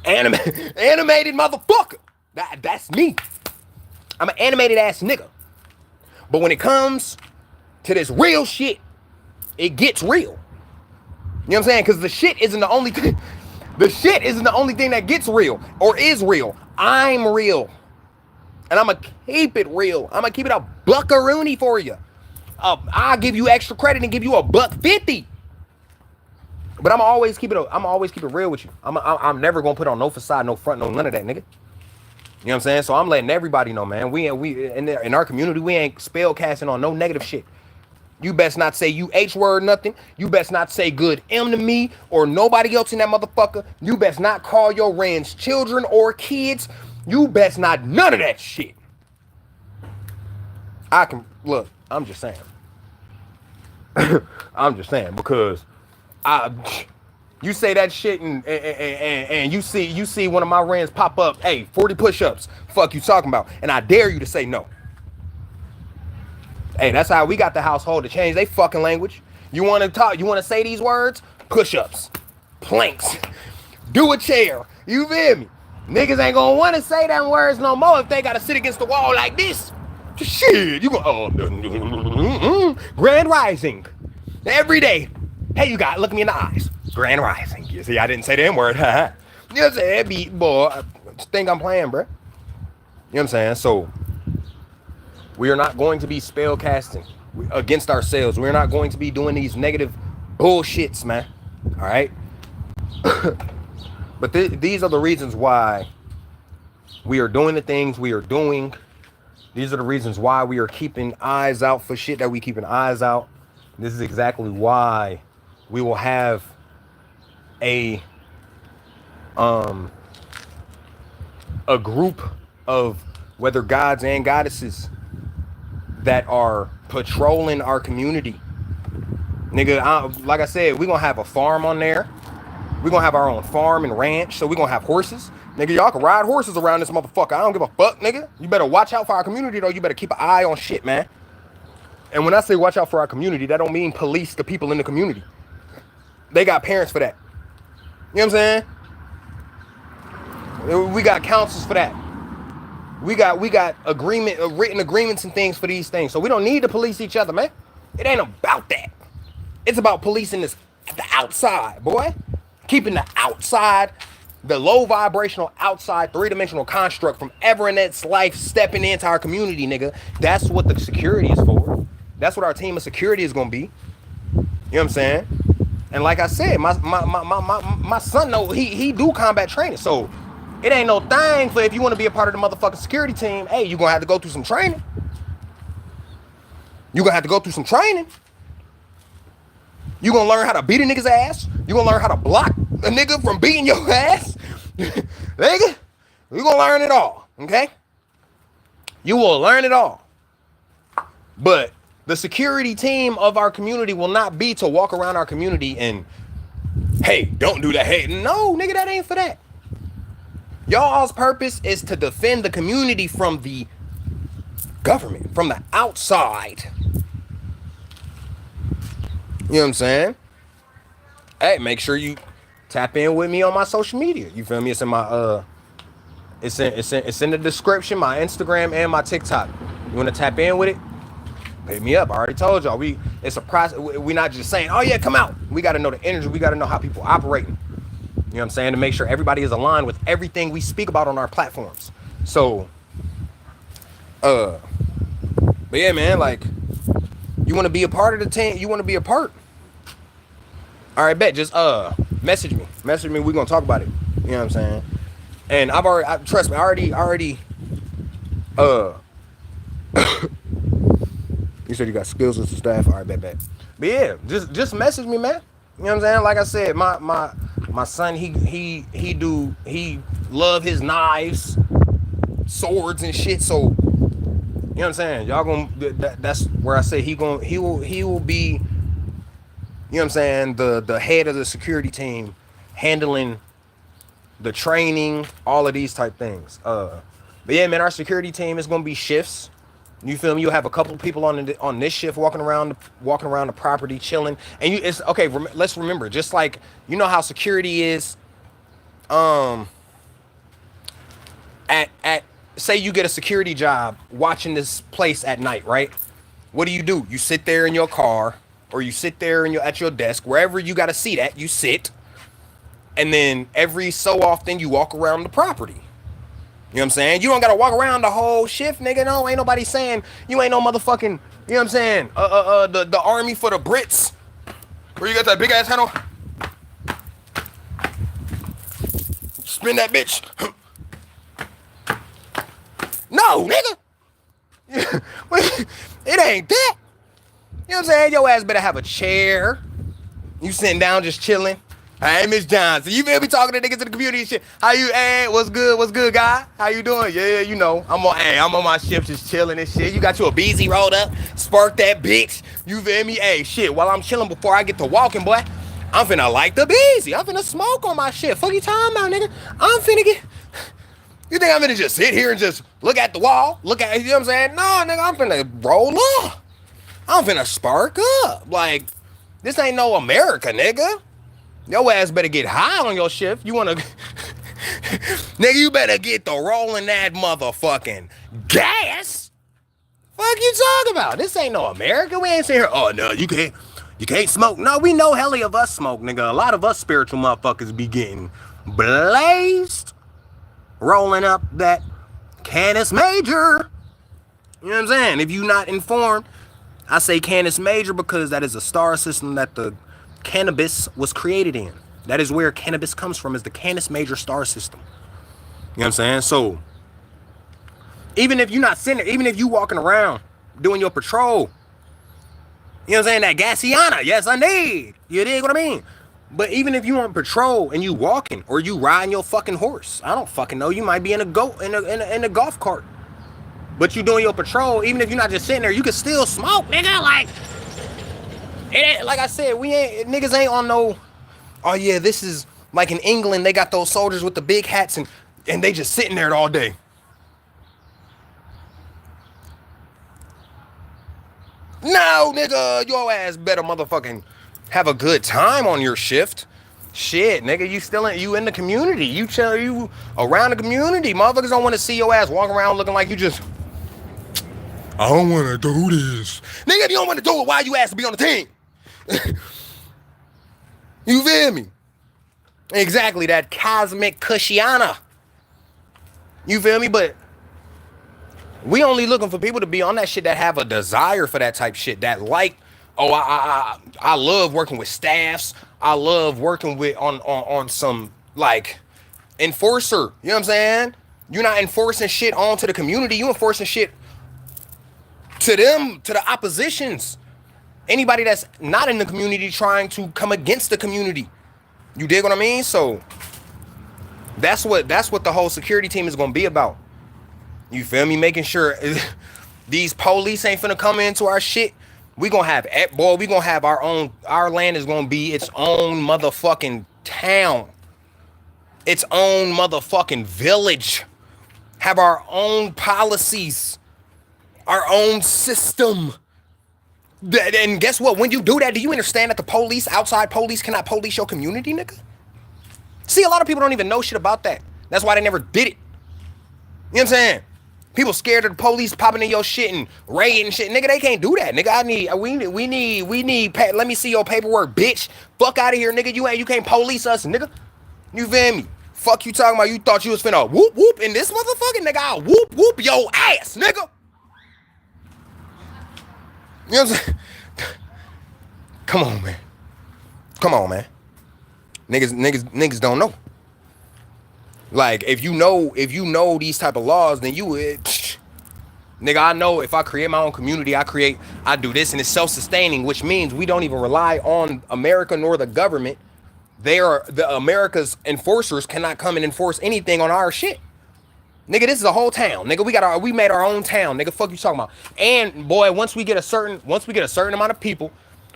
A: animated motherfucker. That's me. I'm an animated ass nigga. But when it comes to this real shit, it gets real. You know what I'm saying? Because the shit isn't the only thing. The shit isn't the only thing that gets real or is real. I'm real. And I'm going to keep it real. I'm going to keep it a buckaroony for you. I'll give you extra credit and give you $1.50. But I'm always keep it real with you. I'm never going to put on no facade, no front, no none of that, nigga. You know what I'm saying? So I'm letting everybody know, man. We in our community, we ain't spell casting on no negative shit. You best not say you H word nothing. You best not say good M to me or nobody else in that motherfucker. You best not call your Rans children or kids. You best not none of that shit. I'm just saying. I'm just saying because you say that shit and you see one of my Rans pop up, hey, 40 push-ups. Fuck you talking about? And I dare you to say no. Hey, that's how we got the household to change they fucking language. You want to talk? You want to say these words? Push-ups, planks, do a chair. You feel me? Niggas ain't gonna want to say them words no more if they gotta sit against the wall like this. Shit, you go, grand rising every day. Hey, you got look me in the eyes. Grand rising. You see, I didn't say the N word. You know what I'm saying? Beat boy. I think I'm playing, bro. You know what I'm saying? So we are not going to be spell casting against ourselves. We're not going to be doing these negative bullshits, man. All right. But these are the reasons why we are doing the things we are doing. These are the reasons why we are keeping eyes out for shit that we keeping eyes out. This is exactly why we will have a group of whether gods and goddesses that are patrolling our community. Nigga, like I said, we're gonna have a farm on there. We're gonna have our own farm and ranch, so we're gonna have horses. Nigga, y'all can ride horses around this motherfucker. I don't give a fuck, nigga. You better watch out for our community, though. You better keep an eye on shit, man. And when I say watch out for our community, that don't mean police the people in the community. They got parents for that. You know what I'm saying? We got councils for that. We got written agreements and things for these things. So we don't need to police each other, man. It ain't about that. It's about policing the outside, boy. Keeping the outside, the low vibrational outside three-dimensional construct from ever in its life stepping into our community, nigga. That's what the security is for. That's what our team of security is gonna be. You know what I'm saying? And like I said, my son know he do combat training, so it ain't no thing for if you want to be a part of the motherfucking security team. Hey, you gonna have to go through some training. You gonna have to go through some training. You gonna learn how to beat a nigga's ass. You gonna learn how to block a nigga from beating your ass. Nigga, you gonna learn it all, okay? You will learn it all. But the security team of our community will not be to walk around our community and, hey, don't do that. Hey, no, nigga, that ain't for that. Y'all's purpose is to defend the community from the government, from the outside. You know what I'm saying? Hey, make sure you tap in with me on my social media. You feel me? It's in my it's in the description, my Instagram and my TikTok. You want to tap in with it? Hit me up. I already told y'all. It's a process. We're not just saying, oh yeah, come out. We got to know the energy. We got to know how people operate. You know what I'm saying? To make sure everybody is aligned with everything we speak about on our platforms. So, but yeah, man, like, you want to be a part of the team? You want to be a part? All right, bet. Just message me. Message me. We're gonna talk about it. You know what I'm saying? And trust me, I already you said you got skills as a staff. All right, bet. But yeah, just message me, man. You know what I'm saying? Like I said, my son, he love his knives, swords and shit. So, you know what I'm saying? Y'all gonna that's where I say he will be, you know what I'm saying, the head of the security team, handling the training, all of these type things. But yeah, man, our security team is gonna be shifts. You feel me? You'll have a couple people on this shift walking around the property, chilling. And it's okay. Let's remember, just like you know how security is. At say you get a security job watching this place at night, right? What do? You sit there in your car, or you sit there at your desk, wherever you got a seat at. You sit, and then every so often you walk around the property. You know what I'm saying? You don't gotta walk around the whole shift, nigga. No, ain't nobody saying you ain't no motherfucking, you know what I'm saying? The army for the Brits. Where you got that big ass handle? Spin that bitch. No, nigga. It ain't that. You know what I'm saying? Your ass better have a chair. You sitting down just chilling. Hey, Miss Johnson, you feel me talking to niggas in the community and shit? How you, hey, what's good, guy? How you doing? Yeah, you know, I'm on my shift just chilling and shit. You got you a BZ rolled up, spark that bitch. You feel me? Hey, shit, while I'm chilling before I get to walking, boy, I'm finna light the BZ. I'm finna smoke on my shit. Fuck you talking about, nigga? I'm finna get, you think I'm finna just sit here and just look at the wall? You know what I'm saying? No, nigga, I'm finna roll up. I'm finna spark up. Like, This ain't no America, nigga. Your ass better get high on your shift. You wanna nigga, you better get the rolling that motherfucking gas. Fuck you talking about? This ain't no America. We ain't saying here, oh no, you can't smoke. No, we know hell of us smoke, nigga. A lot of us spiritual motherfuckers be getting blazed. Rolling up that Canis Major. You know what I'm saying? If you not informed, I say Canis Major because that is a star system that the cannabis was created in. That is where cannabis comes from, is the Canis Major star system. You know what I'm saying? So, even if you're not sitting there, even if you walking around doing your patrol, you know what I'm saying, that Gassiana, yes I need. You dig what I mean? But even if you on patrol and you walking or you riding your fucking horse, I don't fucking know, you might be in a golf cart. But you doing your patrol, even if you're not just sitting there, you can still smoke, nigga. Like, it ain't, like I said, niggas ain't on no, oh yeah, this is like in England, they got those soldiers with the big hats and they just sitting there all day. No, nigga, your ass better motherfucking have a good time on your shift. Shit, nigga, you in the community. You around the community. Motherfuckers don't want to see your ass walking around looking like you just, I don't want to do this. Nigga, if you don't want to do it, why you ask to be on the team? You feel me? Exactly, that cosmic Cushiana. You feel me? But we only looking for people to be on that shit that have a desire for that type shit. That like, oh, I love working with staffs. I love working with on some like enforcer. You know what I'm saying? You're not enforcing shit onto the community. You enforcing shit to them, to the oppositions. Anybody that's not in the community trying to come against the community. You dig what I mean? So that's what the whole security team is gonna be about. You feel me? Making sure these police ain't finna come into our shit. We gonna have our land is gonna be its own motherfucking town. Its own motherfucking village. Have our own policies. Our own system. And guess what? When you do that, do you understand that the police, outside police, cannot police your community, nigga? See, a lot of people don't even know shit about that. That's why they never did it. You know what I'm saying? People scared of the police popping in your shit and raiding shit. Nigga, they can't do that. Nigga, we need, let me see your paperwork, bitch. Fuck out of here, nigga. You can't police us, nigga. You feel me? Fuck you talking about, you thought you was finna whoop whoop in this motherfucker, nigga. I'll whoop whoop your ass, nigga. You know what I'm saying? Come on, man. Niggas don't know. Like, if you know these type of laws, then nigga, I know if I create my own community, I do this, and it's self-sustaining, which means we don't even rely on America nor the government. The America's enforcers cannot come and enforce anything on our shit. Nigga, this is a whole town. Nigga, we made our own town. Nigga, fuck you talking about. And boy, once we get a certain amount of people,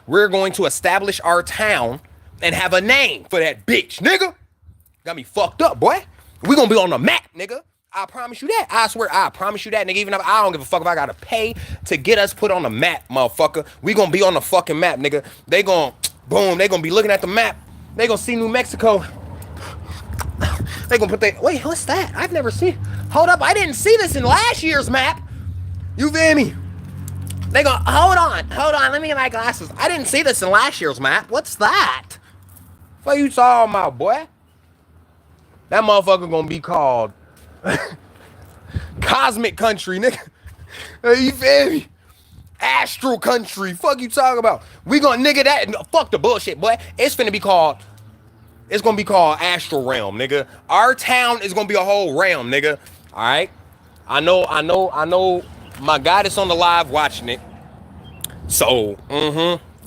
A: we're going to establish our town and have a name for that bitch, nigga. Got me fucked up, boy. We gonna be on the map, nigga. I promise you that. I swear, I promise you that, nigga. Even if I don't give a fuck if I gotta pay to get us put on the map, motherfucker. We gonna be on the fucking map, nigga. They gonna be looking at the map. They gonna see New Mexico. They gonna wait, what's that? I've never seen. Hold up, I didn't see this in last year's map. You feel me? They go, hold on, let me get my glasses. I didn't see this in last year's map. What's that? What you talking about, boy? That motherfucker gonna be called Cosmic Country, nigga. You feel me? Astral Country. Fuck you talking about? We gonna nigga that. Fuck the bullshit, boy. It's gonna be called Astral Realm, nigga. Our town is gonna be a whole realm, nigga. All right. I know. My guy that's on the live watching it. So,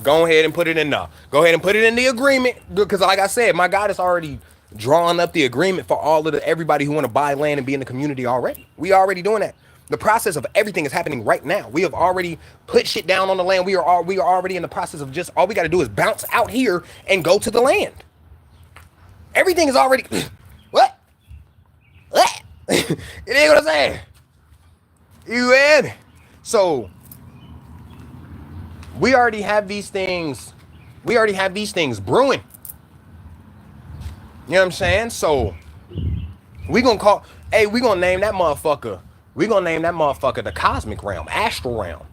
A: go ahead and put it in now. Go ahead and put it in the agreement, because like I said, my guy is already drawing up the agreement for everybody who want to buy land and be in the community already. We already doing that. The process of everything is happening right now. We have already put shit down on the land. We are already in the process of just all we got to do is bounce out here and go to the land. Everything is already what? It ain't what I'm saying. You in? So we already have these things We already have these things brewing. You know what I'm saying? So we gonna call, hey, we gonna name that motherfucker. We gonna name that motherfucker the cosmic realm, astral realm.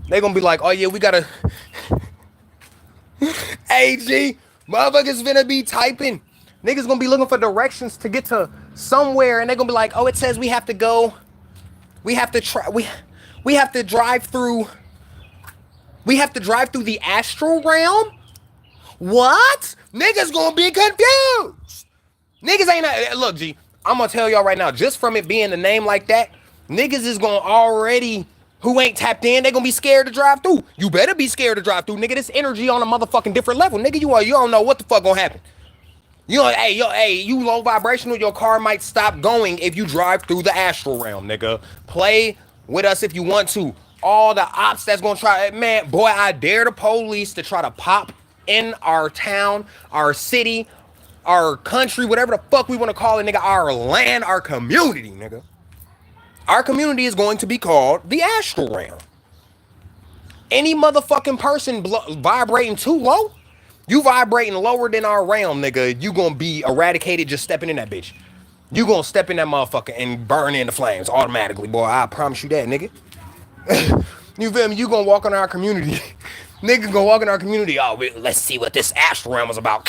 A: They gonna be like, oh yeah, we gotta. Hey G, motherfuckers finna be typing. Niggas gonna be looking for directions to get to somewhere, and they gonna be like, oh, it says we have to go. We have to try. We have to drive through. We have to drive through the astral realm. What? Niggas gonna be confused. Niggas ain't. Look, G, I'm gonna tell y'all right now, just from it being a name like that, niggas is gonna already, who ain't tapped in, they gonna be scared to drive through. You better be scared to drive through, nigga. This energy on a motherfucking different level. Nigga, you don't know what the fuck gonna happen. You know, hey, you low vibrational, your car might stop going if you drive through the astral realm, nigga. Play with us if you want to. All the ops that's gonna try, man, boy, I dare the police to try to pop in our town, our city, our country, whatever the fuck we want to call it, nigga, our land, our community, nigga. Our community is going to be called the astral realm. Any motherfucking person vibrating too low, you vibrating lower than our realm, nigga, you gonna be eradicated just stepping in that bitch. You gonna step in that motherfucker and burn in the flames automatically, boy. I promise you that, nigga. You feel me? You gonna walk in our community. Nigga gonna walk in our community. Oh, let's see what this astral realm is about.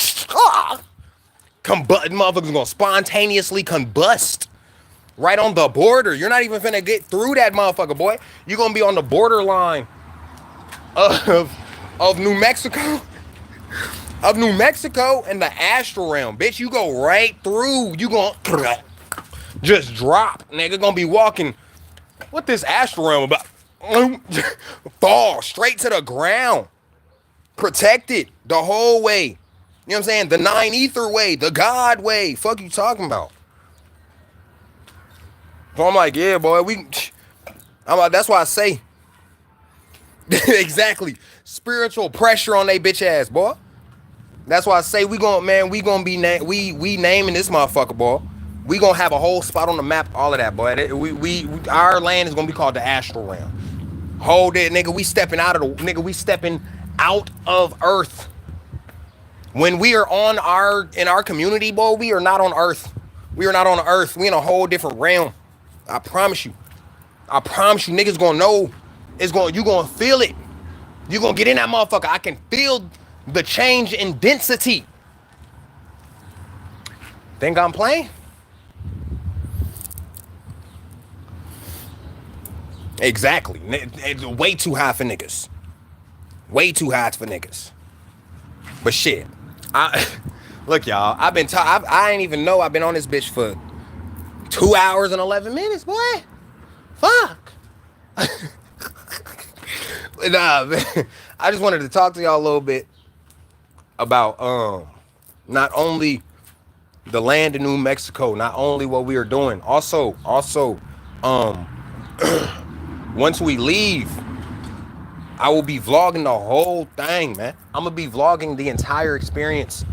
A: Motherfuckers gonna spontaneously combust right on the border. You're not even finna get through that motherfucker, boy. You're gonna be on the borderline of New Mexico. Of New Mexico and the astral realm. Bitch, you go right through. You gonna just drop. Nigga gonna be walking. What this astral realm about? Fall straight to the ground. Protected the whole way. You know what I'm saying? The 9 ether way. The God way. Fuck you talking about? So I'm like, yeah, boy, I'm like, that's why I say. Exactly. Spiritual pressure on they bitch ass, boy. That's why I say we gonna be we naming this motherfucker, boy. We gonna have a whole spot on the map, all of that, boy. Our land is gonna be called the astral realm. Hold it, nigga. We stepping out of Earth. When we are in our community, boy, we are not on Earth. We are not on Earth. We in a whole different realm. I promise you. I promise you, niggas gonna know. You gonna feel it. You gonna get in that motherfucker. I can feel the change in density. Think I'm playing? Exactly. Way too high for niggas. Way too high for niggas. But shit, look, y'all. I ain't even know I've been on this bitch for 2 hours and 11 minutes, boy. Fuck. Nah, man. I just wanted to talk to y'all a little bit about not only the land in New Mexico, not only what we are doing, also once we leave, I will be vlogging the whole thing, man. I'm gonna be vlogging the entire experience.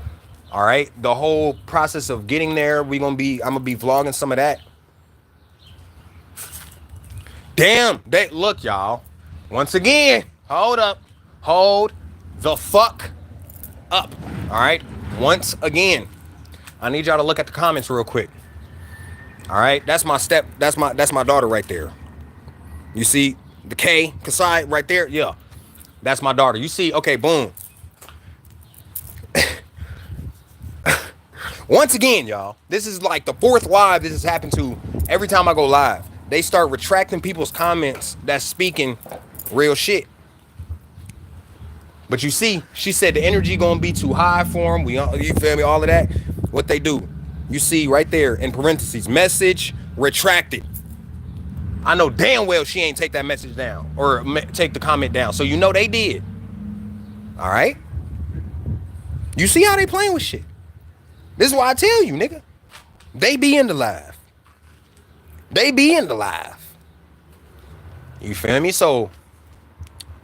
A: All right, the whole process of getting there. I'm gonna be vlogging some of that. Damn, look, y'all. Once again, hold the fuck up. All right. Once again, I need y'all to look at the comments real quick. All right, that's my daughter right there. You see the K, Kasai right there? Yeah, that's my daughter. You see? Okay, boom. Once again, y'all, this is like the 4th live this has happened to. Every time I go live, they start retracting people's comments that's speaking real shit. But you see, she said the energy gonna be too high for them. You feel me? All of that. What they do, you see right there in parentheses, message retracted. I know damn well she ain't take that message down or take the comment down. So you know they did. All right. You see how they playing with shit. This is why I tell you, nigga. They be in the live. They be in the live. You feel me? So,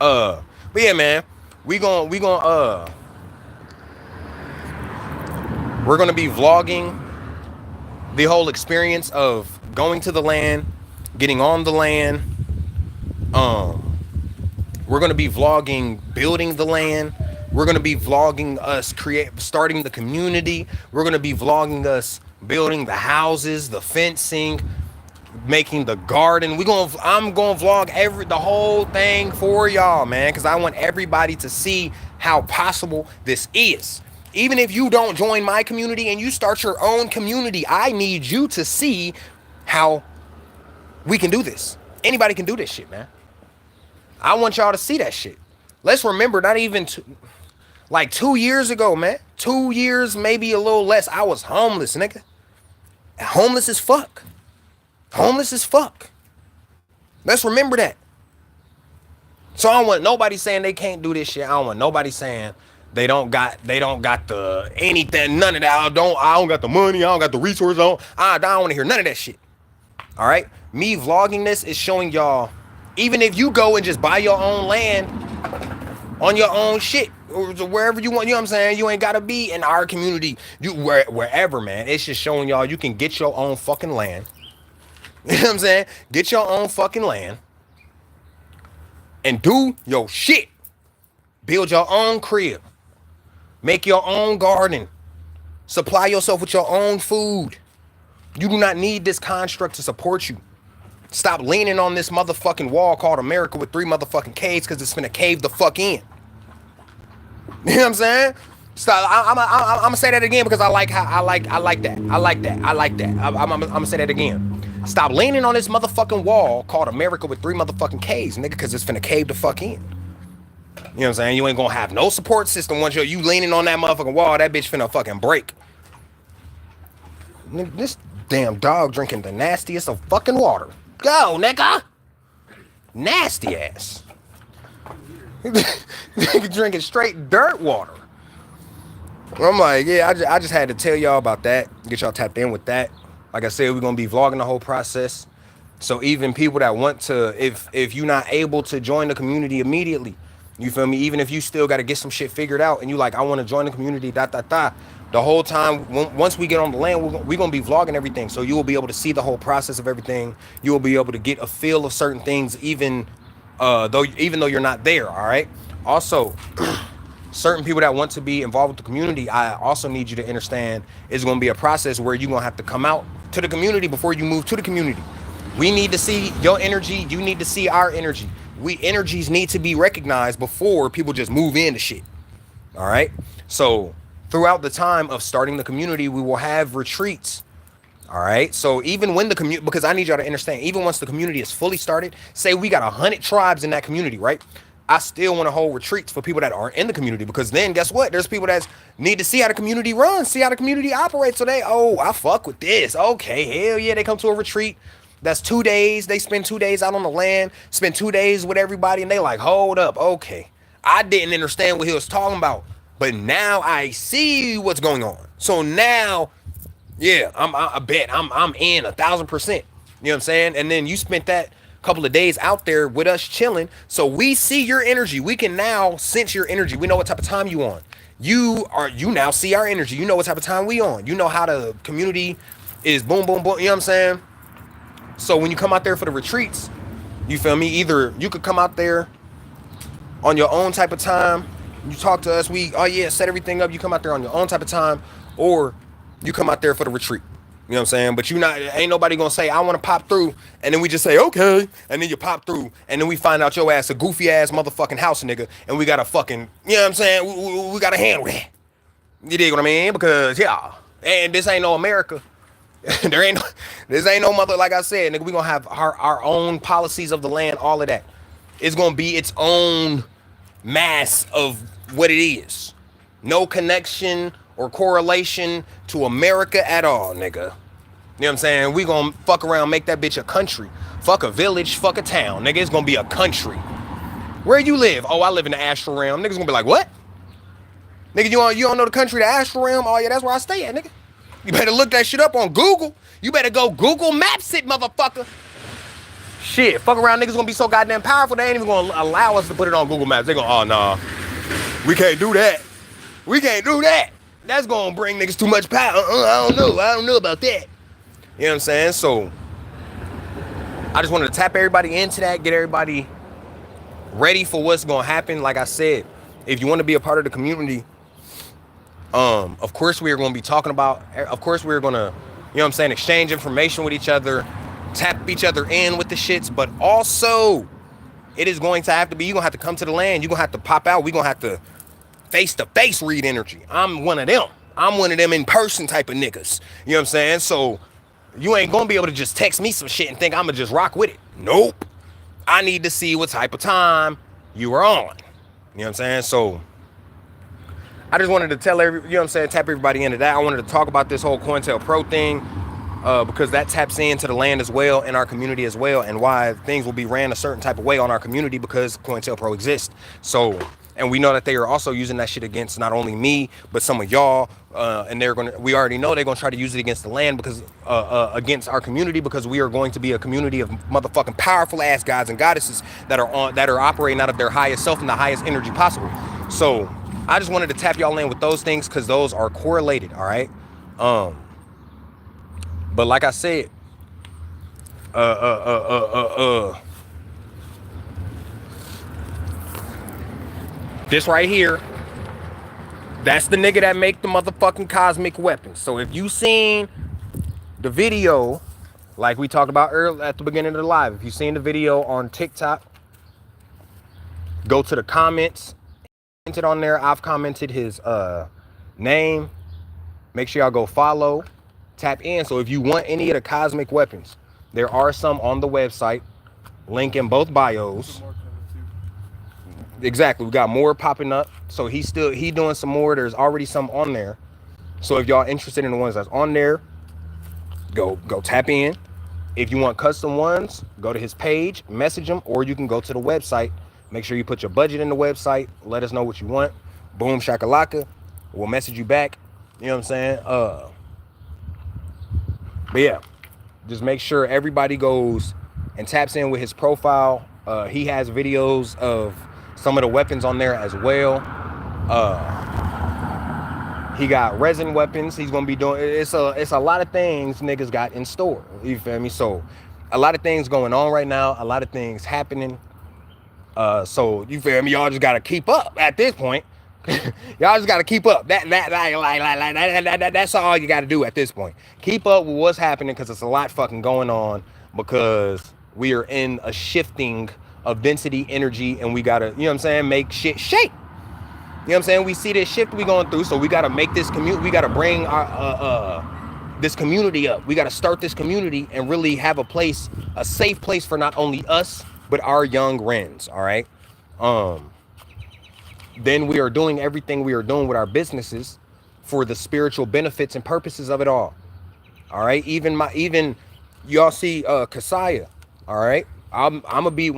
A: but yeah, man, we're gonna be vlogging the whole experience of going to the land, getting on the land. We're gonna be vlogging building the land, We're gonna be vlogging us starting the community. We're gonna be vlogging us building the houses, the fencing, making the garden. I'm gonna vlog the whole thing for y'all, man, because I want everybody to see how possible this is. Even if you don't join my community and you start your own community, I need you to see how we can do this. Anybody can do this shit, man. I want y'all to see that shit. Let's remember, not even like 2 years ago, man. 2 years, maybe a little less. I was homeless, nigga. Homeless as fuck. Homeless as fuck. Let's remember that. So I don't want nobody saying they can't do this shit. I don't want nobody saying they don't got the anything, none of that. I don't got the money. I don't got the resources. I don't want to hear none of that shit. All right? Me vlogging this is showing y'all, even if you go and just buy your own land on your own shit, or wherever you want, you know what I'm saying? You ain't gotta be in our community. Wherever, man. It's just showing y'all you can get your own fucking land. You know what I'm saying? Get your own fucking land and do your shit. Build your own crib. Make your own garden. Supply yourself with your own food. You do not need this construct to support you. Stop leaning on this motherfucking wall called America with 3 motherfucking caves, because it's finna cave the fuck in. You know what I'm saying? Stop. I'm gonna say that again because I like that. I'm gonna say that again. Stop leaning on this motherfucking wall called America with 3 motherfucking caves, nigga, because it's finna cave the fuck in. You know what I'm saying? You ain't gonna have no support system once you leaning on that motherfucking wall. That bitch finna fucking break. Nigga, this damn dog drinking the nastiest of fucking water. Go, nigga. Nasty ass. Nigga drinking straight dirt water. I'm like, yeah, I just had to tell y'all about that. Get y'all tapped in with that. Like I said, we're gonna be vlogging the whole process. So even people that want to, if you're not able to join the community immediately, you feel me? Even if you still got to get some shit figured out, and you like, I want to join the community, the whole time, once we get on the land, we're gonna be vlogging everything. So you will be able to see the whole process of everything. You will be able to get a feel of certain things, even though you're not there. All right. Also, certain people that want to be involved with the community, I also need you to understand it's going to be a process where you're going to have to come out to the community before you move to the community. We need to see your energy. You need to see our energy. Energies need to be recognized before people just move into shit. All right. So throughout the time of starting the community, we will have retreats. All right. So even when the community, because I need y'all to understand, even once the community is fully started, say we got 100 tribes in that community, right? I still want to hold retreats for people that aren't in the community, because then guess what? There's people that need to see how the community runs, see how the community operates. So I fuck with this. Okay, hell yeah, they come to a retreat. That's 2 days. They spend 2 days out on the land, spend 2 days with everybody, and they like, hold up, okay. I didn't understand what he was talking about, but now I see what's going on. So now, yeah, I bet I'm in 1,000%. You know what I'm saying? And then you spent that couple of days out there with us chilling, so we see your energy. We can now sense your energy. We know what type of time you on. You now see our energy. You know what type of time we on. You know how the community is boom, boom, boom. You know what I'm saying? So when you come out there for the retreats, you feel me? Either you could come out there on your own type of time. You talk to us. Set everything up. You come out there on your own type of time, or you come out there for the retreat. You know what I'm saying? But ain't nobody gonna say, I want to pop through, and then we just say, okay, and then you pop through, and then we find out your ass a goofy ass motherfucking house nigga, and we gotta fucking, you know what I'm saying? We gotta handle that. You dig what I mean? Because, yeah, and this ain't no America. This ain't no mother, like I said, nigga, we gonna have our own policies of the land, all of that. It's gonna be its own mass of what it is. No connection or correlation to America at all, nigga. You know what I'm saying? We gonna fuck around, make that bitch a country. Fuck a village, fuck a town. Nigga, it's gonna be a country. Where you live? Oh, I live in the astral realm. Niggas gonna be like, what? Nigga, you don't know the country, the astral realm? Oh yeah, that's where I stay at, nigga. You better look that shit up on Google. You better go Google Maps it, motherfucker. Shit, fuck around, niggas gonna be so goddamn powerful, they ain't even gonna allow us to put it on Google Maps. They gonna, oh, nah. We can't do that. We can't do that. That's gonna bring niggas too much power. I don't know about that. You know what I'm saying? So, I just wanted to tap everybody into that, get everybody ready for what's gonna happen. Like I said, If you want to be a part of the community, of course we are going to be talking about, of course we're going to, you know what I'm saying, exchange information with each other, tap each other in with the shits, but also it is going to have to be, you're going to have to come to the land, you're going to have to pop out, we're going to have to face to face read energy. I'm one of them. I'm one of them in person type of niggas. You know what I'm saying? So you ain't going to be able to just text me some shit and think I'm going to just rock with it. Nope. I need to see what type of time you are on. You know what I'm saying? So I just wanted to tell you know what I'm saying, tap everybody into that. I wanted to talk about this whole cointelle pro thing because that taps into the land as well, in our community as well, and why things will be ran a certain type of way on our community because cointelle pro exists. So, and we know that they are also using that shit against not only me, but some of y'all, and we already know they're gonna try to use it against the land because, against our community, because we are going to be a community of motherfucking powerful ass gods and goddesses that are operating out of their highest self and the highest energy possible. So I just wanted to tap y'all in with those things because those are correlated, all right? But like I said, this right here, that's the nigga that make the motherfucking cosmic weapons. So if you seen the video, like we talked about earlier at the beginning of the live, if you seen the video on TikTok, go to the comments, commented on there. I've commented his name. Make sure y'all go follow, tap in. So if you want any of the cosmic weapons, there are some on the website. Link in both bios. Exactly, we got more popping up. So he doing some more. There's already some on there. So if y'all interested in the ones that's on there, go tap in. If you want custom ones, go to his page, message him, or you can go to the website. Make sure you put your budget in the website. Let us know what you want. Boom shakalaka. We'll message you back. You know what I'm saying? But yeah, just make sure everybody goes and taps in with his profile. He has videos of some of the weapons on there as well. He got resin weapons. He's gonna be doing. It's a lot of things niggas got in store. You feel me? So a lot of things going on right now. A lot of things happening. So you feel me? Y'all just gotta keep up at this point. Y'all just gotta keep up. That's all you gotta do at this point. Keep up with what's happening because it's a lot fucking going on. Because we are in a shifting of density energy, and we gotta, you know what I'm saying, make shit shake. You know what I'm saying? We see this shift we going through, so we gotta make this community. We gotta bring our this community up. We gotta start this community and really have a place, a safe place for not only us but our young Wrens. All right. Then we are doing everything we are doing with our businesses for the spiritual benefits and purposes of it all. All right. Even y'all see Kasaya. All right. I'm gonna be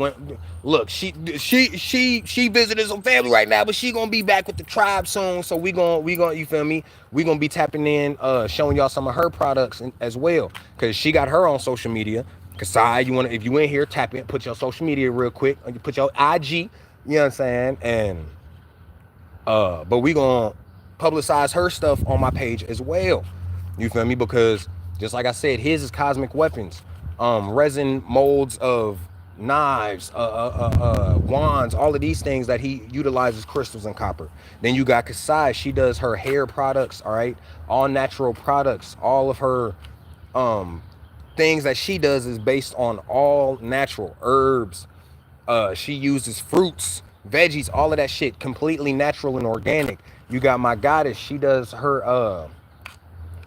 A: look, she visited some family right now, but she gonna be back with the tribe soon. So we gonna you feel me? We gonna be tapping in, showing y'all some of her products as well, cause she got her own social media. Kasai, if you in here, tap in, put your social media real quick, you put your IG. You know what I'm saying? And but we gonna publicize her stuff on my page as well. You feel me? Because just like I said, his is cosmic weapons. Resin molds of knives, wands, all of these things that he utilizes crystals and copper. Then you got Kasai, she does her hair products, all right, all natural products. All of her things that she does is based on all natural herbs. She uses fruits, veggies, all of that shit completely natural and organic. You got my goddess, she does her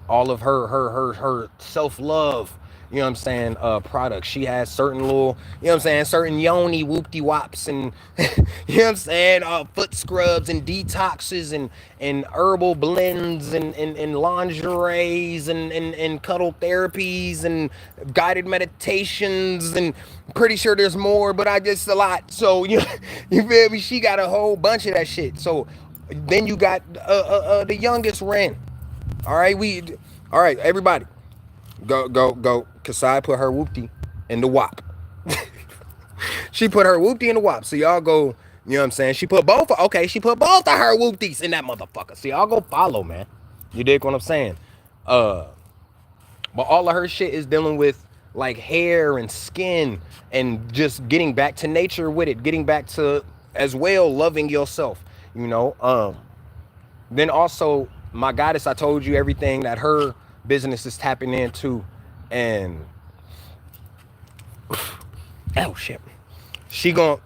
A: all of her self-love, you know what I'm saying, products. She has certain little, you know what I'm saying, certain yoni whoopty wops and you know what I'm saying, foot scrubs and detoxes and herbal blends and lingeries and cuddle therapies and guided meditations, and pretty sure there's more, but I just a lot. So you feel me? She got a whole bunch of that shit. So then you got the youngest Ren. All right, everybody. Go. Kasai put her whoopty in the wop. She put her whoopty in the wop. So y'all go, you know what I'm saying? She put both of her whoopties in that motherfucker. So y'all go follow, man. You dig what I'm saying? But all of her shit is dealing with like hair and skin and just getting back to nature with it. Getting back to, as well, loving yourself. you know. Then also my goddess, I told you everything that her business is tapping into, and oh shit, she gon'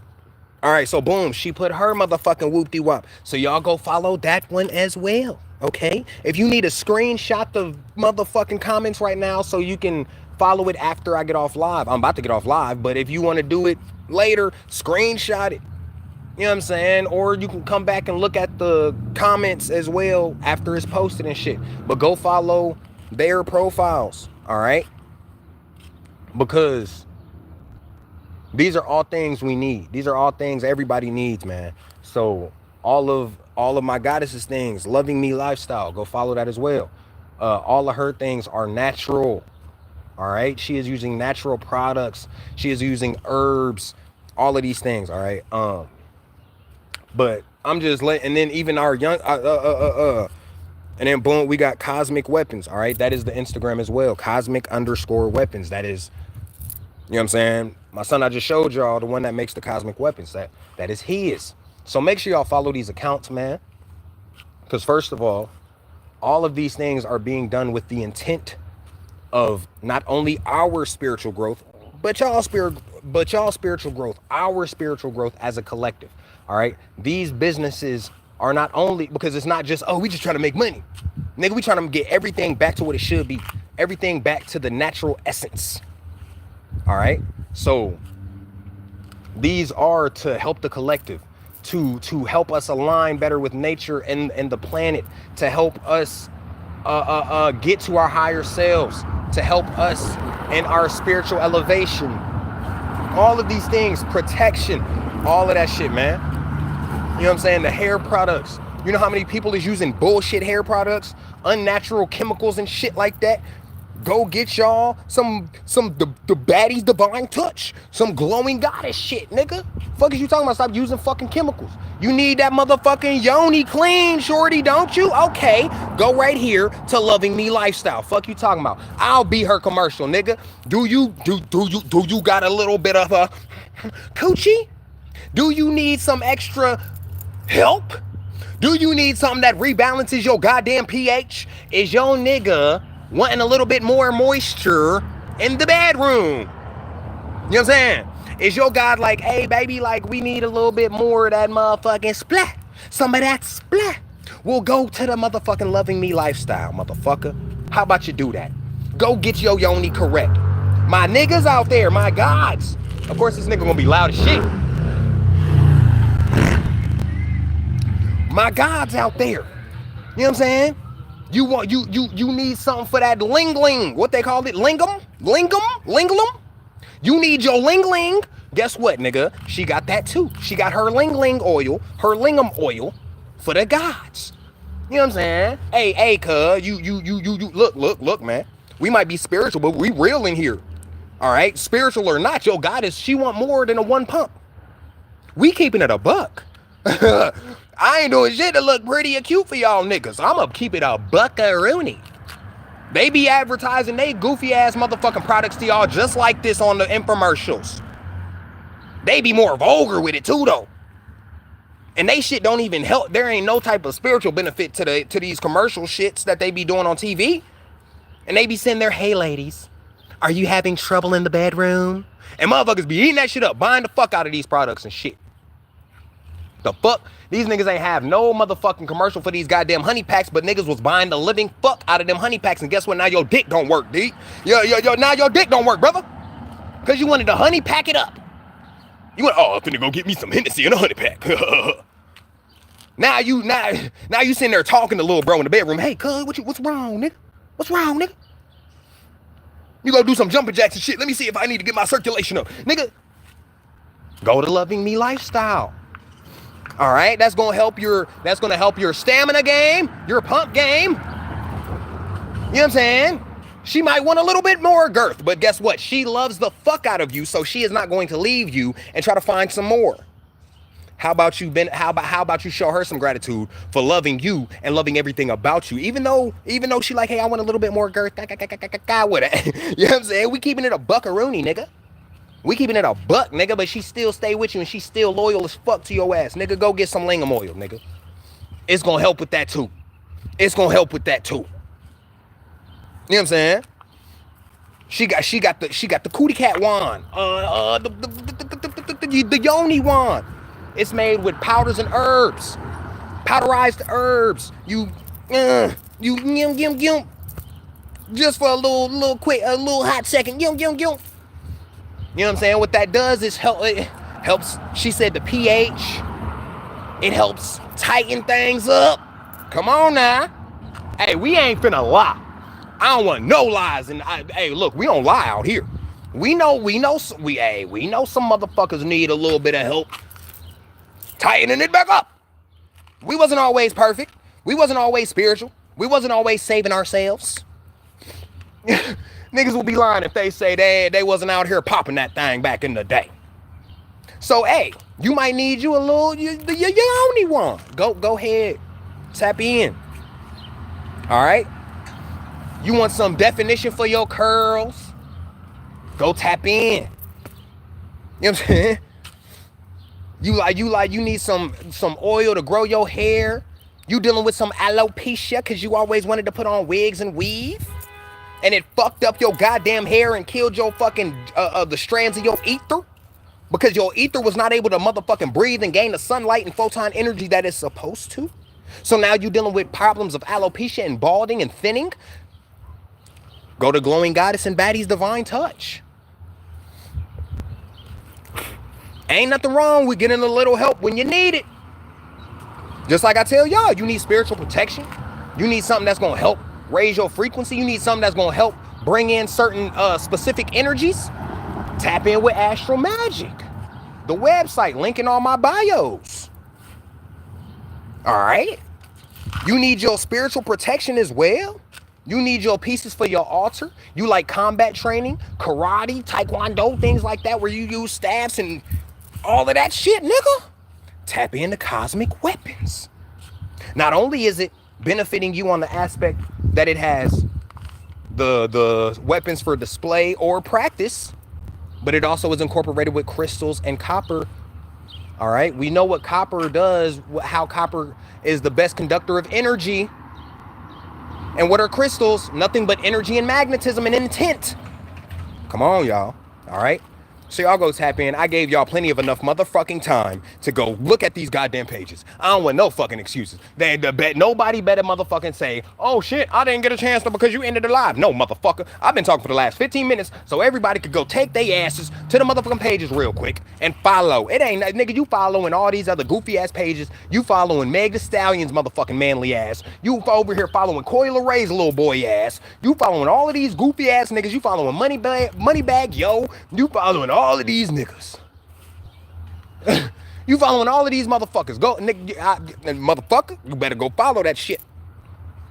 A: all right, so boom, she put her motherfucking whoop-de-wop. So y'all go follow that one as well, okay? If you need a screenshot the motherfucking comments right now so you can follow it after I get off live. I'm about to get off live, but if you want to do it later, screenshot it. You know what I'm saying? Or you can come back and look at the comments as well after it's posted and shit. But go follow their profiles, all right? Because these are all things we need. These are all things everybody needs, man. So all of my goddesses things, loving me lifestyle, go follow that as well. All of her things are natural. All right. She is using natural products. She is using herbs, all of these things. All right. But I'm just letting, and then even our young, and then boom, we got Cosmic Weapons. All right. That is the Instagram as well. Cosmic_weapons. That is, you know what I'm saying? My son I just showed y'all, the one that makes the cosmic weapons, that is his. So make sure y'all follow these accounts, man. Because first of all of these things are being done with the intent of not only our spiritual growth, but y'all spiritual growth, our spiritual growth as a collective. All right. These businesses are not only, because it's not just, oh, we just trying to make money. Nigga, we trying to get everything back to what it should be. Everything back to the natural essence. All right. So these are to help the collective, to help us align better with nature and the planet, to help us get to our higher selves, to help us in our spiritual elevation. All of these things, protection, all of that shit, man. You know what I'm saying? The hair products. You know how many people is using bullshit hair products, unnatural chemicals and shit like that? Go get y'all some the baddies divine touch, some glowing goddess shit, nigga. Fuck is you talking about? Stop using fucking chemicals. You need that motherfucking yoni clean, shorty, don't you? Okay, go right here to Loving Me Lifestyle. Fuck you talking about? I'll be her commercial, nigga. Do you got a little bit of a coochie? Do you need some extra help? Do you need something that rebalances your goddamn pH? Is your nigga wanting a little bit more moisture in the bedroom? You know what I'm saying? Is your God like, hey, baby, like, we need a little bit more of that motherfucking splat. Some of that splat. We'll go to the motherfucking Loving Me Lifestyle, motherfucker. How about you do that? Go get your yoni correct. My niggas out there, my gods. Of course, this nigga gonna be loud as shit. My gods out there. You know what I'm saying? You want you need something for that ling. What they call it? Lingam? You need your ling. Guess what, nigga? She got that too. She got her ling oil, her lingam oil for the gods. You know what I'm saying? Hey, cuz, you look, man. We might be spiritual, but we real in here. All right? Spiritual or not, your goddess, she want more than a one pump. We keeping it a buck. I ain't doing shit to look pretty or cute for y'all niggas. I'ma keep it a buckaroonie. They be advertising they goofy ass motherfucking products to y'all just like this on the infomercials. They be more vulgar with it too though. And they shit don't even help. There ain't no type of spiritual benefit to these commercial shits that they be doing on TV. And they be sitting there, hey ladies, are you having trouble in the bedroom? And motherfuckers be eating that shit up, buying the fuck out of these products and shit. The fuck? These niggas ain't have no motherfucking commercial for these goddamn honey packs, but niggas was buying the living fuck out of them honey packs. And guess what? Now your dick don't work, D. Now your dick don't work, brother. Because you wanted to honey pack it up. You went, oh, I'm finna go get me some Hennessy in a honey pack. Now you sitting there talking to little bro in the bedroom. Hey, cuz, what's wrong, nigga? What's wrong, nigga? You go do some jumping jacks and shit. Let me see if I need to get my circulation up. Nigga, go to Loving Me Lifestyle. All right, that's gonna help your stamina game, your pump game. You know what I'm saying? She might want a little bit more girth, but guess what? She loves the fuck out of you, so she is not going to leave you and try to find some more. How about you show her some gratitude for loving you and loving everything about you, even though she like, hey, I want a little bit more girth. With it. You know what I'm saying? We keeping it a buckaroonie, nigga. We keeping it a buck, nigga, but she still stay with you and she still loyal as fuck to your ass. Nigga, go get some lingam oil, nigga. It's gonna help with that too. It's gonna help with that too. You know what I'm saying? She got the cootie cat wand. The yoni wand. It's made with powders and herbs, powderized herbs. You just for a little quick, a little hot second. You know what I'm saying? What that does is it helps. She said the pH. It helps tighten things up. Come on now. Hey, we ain't finna lie. I don't want no lies. And hey, look, we don't lie out here. We know some motherfuckers need a little bit of help tightening it back up. We wasn't always perfect. We wasn't always spiritual. We wasn't always saving ourselves. Niggas will be lying if they say they wasn't out here popping that thing back in the day. So, hey, you might need you a little, you only one. Go ahead, tap in. All right? You want some definition for your curls? Go tap in. You know what I'm saying? You need some oil to grow your hair. You dealing with some alopecia because you always wanted to put on wigs and weave, and it fucked up your goddamn hair and killed your fucking the strands of your ether because your ether was not able to motherfucking breathe and gain the sunlight and photon energy that it's supposed to. So now you dealing with problems of alopecia and balding and thinning. Go to Glowing Goddess and Baddie's Divine Touch. Ain't nothing wrong with getting a little help when you need it. Just like I tell y'all, you need spiritual protection. You need something that's going to help raise your frequency. You need something that's going to help bring in certain specific energies. Tap in with Astral Magic. The website, link in all my bios. All right? You need your spiritual protection as well. You need your pieces for your altar. You like combat training, karate, taekwondo, things like that, where you use staffs and all of that shit, nigga. Tap into cosmic weapons. Not only is it benefiting you on the aspect that it has the weapons for display or practice, but it also is incorporated with crystals and copper. All right, we know what copper does, how copper is the best conductor of energy. And what are crystals? Nothing but energy and magnetism and intent. Come on, y'all. All right. So y'all go tap in. I gave y'all plenty of enough motherfucking time to go look at these goddamn pages. I don't want no fucking excuses. Nobody better motherfucking say, oh shit, I didn't get a chance to because you ended the live. No, motherfucker. I've been talking for the last 15 minutes so everybody could go take their asses to the motherfucking pages real quick and follow. It ain't, nigga, you following all these other goofy ass pages. You following Meg Thee Stallion's motherfucking manly ass. You over here following Coil Ray's little boy ass. You following all of these goofy ass niggas. You following Moneybag Yo. You following all of these niggas. You following all of these motherfuckers. Go, nigga, motherfucker, you better go follow that shit.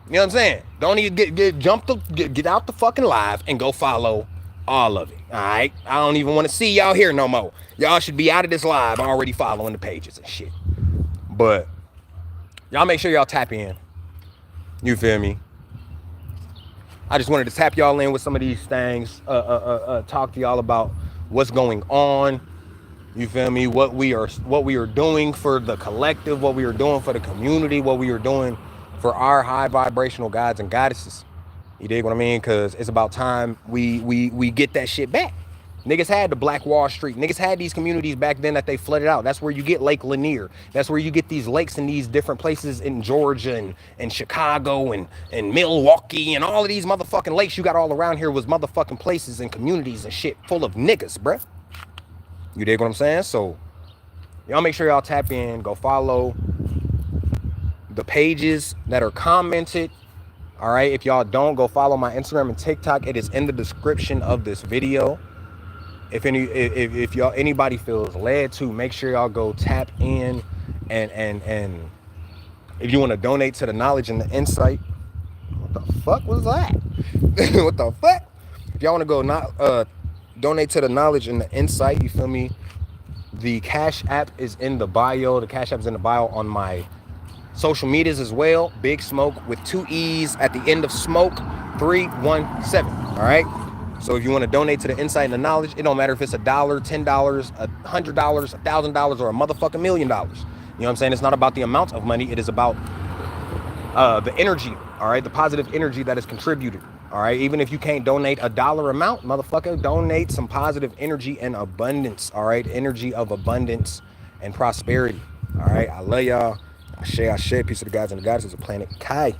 A: You know what I'm saying? Don't even get out the fucking live and go follow all of it. All right? I don't even want to see y'all here no more. Y'all should be out of this live already following the pages and shit. But y'all make sure y'all tap in. You feel me? I just wanted to tap y'all in with some of these things. Talk to y'all about what's going on. You feel me? What we are doing for the collective, what we are doing for the community, what we are doing for our high vibrational gods and goddesses. You dig what I mean? Because it's about time we get that shit back. Niggas had the Black Wall Street. Niggas had these communities back then that they flooded out. That's where you get Lake Lanier. That's where you get these lakes in these different places in Georgia and Chicago and Milwaukee and all of these motherfucking lakes you got all around here was motherfucking places and communities and shit full of niggas, bruh. You dig what I'm saying? So y'all make sure y'all tap in. Go follow the pages that are commented. All right. If y'all don't, go follow my Instagram and TikTok. It is in the description of this video. If anybody feels led to, make sure y'all go tap in and if you want to donate to the knowledge and the insight. What the fuck was that? What the fuck? If y'all want to go donate to the knowledge and the insight, you feel me? The Cash App is in the bio. The Cash App is in the bio on my social medias as well. Big Smoke with 2 E's at the end of Smoke 317. All right. So if you want to donate to the insight and the knowledge, it don't matter if it's $1, $10, $100, $1,000, or a motherfucking $1 million. You know what I'm saying? It's not about the amount of money. It is about The energy, all right, the positive energy that is contributed. All right, even if you can't donate a dollar amount, motherfucker, donate some positive energy and abundance. All right, energy of abundance and prosperity. All right, I love y'all. I share. Peace to the gods and the goddesses of planet Kai.